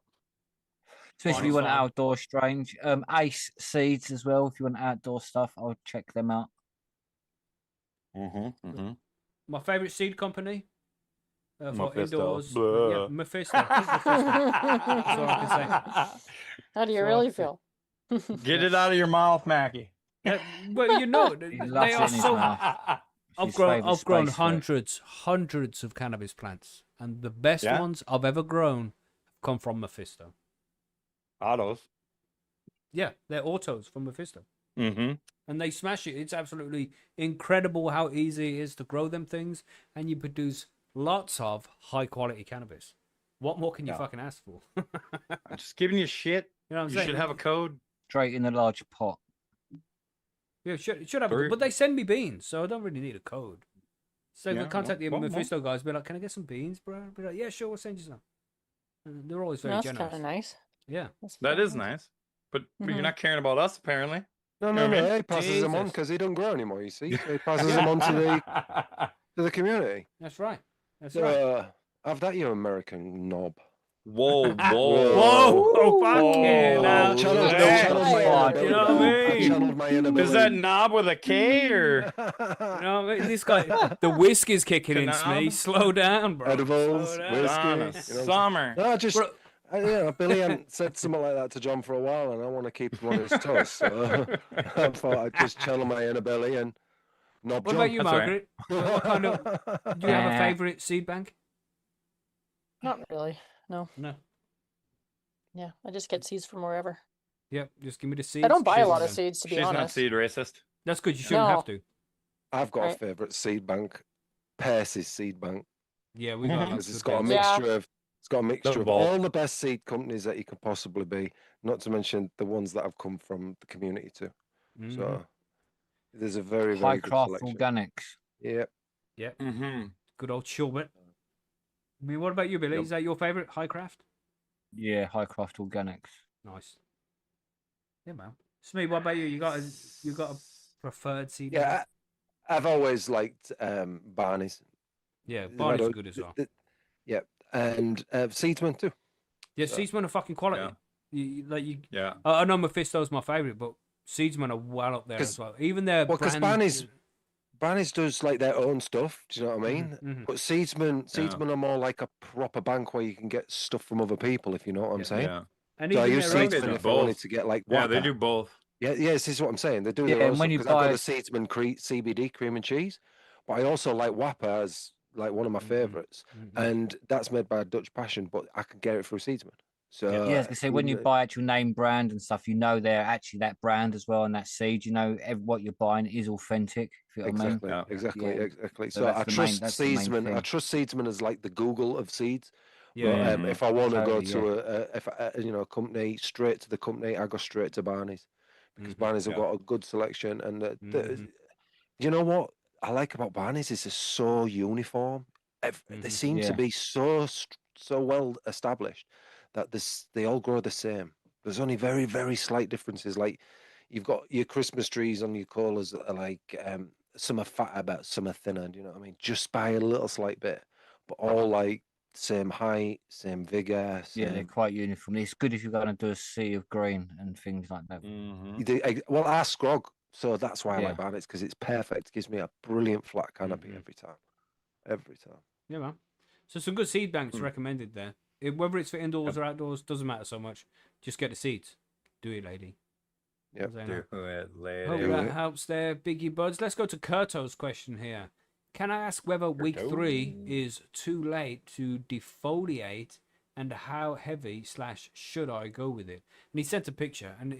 Especially if you want Farm. outdoor strange. Ace Seeds as well. If you want outdoor stuff, I'll check them out. My favorite seed company for Mephisto. indoors. Blah. Yeah, Mephisto. That's all I can say. How do you So really I feel? Get it out of your mouth, Macky. Well, you know, He they loves it are in his so. mouth. I've His favourite grown space for it. hundreds of cannabis plants, and the best ones I've ever grown have come from Mephisto. Autos. Yeah, they're autos from Mephisto. Mm-hmm. And they smash it. It's absolutely incredible how easy it is to grow them things, and you produce lots of high quality cannabis. What more can you fucking ask for? I'm just giving you shit. You know what I'm You saying? should have a code. Straight in a large pot. Yeah, it should have. But they send me beans, so I don't really need a code. So Yeah, we contact the well, Mephisto guys, be like, "Can I get some beans, bro?" I'll be like, "Yeah, sure, we'll send you some." And they're always very That's generous. kind of nice. Yeah, That is nice. But you're not caring about us, apparently. No, he passes them on Jesus. because he don't grow anymore, you see. So he passes them on to the community. that's right. That's right. Have that, you American knob. Whoa. Whoa! Oh, fuck yeah! Now, Channeled Hey, my you know what I I mean? channeled my inability. Is that knob with a K or? You know what I mean? This guy, the whiskey's kicking in, Smee. Slow down, bro. Edibles, Slow down. whiskey. Donna, You know what I'm saying? summer. No, just Bro, Billy hadn't said something like that to John for a while, and I want to keep him on his toes. So I thought I'd just channel my inner belly and Knob What John. about you, That's all right. Margaret? What kind of? Do you have a favorite seed bank? Not really. No. No. Yeah, I just get seeds from wherever. Yep. Just give me the seeds. I don't buy a ship lot of them. seeds, to be She's not honest. seed racist. That's good. You shouldn't No. have to. I've got a Right. favourite seed bank, Percy's Seed Bank. Yeah, we got. Mhm. lots Because it's of got a things. Yeah. mixture of vault. all the best seed companies that you could possibly be, not to mention the ones that have come from the community too. Mhm. So there's a very, very High good craft selection. organics. Yeah. Yep. Mm-hmm. Good old Chilbert. I mean, what about you, Billy? Yep. Is that your favorite Highcraft? Yeah, high craft organics. Nice. Yeah, man. Smee, what about you? You got a preferred seed? Yeah, bank? I've always liked Barney's. Yeah, They've Barney's had are good as well. Yeah, and Seedsman too. Yeah, so- Seedsman are fucking quality. Yeah. Yeah. I know Mephisto's my favorite, but Seedsman are well up there 'Cause- as well. Even their Because brand. Barney's does like their own stuff. Do you know what I mean? Mhm. But Seedsman are more like a proper bank where you can get stuff from other people, if you know what I'm Yeah. saying. Yeah. And So I even use their own Seedsman Seedsman stuff. if I wanted both. to get like Yeah, they Whopper. do both. Yeah, this is what I'm saying. They do Yeah, their own and when stuff you because I've got buy- the Seedsman CBD cream and cheese, but I also like Whopper as like one of my favorites, Mhm. and that's made by Dutch Passion, but I can get it through Seedsman. So Yeah, I was gonna say when you buy actual name brand and stuff, you know they're actually that brand as well, and that seed. You know, what you're buying is authentic. If you know what I mean. exactly, Yeah. exactly, Yeah. exactly. So So that's I the main- trust that's the main Seedsman. I thing. trust Seedsman as like the Google of seeds. Yeah, But yeah. Mhm. if I want to Totally, go to a company, straight to the company, I go straight to Barney's because Mhm. Barney's have Yeah. got a good selection. And Mhm. you know what I like about Barney's is it's so uniform. They Mhm. seem to Yeah. be so well established that they all grow the same. There's only very, very slight differences. Like you've got your Christmas trees on your colas that are like some are fatter, but some are thinner. Do you know what I mean? Just by a little slight bit, but all like same height, same vigor. Yeah, they're quite uniform. It's good if you're going to do a sea of green and things like that. Mhm. Well, I scrog, so that's why I Yeah. like Barnett's because it's perfect. It gives me a brilliant flat canopy Mhm. every time. Every time. Yeah, man. So some good seed banks Hmm. recommended there. Whether it's for indoors or outdoors doesn't matter so much. Just get the seeds. Do it, lady. Yep. Saying Do that. it, Hope lady. that helps there, Biggie Buds. Let's go to Kurto's question here. Can I ask whether week Kurto. 3 is too late to defoliate, and how heavy / should I go with it? And he sent a picture, and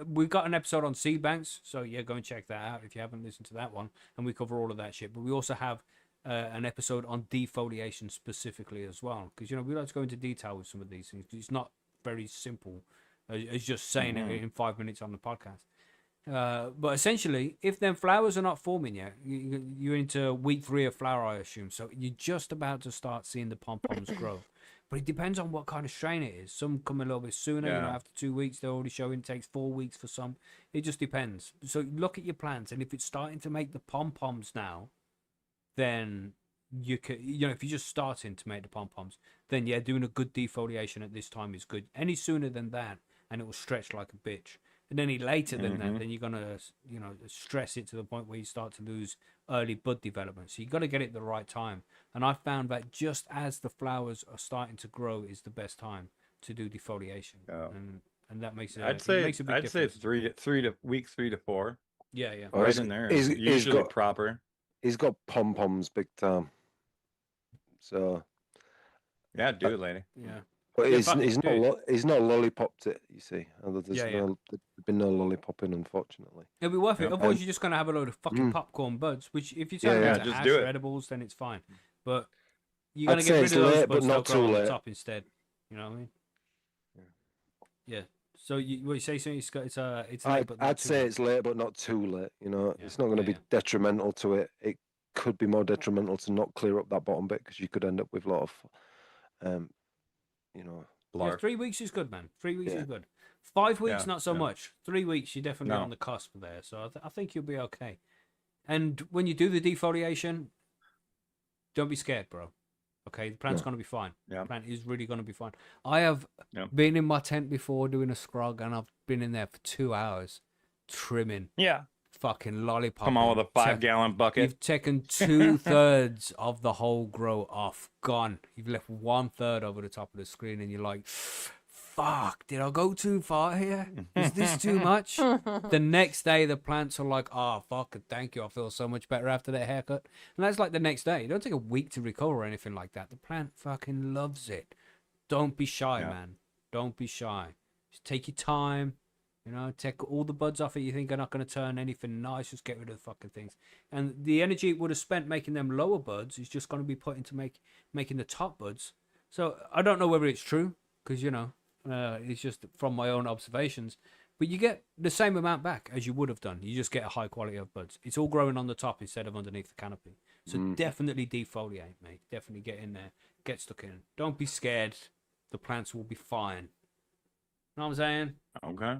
we've got an episode on seed banks, so yeah, go and check that out if you haven't listened to that one, and we cover all of that shit. But we also have an episode on defoliation specifically as well, because we like to go into detail with some of these things. It's not very simple as just saying it in 5 minutes on the podcast. But essentially, if them flowers are not forming yet, you're into week 3 of flower, I assume. So you're just about to start seeing the pom-poms grow. But it depends on what kind of strain it is. Some come a little bit sooner. Yeah. After 2 weeks, they're already showing. It takes 4 weeks for some. It just depends. So look at your plants, and if it's starting to make the pom-poms now, then you could, if you're just starting to make the pom-poms, then yeah, doing a good defoliation at this time is good. Any sooner than that, and it will stretch like a bitch. And any later than that, then you're gonna, stress it to the point where you start to lose early bud development. So you got to get it the right time. And I found that just as the flowers are starting to grow is the best time to do defoliation. Yeah. And that makes I'd it say makes a big I'd say difference. week 3 to 4. Yeah, yeah. Oh, Right he's- in there. he's Usually got- proper. He's got pom poms big time. So, Yeah, do it, lady. Yeah. but Yeah, he's fuck it, do it. he's not lollipopped it. You see, there's Yeah. there's been no lollipopping, unfortunately. It'll be worth it. Yeah. Otherwise, you're just going to have a load of fucking popcorn buds, which if you turn Yeah, them yeah, into just ash do or it. edibles, then it's fine. But you're I'd going to say get rid it's of those late, but buds, they'll not grow too on the late. top instead. You know what I mean? Yeah. So what you say? So it's late, but not I'd too say late. it's late, but not too late. Yeah, It's not going to yeah, be detrimental to it. It could be more detrimental to not clear up that bottom bit because you could end up with a lot of, Yeah, Blarf. 3 weeks is good, man. 3 weeks Yeah. is good. 5 weeks, Yeah, not so yeah. much. 3 weeks, you're definitely No. on the cusp there. So I think you'll be okay. And when you do the defoliation, don't be scared, bro. Okay, the plant's No. going to be fine. Yeah. The plant is really going to be fine. I have Yeah. been in my tent before doing a scrog, and I've been in there for 2 hours trimming Yeah. fucking lollipop. Come on with a 5-gallon bucket. You've taken 2/3 of the whole grow off, gone. You've left 1/3 over the top of the screen, and you're like, fuck, did I go too far here? Is this too much? The next day, the plants are like, oh, fuck, thank you. I feel so much better after that haircut. And that's like the next day. It don't take a week to recover or anything like that. The plant fucking loves it. Don't be shy, man. Don't be shy. Just take your time. You know, take all the buds off it you think are not going to turn anything nice. Just get rid of the fucking things. And the energy it would have spent making them lower buds is just going to be put into making the top buds. So I don't know whether it's true, because, you know, it's just from my own observations. But you get the same amount back as you would have done. You just get a high quality of buds. It's all growing on the top instead of underneath the canopy. So definitely defoliate, mate. Definitely get in there. Get stuck in. Don't be scared. The plants will be fine. Know what I'm saying? Okay.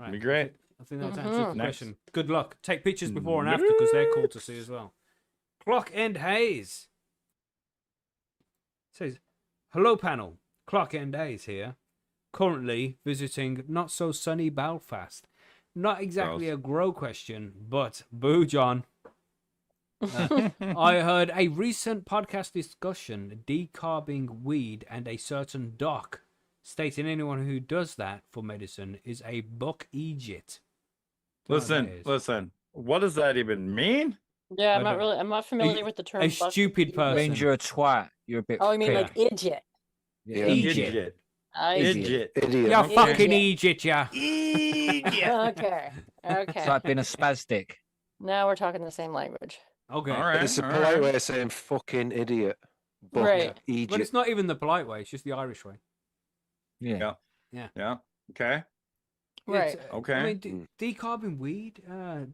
Right. Be great. I think that's answered the Next. question. Good luck. Take pictures before and after, because they're cool to see as well. Clock End Hayes says, hello panel. Clock End Hayes here. Currently visiting not so sunny Belfast. Not exactly a grow question, but boo John. I heard a recent podcast discussion decarbing weed and a certain doc stating anyone who does that for medicine is a buck Egypt. Listen. What does that even mean? Yeah, I'm not familiar with the term. A stupid person. Means you're a twat. You're a bit. Oh, I mean prick. like idiot. Yeah. Egypt. Idiot. Idiot. You're fucking Idiot. Egypt, yeah. Okay. It's like being a spastic. Now we're talking the same language. Okay. All right. It's a polite way of saying fucking idiot. Buck Right. Egypt. But it's not even the polite way, it's just the Irish way. Yeah. Yeah. Okay. Right. Okay. I mean, decarbing weed, I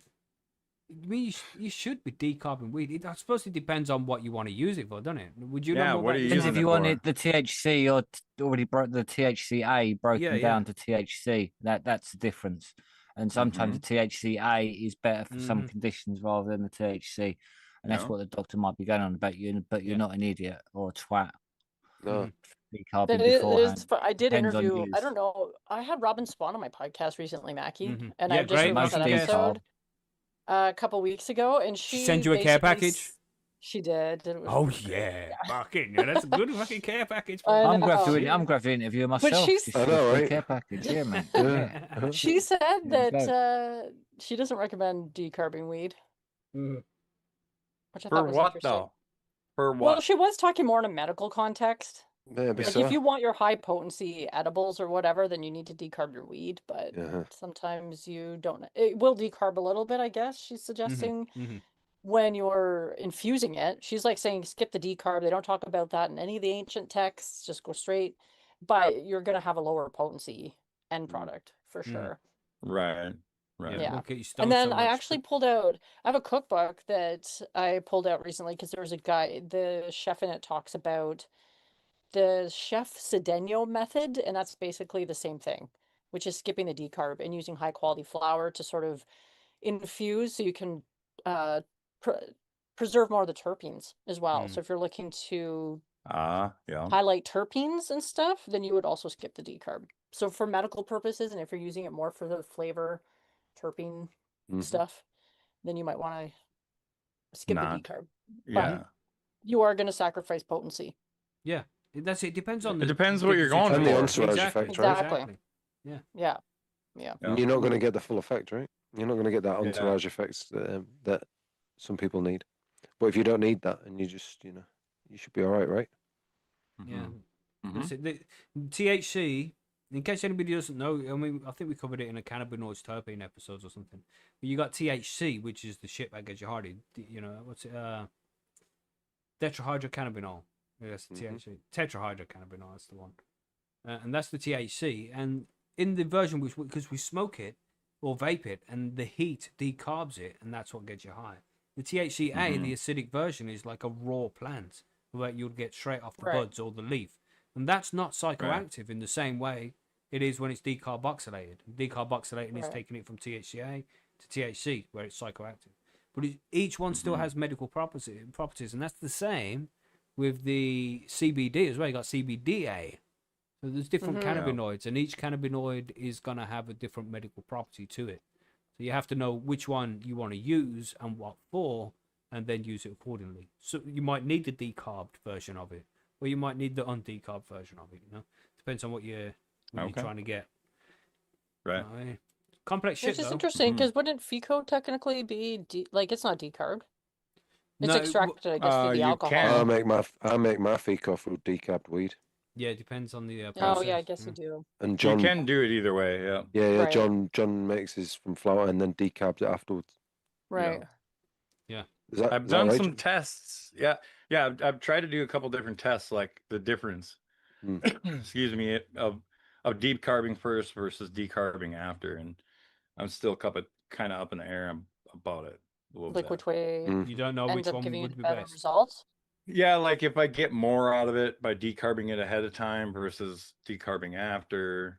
mean, you should be decarbing weed. I suppose it depends on what you want to use it for, doesn't it? Would you Yeah, know what are you Depends using if it you for? wanted the THC or already broke the THCA broken Yeah, down to THC. That's the difference. And sometimes the THCA is better for some conditions rather than the THC. And that's Yeah. what the doctor might be going on about you, but you're not an idiot or a twat. No. Decarbing That is, beforehand. I did Depends on interview. I use. don't know. I had Robin Swan on my podcast recently, Mackie, and Yeah, I just great. released that Most episode decarb. a couple weeks ago, and she send you a care basically package? She did. It was Oh, pretty great. yeah. Fucking, yeah, that's a good fucking care package. I I'm know. going to interview myself. she's- just I for know, a free right? care package. Yeah, man. Yeah. She said Yeah, that she doesn't recommend decarbing weed, Mm. which I For thought was what interesting. though? For Well, what? she was talking more in a medical context. Maybe Like so. if you want your high potency edibles or whatever, then you need to decarb your weed. But Uh-huh. sometimes you don't. It will decarb a little bit, I guess. She's suggesting when you're infusing it. She's like saying skip the decarb. They don't talk about that in any of the ancient texts. Just go straight. But you're gonna have a lower potency end product for sure. Right. Yeah. Won't get you stoned And then so I much. actually pulled out, I have a cookbook that I pulled out recently because there was a guy, the chef in it talks about the chef Cedeno method, and that's basically the same thing, which is skipping the decarb and using high quality flour to sort of infuse so you can preserve more of the terpenes as well. So if you're looking to Yeah. highlight terpenes and stuff, then you would also skip the decarb. So for medical purposes, and if you're using it more for the flavor terpene stuff, then you might want to skip the Not. decarb. Yeah. You are going to sacrifice potency. Yeah, that's it. It depends on It depends what you're different going And the situation. entourage effect, right? Exactly. Yeah. Yeah. And you're not going to get the full effect, right? You're not going to get that Yeah. entourage effects that some people need. But if you don't need that, and you just, you should be all right, Yeah. Mhm. That's it. The THC, in case anybody doesn't know, I mean, I think we covered it in a cannabinoids terpene episodes or something. But you got THC, which is the shit that gets you hardy. You know, what's it? Tetrahydrocannabinol. Yeah, that's the THC. Tetrahydrocannabinol, that's the one. And that's the THC. And in the version, because we smoke it or vape it, and the heat decarbs it, and that's what gets you high. The THCA, the acidic version, is like a raw plant where you'd get straight off the buds or the leaf. And that's not psychoactive in the same way it is when it's decarboxylated. Decarboxylating is taking it from THCA to THC, where it's psychoactive. But each one still has medical properties, and that's the same with the CBD as well. You got CBDA. So there's different cannabinoids, and each cannabinoid is going to have a different medical property to it. So you have to know which one you want to use and what for, and then use it accordingly. So you might need the decarbed version of it, or you might need the undecarbed version of it. Depends on what you're trying to get. Right. Complex shit, Which is though. interesting because wouldn't FICO technically be it's not decarbed? It's No, extracted, I guess, through the you alcohol. can. I make my feco through decabbed weed. yeah, it depends on the Oh process. yeah, I guess you do. And You John, can do it either way. Yeah. yeah, Right. John makes his from flour and then decabs it afterwards. Right. I've done some tests. Yeah. I've tried to do a couple different tests, like the difference. Excuse me, of deep carbing first versus decarbing after, and I'm still kind of up in the air about it a little Like bit. which way You don't know ends which up one giving you would be better best. results? Yeah, like if I get more out of it by decarbing it ahead of time versus decarbing after,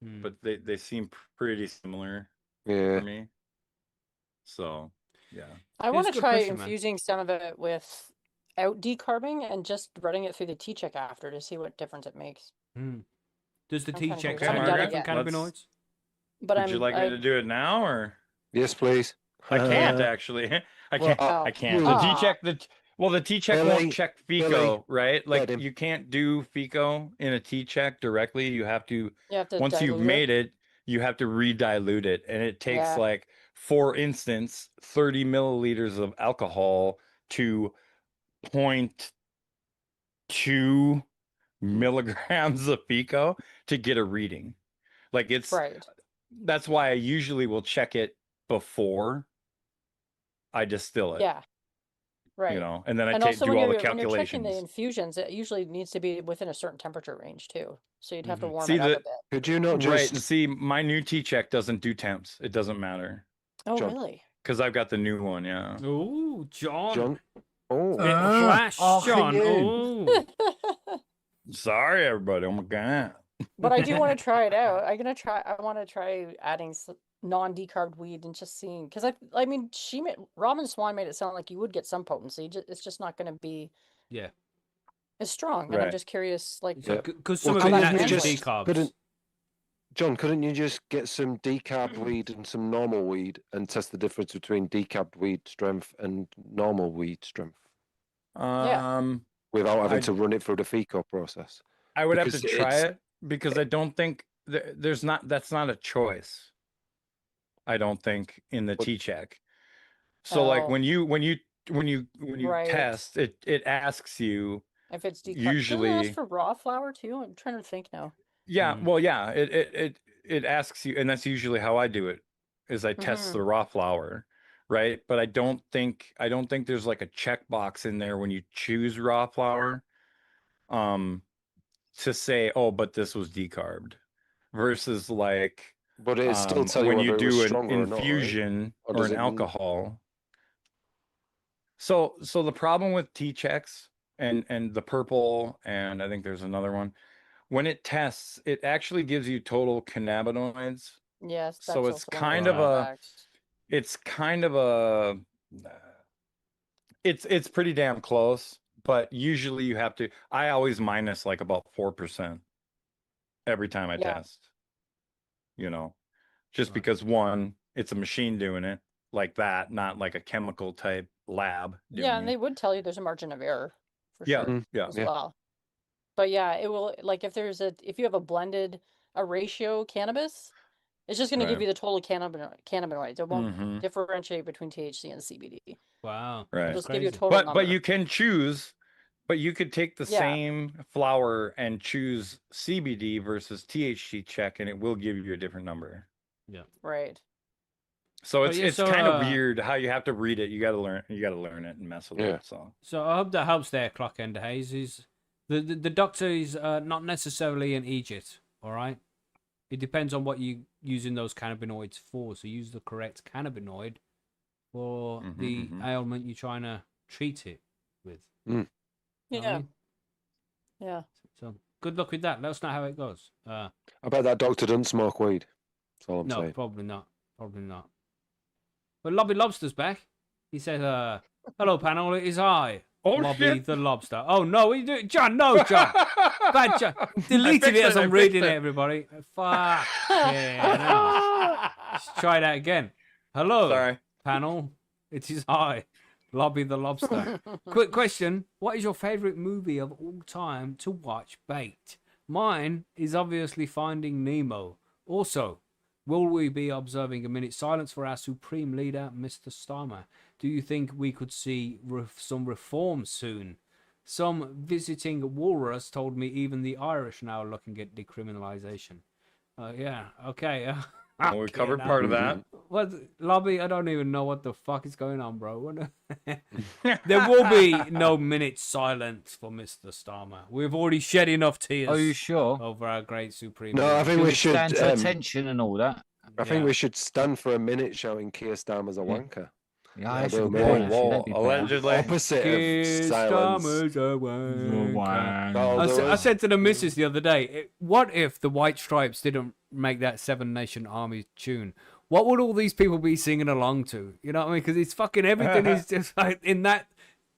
but they seem pretty similar for me. So, yeah. I want It's a to good try question, man. infusing some of it without decarbing and just running it through the T-check after to see what difference it makes. Does the I'm T kinda check curious. have Haven't done any it different yet. cannabinoids? But Would you like me to do it now, or Yes, please. I can't actually. I can't. Well, I can't. oh. The T-check. The T-check Billy, won't check FICO, right? Like get him. you can't do FICO in a T-check directly. You have to. you have to Once you've dilute made it, you have to re-dilute it, and it takes Yeah. like, for instance, 30 milliliters of alcohol to 0.2 milligrams of FICO to get a reading. Like Right. that's why I usually will check it before I distill it. Yeah. Right. And then I And also do when all the you're checking the calculations. infusions, it usually needs to be within a certain temperature range too. So you'd have to warm See, it up a bit. Could you not Right, just and see, my new T-check doesn't do temps. It doesn't matter Oh, John. really? because I've got the new one. Yeah. Oh, John. John? Oh, Flash, John. you. Oh. Sorry, everybody. Oh my god. But I do want to try it out. I want to try adding non-decarbed weed and just seeing, because I mean, Robin Swan made it sound like you would get some potency. It's just not going to be Yeah. as strong. And I'm Right. just curious, like, Yeah. Because some Well, of it couldn't you naturally just- decarbs. Couldn't you just get some decabbed weed and some normal weed and test the difference between decabbed weed strength and normal weed strength without having to run it through the FICO process? I would have Because to try it's- it because I don't think that's not a choice. I don't think in the What- T-check. So like Oh. when you Right. test it asks you if it's decarbed. Doesn't it usually ask for raw flour too? I'm trying to think now. well it asks you, and that's usually how I do it is I test the raw flour, right? But I don't think there's like a checkbox in there when you choose raw flour to say, oh, but this was decarbed versus like But it still tell you when whether you it was do an stronger or not, right? infusion Or or does an it- alcohol. So the problem with T-checks and the purple, and I think there's another one, when it tests, it actually gives you total cannabinoids. Yes. That's So it's also one kind the of a drawbacks. it's pretty damn close, but usually you have to, I always minus like about 4% every time I Yeah. test, just Right. because one, it's a machine doing it like that, not like a chemical type lab doing Yeah, and it. they would tell you there's a margin of error for Yeah, sure yeah. as Yeah. well. But yeah, it will, like, if you have a ratio cannabis, it's just going to give Right. you the total cannabinoids. It won't Mhm. differentiate between THC and CBD. Wow. Right. It'll That's just give you a crazy. total But number. you can choose, but you could take the Yeah. same flower and choose CBD versus THC check, and it will give you a different number. Right. So But it's yeah, kind of weird how you have to read it. You got to learn it and mess with Yeah. it. So So I hope that helps there, Clockend Haze. Is the doctor is not necessarily an Egypt, all right? It depends on what you using those cannabinoids for. So use the correct cannabinoid for the ailment you're trying to treat it with. You know what I Yeah. mean? Yeah. So good luck with that. Let us know how it goes. I bet that doctor doesn't smoke weed. That's all I'm No, saying. probably not. Probably not. But Lobby Lobster's back. He said, hello, panel. It is I, Oh, Lobby shit. the Lobster. Oh, no. What are you doing? John, no, John. Bad John. Deleted it as I'm reading it, everybody. Fuck. Yeah, no. Let's try that again. Hello, Sorry. panel. It is I, Lobby the Lobster. Quick question. What is your favorite movie of all time to watch baked? Mine is obviously Finding Nemo. Also, will we be observing a minute's silence for our supreme leader, Mr. Starmer? Do you think we could see some reform soon? Some visiting walrus told me even the Irish now are looking at decriminalisation. Yeah, okay. Well, we covered part of that. What lobby? I don't even know what the fuck is going on, bro. There will be no minute's silence for Mr. Starmer. We've already shed enough tears. Are you sure? Over our great supreme. No, I think we should stand to attention and all that. I think we should stand for a minute shouting Keir Starmer's a wanker. Yeah, that's a Well, good whoa, point, actually. whoa, That'd be better. allegedly. Opposite Keir of silence. Starmer's a wanker. Although I said to the missus the other day, what if the White Stripes didn't make that Seven Nation Army tune? What would all these people be singing along to? You know what I mean? Because it's fucking everything is just like in that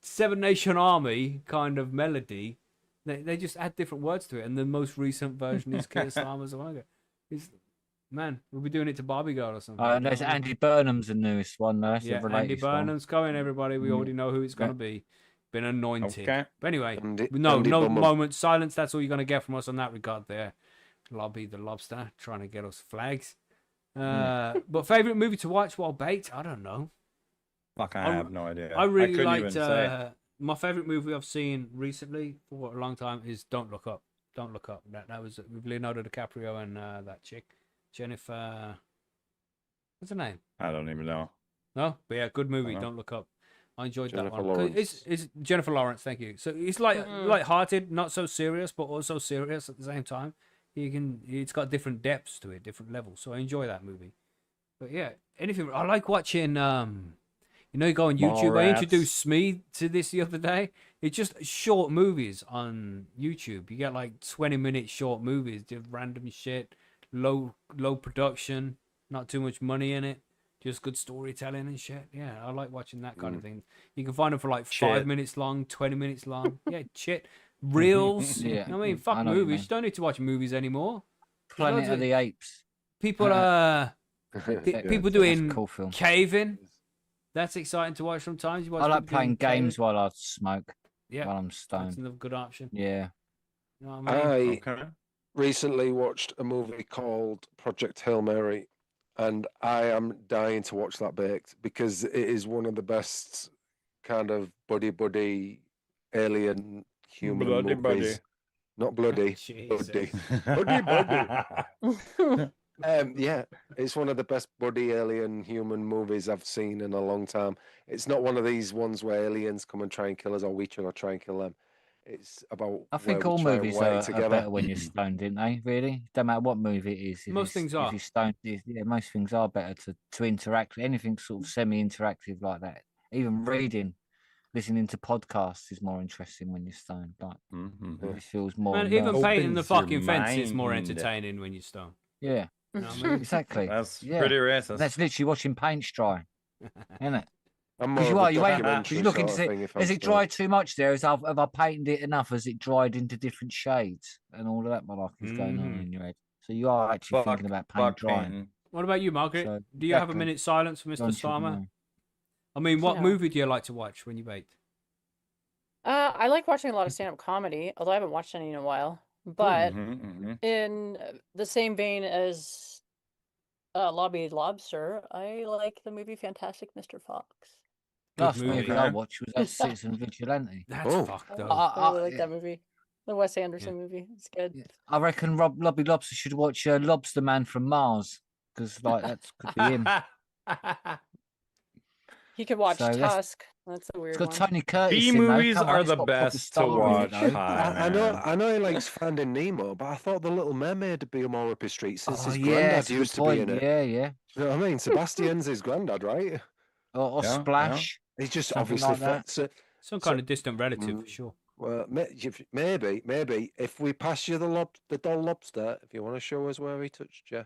Seven Nation Army kind of melody. They just add different words to it, and the most recent version is Keir Starmer's a wanker. Man, we'll be doing it to Barbie Girl or something. And there's Andy Burnham's the newest one, though. That's yeah, the Andy latest one. Burnham's coming, everybody. We already know who it's going to be. Been anointed. Okay. But anyway, Andy no Burnham. moment silence. That's all you're going to get from us on that regard there. Lobby the Lobster trying to get us flags. But favourite movie to watch while baked? I don't know. Fuck, I have no idea. I really couldn't liked... even say. my favourite movie I've seen recently for a long time is Don't Look Up. Don't Look Up. That was with Leonardo DiCaprio and that chick. Jennifer... What's her name? I don't even know. No? But yeah, good movie. Uh-huh. Don't Look Up. I enjoyed Jennifer that one. 'Cause Lawrence. It's Jennifer Lawrence, thank you. So it's like light-hearted, not so serious, but also serious at the same time. It's got different depths to it, different levels. So I enjoy that movie. But yeah, anything. I like watching. You go on YouTube. I Mallrats. introduced Smee to this the other day. It's just short movies on YouTube. You get like 20-minute short movies, just random shit, low production, not too much money in it, just good storytelling and shit. Yeah, I like watching that kind of thing. You can find them for like 5 minutes long, 20 minutes long. Yeah, shit. Reels. Yeah. I mean, fuck I know what you movies. mean. You don't need to watch movies anymore. Planet of the Apes. People Yeah. people That's a doing cool film. caving. That's exciting to watch sometimes. You watch I like people doing playing games caving. while I smoke, Yeah, while I'm that's stoned. another good option. Yeah. You know what I mean? I Okay. recently watched a movie called Project Hail Mary, and I am dying to watch that baked because it is one of the best kind of buddy alien human Bloody movies. buddy. Not bloody, Jesus. buddy. Yeah, it's one of the best buddy alien human movies I've seen in a long time. It's not one of these ones where aliens come and try and kill us, or we try and kill them. It's about I think where we all try and movies work are together. better when you're stoned, didn't they? Really? Don't matter what movie it is. Most things are. If you're stoned, yeah, most things are better to interact. Anything sort of semi-interactive like that. Even reading, listening to podcasts is more interesting when you're stoned. Like Mhm. it feels more. Man, even immersive. painting the Opens your fucking fence is more mind. entertaining when you're stoned. Yeah, You know what I mean? exactly. That's Yeah. pretty racist. That's literally watching paint dry, isn't it? I'm Because more you of a are, you ain't. documentary You're looking to sort of see, thing if has I'm it dried too much there? Have I painted it enough? Has it dried into different shades and all of that malarkey is going on in your head? So you are actually thinking about paint Fuck drying. painting. What about you, Margaret? So, Do you have a exactly. minute's silence for Mr. Don't you Starmer? know? I mean, what No. movie do you like to watch when you baked? I like watching a lot of stand-up comedy, although I haven't watched any in a while. But in the same vein as Lobby Lobster, I like the movie Fantastic Mr. Fox. Last movie. movie I watched was that Citizen Vigilante. That's Oh. fucked up. I really like that movie. The Wes Anderson movie. It's good. Yeah. I reckon Lobby Lobster should watch Lobster Man from Mars because like that could be him. He could watch So that's- Tusk. That's a weird It's got one. Tony Curtis. B in, though. movies Come on, are it's the got proper best to star in it, watch. though. I know he likes Finding Nemo, but I thought The Little Mermaid would be more up his street since his yeah, granddad that's a good used to be in point. it. Yeah. You know what I mean? Sebastian's his granddad, right? Or Yeah, Splash. He's just Something obviously like that. fit. So, Some kind of distant relative, for sure. well, maybe if we pass you the doll lobster, if you want to show us where he touched you,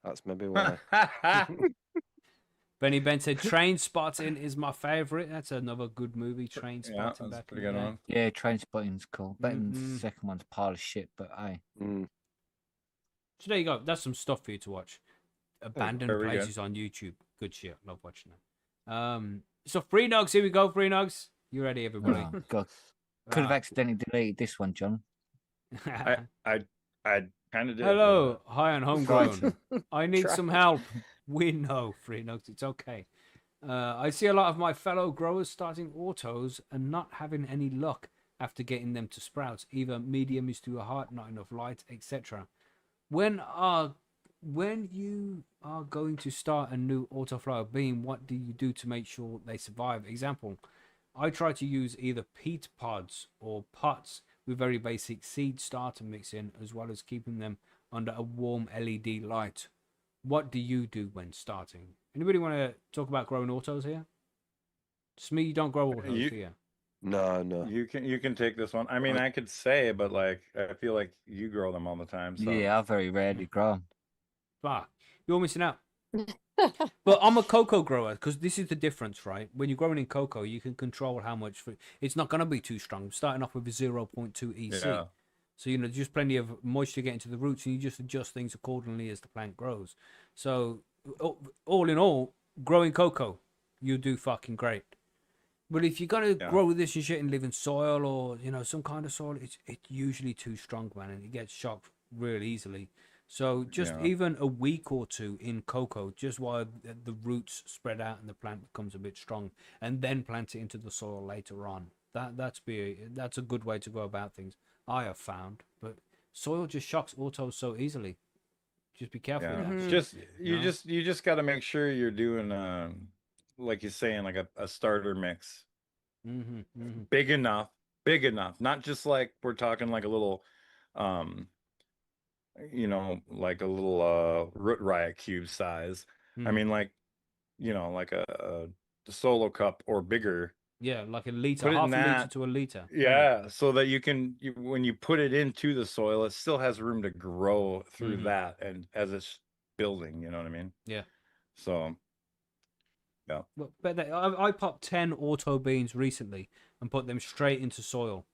that's maybe why. Benny Ben said Train Spotting is my favourite. That's another good movie, Train Yeah, Spotting. that's back pretty in good the day. one. Yeah, Train Spotting's cool. Better than Mhm. the second one's a pile of shit, but hey. Mm. So there you go. That's some stuff for you to watch. Abandoned very good. Places on YouTube. Good shit. Love watching them. So Free Nugs, here we go, Free Nugs. You ready, everybody? Oh, God. Could have accidentally deleted this one, John. I kind of did. Hello, hi on homegrown. I need Try. some help. We know, Free Notes, it's okay. I see a lot of my fellow growers starting autos and not having any luck after getting them to sprout. Either medium is too hot, not enough light, etc. When you are going to start a new autoflower bean, what do you do to make sure they survive? Example, I try to use either peat pods or pots with very basic seed starter mix in, as well as keeping them under a warm LED light. What do you do when starting? Anybody want to talk about growing autos here? Smee, you don't grow autos here. No. You can take this one. I mean, I could say, but like, I feel like you grow them all the time. So. Yeah, I very rarely grow 'em. Fuck, you're missing out. But I'm a cocoa grower, because this is the difference, right? When you're growing in cocoa, you can control how much food. It's not going to be too strong. Starting off with a 0.2 EC. Yeah. So, just plenty of moisture getting to the roots, and you just adjust things accordingly as the plant grows. So, all in all, growing cocoa, you do fucking great. But if you're going to grow this and shit and live in soil or, some kind of soil, it's usually too strong, man, and it gets shocked real easily. So just even a week or two in cocoa, just while the roots spread out and the plant becomes a bit strong, and then plant it into the soil later on. That's a good way to go about things, I have found. But soil just shocks autos so easily. Just be careful. Yeah. With that. Just you just got to make sure you're doing like you're saying, like a starter mix. Big enough, not just like we're talking like a little like a little root riot cube size. I mean, like like a solo cup or bigger. Yeah, like a liter, Put it half in a liter that. to a liter. Yeah, so that you can when you put it into the soil, it still has room to grow through that, and as it's building, you know what I mean? Yeah. So yeah. But I popped 10 auto beans recently and put them straight into soil.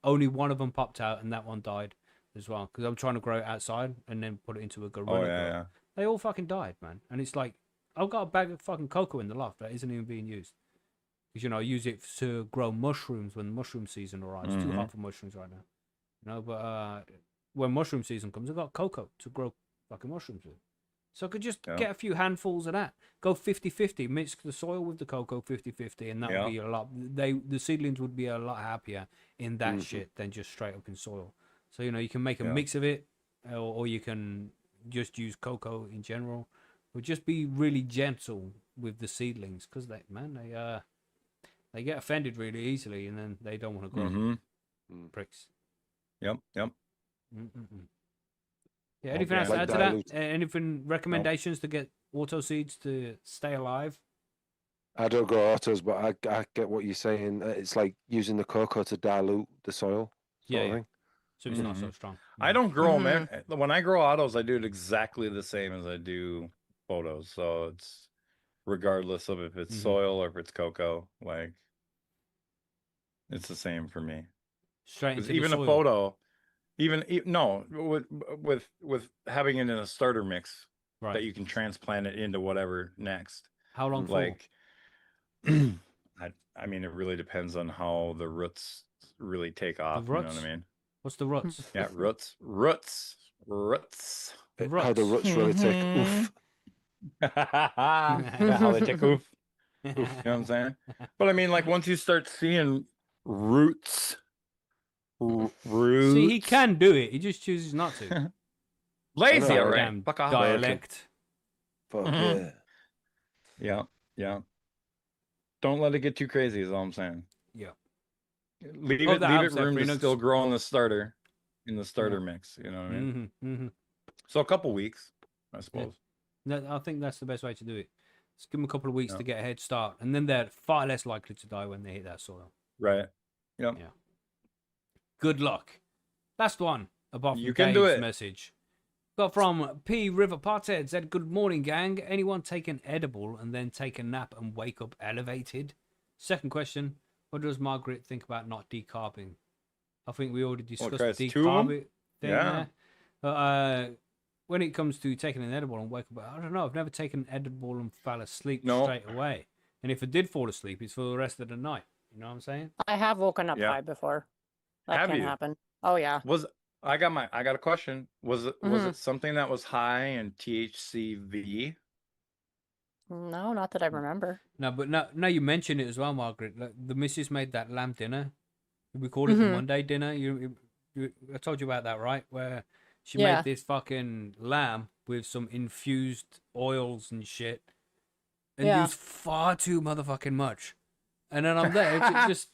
Only one of them popped out, and that one died as well, because I'm trying to grow it outside and then put it into a gorilla. Oh yeah. They all fucking died, man. And it's like, I've got a bag of fucking cocoa in the loft that isn't even being used. Because, I use it to grow mushrooms when mushroom season arrives. It's too hot for mushrooms right now. But when mushroom season comes, I've got cocoa to grow fucking mushrooms with. So I could just get a few handfuls of that. Go 50-50. Mix the soil with the cocoa 50-50. And that would be a lot. The seedlings would be a lot happier in that shit than just straight up in soil. So, you can make a mix of it. Or you can just use cocoa in general. But just be really gentle with the seedlings. Because they get offended really easily. And then they don't want to grow. Pricks. Yep. Yeah, anything else to add to that? Anything, recommendations to get auto seeds to stay alive? I don't grow autos, but I get what you're saying. It's like using the cocoa to dilute the soil. Yeah. So it's not so strong. I don't grow them. When I grow autos, I do it exactly the same as I do photos. So it's regardless of if it's soil or if it's cocoa, like it's the same for me. Straight into even the soil. A photo. No, with having it in a starter mix that you can transplant it into whatever next. How long for? Like, I mean, it really depends on how the roots really take off. You know what I mean? What's the roots? Yeah, roots. How the roots really take oof. How they take oof. You know what I'm saying? But I mean, like once you start seeing roots. See, he can do it. He just chooses not to. Lazy, all right. Fuck off. Dialect. Fuck yeah. Don't let it get too crazy. Is all I'm saying. Yeah. Leave it room to still grow in the starter mix. You know what I mean? So a couple weeks, I suppose. Yeah. I think that's the best way to do it. Just give them a couple of weeks to get a head start, and then they're far less likely to die when they hit that soil. Right. Yep. Yeah. Good luck. Last one. Above you can do it. Message. Got from P River Pothead, said, "Good morning, gang. Anyone take an edible and then take a nap and wake up elevated?" Second question: what does Margaret think about not decarbing? I think we already discussed decarbing. Yeah. When it comes to taking an edible and wake up, I don't know. I've never taken an edible and fell asleep straight away. And if I did fall asleep, it's for the rest of the night. You know what I'm saying? I have woken up high before. That can happen. Oh yeah. I got a question. Was it Mhm. something that was high in THCV? No, not that I remember. No, but now you mention it as well, Margaret. Like, the missus made that lamb dinner. We call it the Mhm. Monday dinner. I told you about that, right? Where she Yeah. made this fucking lamb with some infused oils and shit, and Yeah. used far too motherfucking much. And then I'm there, just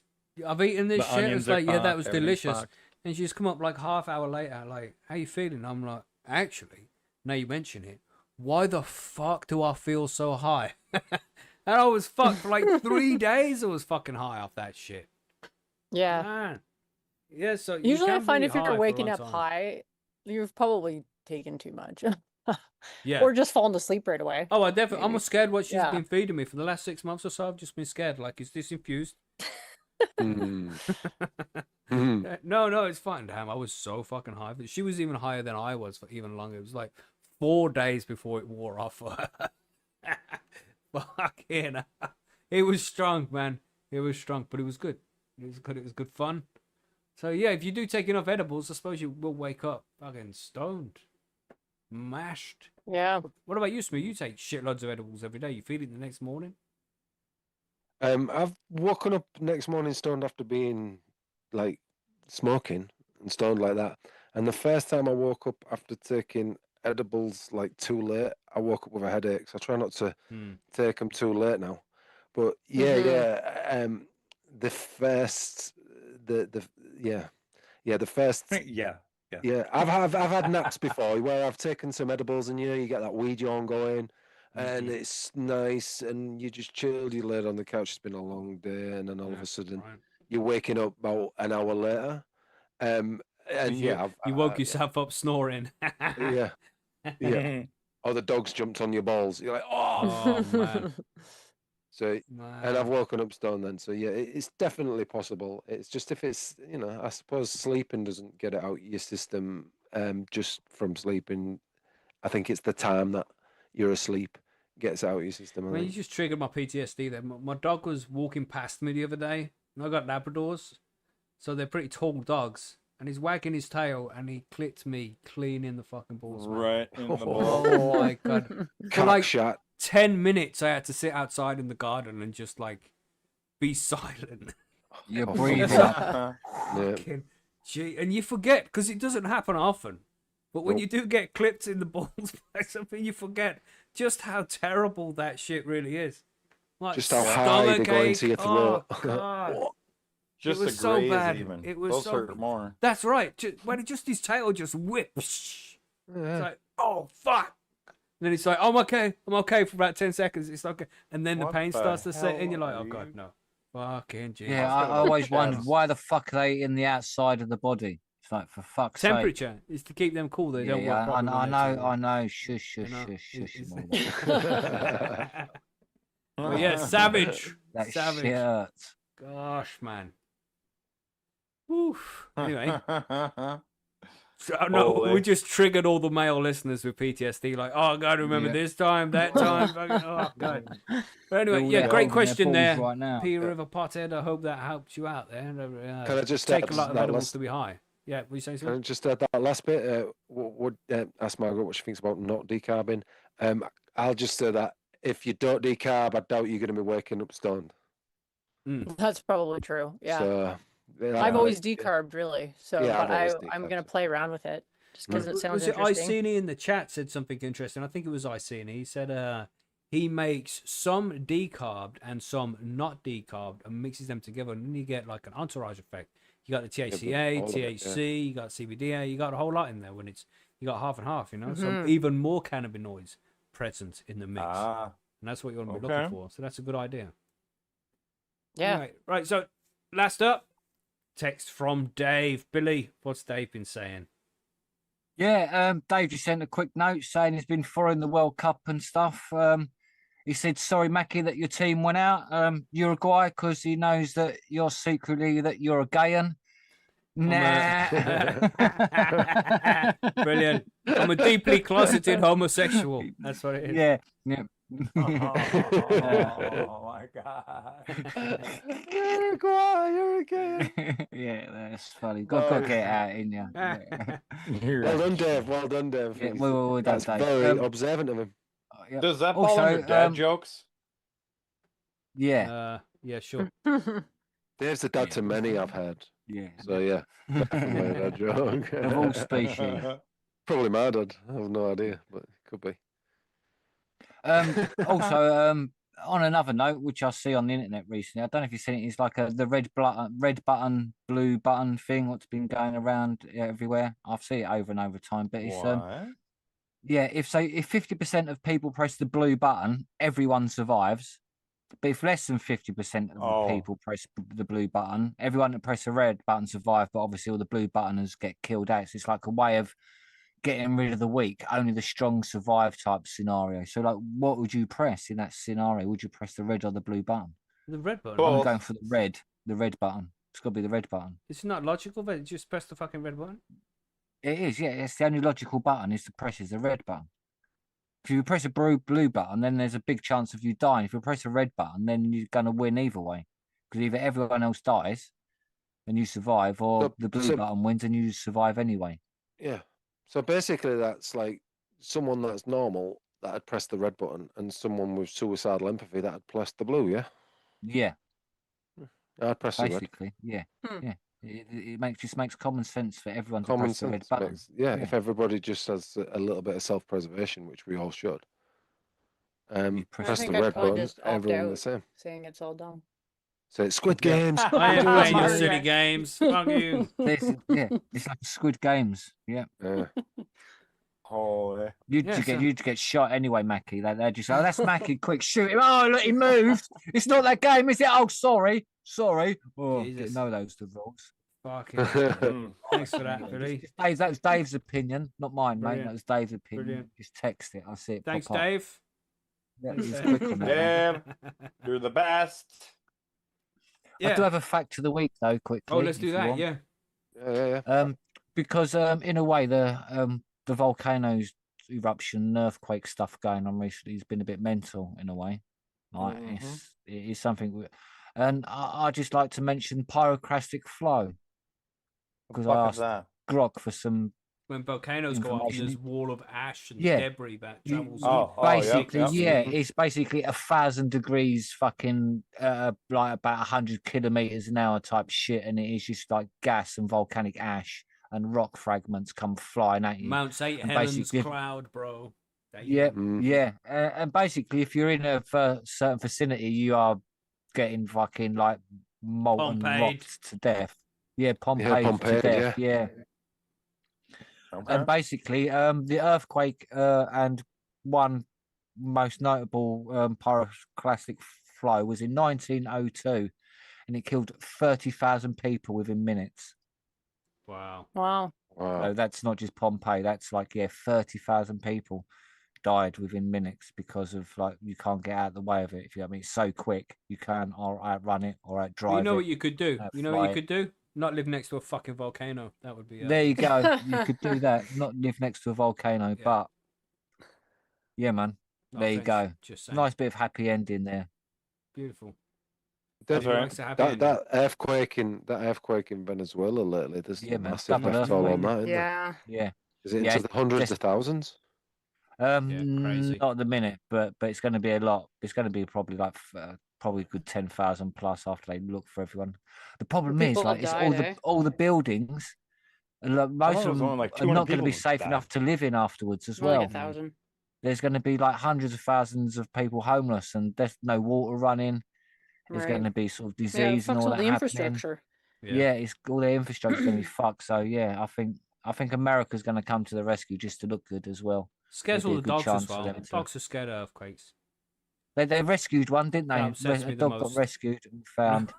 I've eaten this The shit. onions It's are like, yeah, that cocked, was everything's delicious. cocked. And she's come up like half hour later, like, how you feeling? I'm like, actually, now you mention it, why the fuck do I feel so high? And I was fucked for like 3 days. I was fucking high off that shit. Yeah. Man. Yeah, so you Usually I can find be if you're high for a waking long up time. high, you've probably taken too much. Yeah. Or just fallen asleep right away. Oh, I definitely. I'm maybe. scared what she's Yeah. been feeding me for the last 6 months or so. I've just been scared. Like, is this infused? Mm. Mm. No, it's fine. Damn, I was so fucking high. But she was even higher than I was for even longer. It was like 4 days before it wore off for her. Fucking. It was strong, man. It was strong, but it was good. It was good. It was good fun. So yeah, if you do take enough edibles, I suppose you will wake up fucking stoned, mashed. Yeah. What about you, Smee? You take shitloads of edibles every day. You feel it the next morning? I've woken up next morning stoned after being like smoking and stoned like that. And the first time I woke up after taking edibles like too late, I woke up with a headache. So I try not to take them too late now. But yeah, Mhm. the first, the the first, Yeah. I've had naps before where I've taken some edibles and you get that weed yawn going. And it's nice, and you just chilled. You laid on the couch. It's been a long day, and then all of a sudden, Right. you're waking up about an hour later. And yeah, You woke yourself up snoring. yeah, or the dogs jumped on your balls. You're like, oh, Oh man. so. And I've Man. woken up stoned then, so yeah, it's definitely possible. It's just if it's, I suppose sleeping doesn't get it out your system, just from sleeping. I think it's the time that you're asleep gets it out your system. I Man, you think. just triggered my PTSD there. My dog was walking past me the other day, and I got Labradors, so they're pretty tall dogs. And he's wagging his tail, and he clipped me clean in the fucking balls. Man. Right in the ball. Oh my god! For Cock like shot. 10 minutes, I had to sit outside in the garden and just like be silent. You're Oh, breathing. Yeah. Fucking gee, and you forget because it doesn't happen often. But when Nope. you do get clipped in the balls by something, you forget just how terrible that shit really is. Like Just how high they go into your throat. Oh god, Just it was the so graze bad. even. It was Those so hurt more. That's right. When just his tail just whips. It's Yeah. like, oh fuck. And then it's like, I'm okay for about 10 seconds. It's okay, and then the What pain the starts to set in. You're hell like, oh are god, you- no, fucking Jesus. Yeah, Hospital I always chest. wondered why the fuck are they in the outside of the body? It's like, for fuck's sake. Temperature is to keep them cool. They Yeah, don't work yeah, properly. when they're too I warm, know. Shush, you know? shush, shush. It's- Mum. But yeah, savage. That Savage. shit. Gosh, man. Oof. Anyway, so, no, we Holy. just triggered all the male listeners with PTSD. Like, oh god, remember Yeah. this time, that time. Fucking, oh god. But anyway, All yeah, that great holding their question balls there, right now. P River Pothead. I hope that helps you out there. Can I just take add a lot of that edibles last- to be high? Yeah, what you say, Can I so? just add that last bit? Would ask Margaret what she thinks about not decarbing. I'll just say that if you don't decarb, I doubt you're going to be waking up stoned. That's probably true. Yeah. So, I've always decarbed really. So, Yeah, but I've always I'm decarbed, gonna so. play around with it just because it sounds Was it interesting. Iceni in the chat said something interesting? I think it was Iceni. He said he makes some decarbed and some not decarbed and mixes them together, and then you get like an entourage effect. You got the THCA, all of it, THC, you got CBDA, you got a whole lot in there when you got half and half, you know, so Mhm. even more cannabinoids present in the mix, Ah, and that's what you want to be okay. looking for. So that's a good idea. Yeah. Right. So last up, text from Dave. Billy, what's Dave been saying? Yeah, Dave just sent a quick note saying he's been following the World Cup and stuff. He said, sorry, Macky, that your team went out, Uruguay, because he knows that you're secretly that you're a gayan. Nah. Brilliant. I'm a deeply closeted homosexual. That's what it is. Yeah, yeah. Oh my my god. Maguire again. Yeah, that's funny. Got to get it out in you. Well done, Dave. Well done, Dave. Yeah, well done, That's Dave. very observant of him. Yeah. Does that fall under dad jokes? Yeah. Yeah, sure. Dave's the dad to many, I've heard. Yeah. So yeah, definitely a dad joke. Of all species. Probably my dad. I have no idea, but it could be. Also, on another note, which I see on the internet recently, I don't know if you've seen it. It's like the red button, blue button thing. What's been going around everywhere? I've seen it over and over time. But it's yeah. If 50% of people press the blue button, everyone survives. But if less than 50% of the people press the blue button, everyone that press the red button survive. But obviously, all the blue buttons get killed out. So it's like a way of getting rid of the weak, only the strong survive type scenario. So, like, what would you press in that scenario? Would you press the red or the blue button? The red button. I'm going for the red button. It's got to be the red button. It's not logical, but just press the fucking red button. It is, yeah. It's the only logical button is to press the red button. If you press a blue button, then there's a big chance of you dying. If you press a red button, then you're going to win either way. Because either everyone else dies and you survive, or the blue button wins and you survive anyway. Yeah. So basically, that's like someone that's normal that had pressed the red button, and someone with suicidal empathy that had pressed the blue. Yeah. Yeah. I'd press the red. Basically, yeah. Yeah. It makes common sense for everyone to Common press the red sense button. makes, yeah, if everybody just has a little bit of self-preservation, which we all should, press the red button, everyone the same. Saying it's all dumb. So it's Squid Games. I ain't playing your silly games. Fuck you. It's like Squid Games. Yeah. Holy. You'd get shot anyway, Macky. They're just, oh, that's Macky. Quick, shoot him. Oh, look, he moved. It's not that game, is it? Oh, sorry. Oh, didn't know those the rules. Fucking. Thanks for that, Billy. That was Dave's opinion, not mine, mate. Brilliant. That was Dave's opinion. Brilliant. Just text it. I see it. Thanks, pop up. Dave. Yeah, he's quick on that. Dave, you're the best. Yeah. I do have a fact of the week though, quickly. Oh, let's do that. Yeah. Yeah. Because in a way the volcanoes eruption and earthquake stuff going on recently has been a bit mental in a way. Like it is something, and I just like to mention pyroclastic flow because I asked Grok for some. When volcanoes go up, there's wall of ash and Yeah. debris that travels. Basically, it's basically 1,000 degrees, fucking like about 100 kilometers an hour type shit, and it is just like gas and volcanic ash and rock fragments come flying at you. Mount St. Helens cloud, bro. Yeah. And basically, if you're in a certain vicinity, you are getting fucking like molten rocked to death. Yeah, Pompeii to death. Yeah. Okay. And basically, the earthquake and one most notable pyroclastic flow was in 1902, and it killed 30,000 people within minutes. Wow. So that's not just Pompeii. That's like 30,000 people died within minutes because of like you can't get out of the way of it. If you know what I mean, it's so quick you can't outrun it or outdrive it. You know what you could do? Not live next to a fucking volcano. That would be. There you go. You could do that. Not live next to a volcano, but yeah, man. There you go. Just saying. Nice bit of happy ending there. Beautiful. That earthquake in Venezuela lately. There's massive left all on that. Yeah. Is it into the hundreds of thousands? Crazy. Not at the minute, but it's going to be a lot. It's going to be probably like probably a good 10,000 plus after they look for everyone. The problem is like it's all the buildings. Most of them are not going to be safe enough to live in afterwards as well. Like 1,000. There's going to be like hundreds of thousands of people homeless, and there's no water running. There's going to be sort of disease and all that. The infrastructure. It's all the infrastructure is going to be fucked. So yeah, I think America's going to come to the rescue just to look good as well. Scares all the dogs as well. Dogs are scared of earthquakes. They rescued one, didn't they? A dog got rescued and found.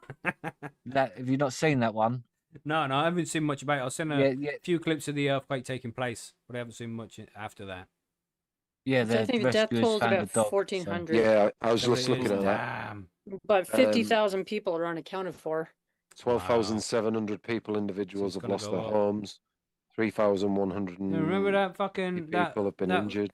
Have you not seen that one? No, I haven't seen much about it. I've seen a few clips of the earthquake taking place, but I haven't seen much after that. Yeah, I think the death toll is about 1,400. So. Yeah, I was just looking at that. But 50,000 people are unaccounted for. 12,700 individuals have lost their homes. 3,100 remember that fucking people have been injured.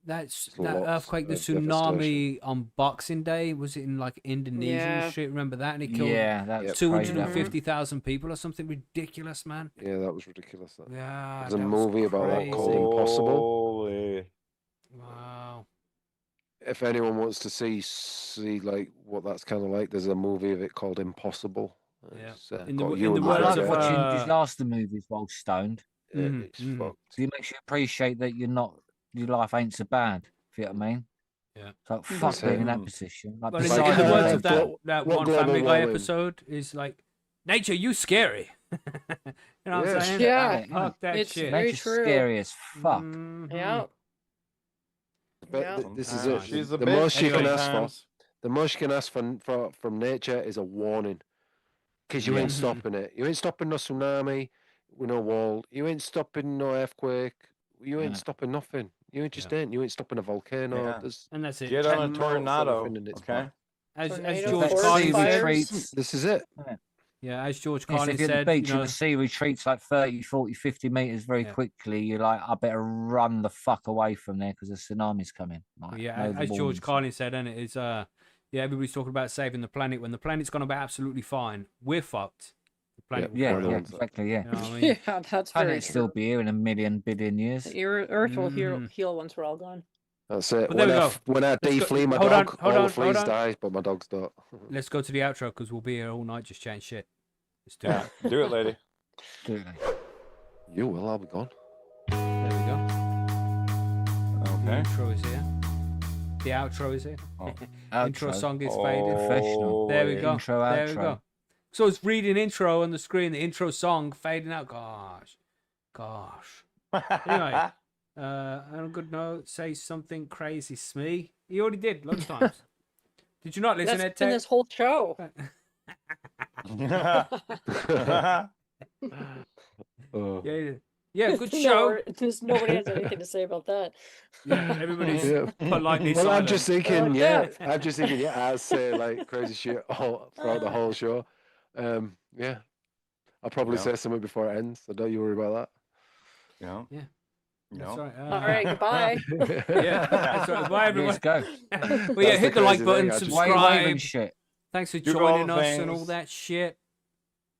That's It's that lots earthquake, the of devastation. tsunami on Boxing Day. Was it in like Indonesia and Yeah. shit? Remember that? And it killed Yeah, that was Yep. crazy. that one. 250,000 people or something ridiculous, man. Yeah, that was ridiculous. That. Yeah, There's a that was movie about that called crazy. Impossible. Holy. Wow. If anyone wants to see like what that's kind of like, there's a movie of it called Impossible. Yeah. It's, In the got in the Ewan I words like of McGregor. watching uh, disaster movies while stoned. Mhm, It's mhm. fucked. It makes you appreciate that your life ain't so bad. If you know what I mean? Yeah. It's like Mhm. fuck being in that Mm. position. Like, But in Like, the Poseidon words came of that down. that what one global Family Guy warming? episode is like, nature, you scary. You know what I'm Yeah. saying? Yeah. Fuck that It's shit. very Nature's true. scary as fuck. Mhm. Yeah. But Yeah. this is Sometimes. it. She's a The bitch most you can ask for, sometimes. the most you can ask from nature is a warning, because you Yeah. ain't Mhm. stopping it. You ain't stopping no tsunami with no wall. You ain't stopping no earthquake. You ain't Yeah. stopping nothing. You ain't just Yeah. ain't. You ain't stopping a volcano. Yeah. There's And that's it. Get on a lots of tornado. everything in its Okay. path. As Tornado, George forest Carlin sea said, fires. retreats. This is it. as George Yes, Carlin if you're at the said, beach you and know, the sea retreats like 30, 40, 50 meters very Yeah. quickly, you're like, I better run the fuck away from there because the tsunami's coming. Like, yeah, know the as George warnings. Carlin said, and it is, yeah, everybody's talking about saving the planet. When the planet's gone about absolutely fine, we're fucked. The planet will Yeah, carry the on. yeah, ones that- exactly, yeah. You know what I mean? Yeah, that's very Planet true. still be here in a million billion years. The Earth will Mhm. heal once we're all gone. That's it. But there we go. When I Let's go- deflea my hold on, dog, hold all on, the fleas hold on. die, but my dogs don't. Let's go to the outro because we'll be here all night just chatting shit. Let's do Yeah. Do it, lady. Do they? You will. I'll be gone. it. There we go. The Okay. intro is here. The outro is here. Intro Outro. song is fading. Professional. There we Holy. go. Intro, There we outro. go. So it's reading intro on the screen, the intro song fading out. Gosh. Anyway, on a good note, say something crazy, Smee. You already did loads of times. Did you not listen That's to been it? this whole show. Yeah, yeah, good No, show. there's nobody has anything to say about that. Yeah, everybody's Yeah. politely Well, silent. I'm just thinking, Yeah. I'm just thinking, I'd say like crazy shit throughout the whole show. Yeah, I'll probably Yeah. say something before it ends, so don't you worry about Yeah. Yeah. You That's know? right. All right, goodbye. that. Yeah, that's right. Bye, everyone. Let's go. Well, yeah, That's hit the the like crazy button, thing, I just- Why are you waving subscribe. shit? Thanks for Do all joining the us and all things. that shit.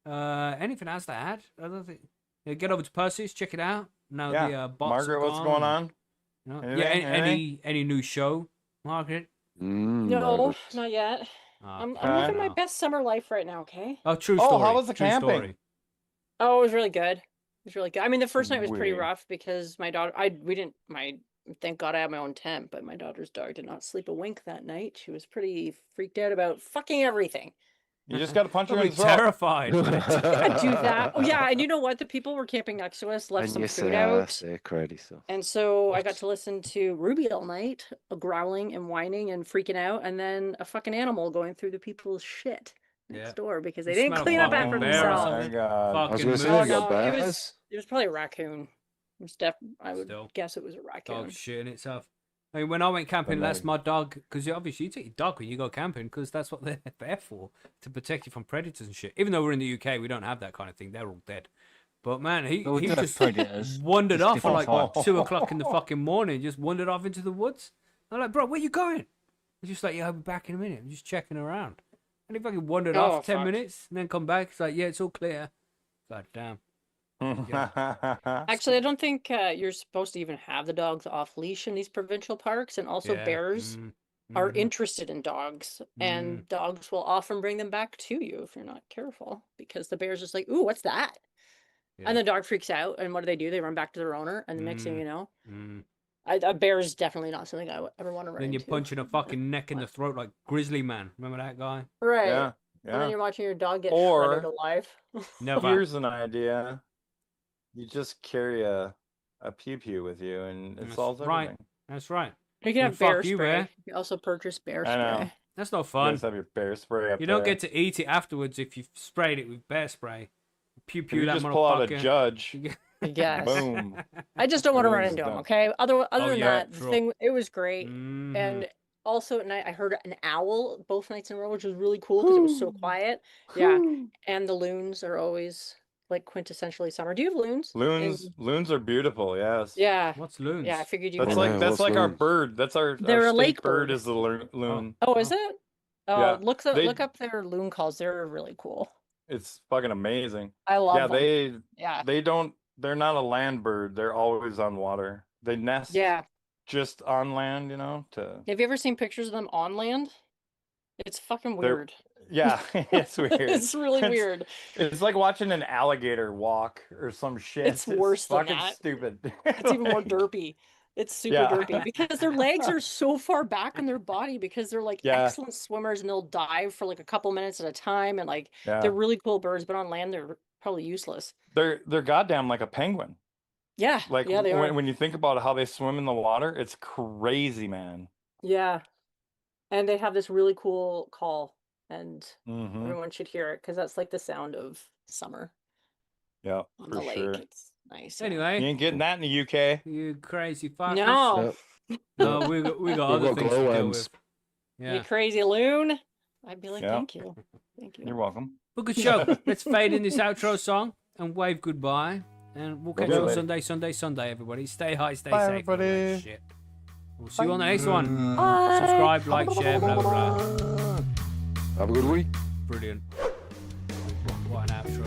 Anything else to add? I don't think. Yeah, get over to Percy's, check it out. Now Yeah. the bots Margaret, are what's gone, going on? you know, Anything? yeah, Anything? any new show, Margaret? No, Margaret. not yet. Ah, I'm Okay. living my no. best summer life right now, okay? Oh, true Oh, story. how was the true camping? Story. Oh, it was really good. It was really good. I mean, the first night was pretty Sweet. rough because my daughter, thank God I have my own tent, but my daughter's dog did not sleep a wink that night. She was pretty freaked out about fucking everything. You just got to punch her in Probably the throat. terrified. Can't do that. Oh yeah, and you know what? The people were camping next to us left And some you food say, out. say crazy stuff. And so I got to listen to Ruby all night, growling and whining and freaking out, and then a fucking animal going through the people's shit next Yeah. door because they You didn't smell a clean up fucking after bear or themselves. something. God. I was Fucking going to say, Oh, you got no, it bears. was- It was probably a raccoon. It was I would Still. guess it was a raccoon. Dog shit in itself. I mean, when I went camping, that's Amazing. my dog. Because obviously you take your dog when you go camping, because that's what they're there for, to protect you from predators and shit. Even though we're in the UK, we don't have that kind of thing. They're all dead. But man, he But we do have just predators. wandered Just off at different like types. 2 o'clock in the fucking morning. Just wandered off into the woods. I'm like, bro, where you going? He's just like, yeah, I'll be back in a minute. I'm just checking around. And he fucking wandered Oh, off 10 fuck. minutes and then come back. It's like, yeah, it's all clear. God damn. Actually, I don't think you're supposed to even have the dogs off leash in these provincial parks, and also Yeah. bears Mm, are mhm. interested in dogs, and dogs will often bring them back to you if you're not careful, because the bear's just like, ooh, what's that? Yeah. And the dog freaks out, and what do? They run back to their owner, and the next thing Mm. you know, Mm. a bear is definitely not something I would ever want to run Then you're into. punching a fucking neck in the throat like Grizzly Man. Remember that guy? Right. Yeah. And then Yeah. you're watching your dog get Or- shredded alive. Never. Here's an idea. You just carry a pew-pew with you and it That's solves right. everything. That's right. You can have fuck bear you, spray. bear. You can also purchase bear I know. spray. That's no You fun. guys have your bear spray up You don't there. get to eat it afterwards if you've sprayed it with bear spray. Pew If pew you that just pull out a motherfucker. judge. Yes. Boom. I just don't want to run Everything's into them, done. okay? Other Oh, than yeah, that, true. the thing, it was great. Mhm. And also at night, I heard an owl both nights in a row, which was really cool because it was so quiet. Yeah. And the loons are always like quintessentially summer. Do you have loons? Loons are beautiful. Yes. Yeah. What's loons? Yeah, I figured you That's would. like know, that's what's like our loons? bird. That's our They're a state lake bird bird. is the loon. Oh, is it? Oh, Yeah, they- look up their loon calls. They're really cool. It's fucking amazing. I love Yeah, them. Yeah. they're not a land bird. They're always on water. They nest Yeah. just on land, you know, to Have you ever seen pictures of them on land? It's fucking They're- weird. yeah, it's weird. It's really weird. It's like watching an alligator walk or some shit. It's worse than fucking that. stupid. It's even more Like, derpy. It's super Yeah. derpy because their legs are so far back in their body because they're like Yeah. excellent swimmers and they'll dive for like a couple minutes at a time and like Yeah. they're really cool birds, but on land they're probably useless. They're goddamn like a penguin. Yeah. Like yeah, they are. when you think about how they swim in the water, it's crazy, man. Yeah. And they have this really cool call and Hmm. everyone should hear it because that's like the sound of summer Yeah, on for the lake. sure. It's nice. yeah. You Anyway, ain't getting that in the UK. you crazy fuckers. No, No, we got We've other got things to deal glowworms. with. you Yeah. crazy loon. I'd be like, Yeah. thank you. Thank you. You're welcome. Well, good show. Let's fade in this outro song and wave goodbye. And we'll catch you on Sunday, everybody. Stay high, stay Bye, safe. and all that everybody. shit. We'll see you on the next one. Bye. Subscribe, like, share, blah, blah, blah. Have a good week. Brilliant. What an outro.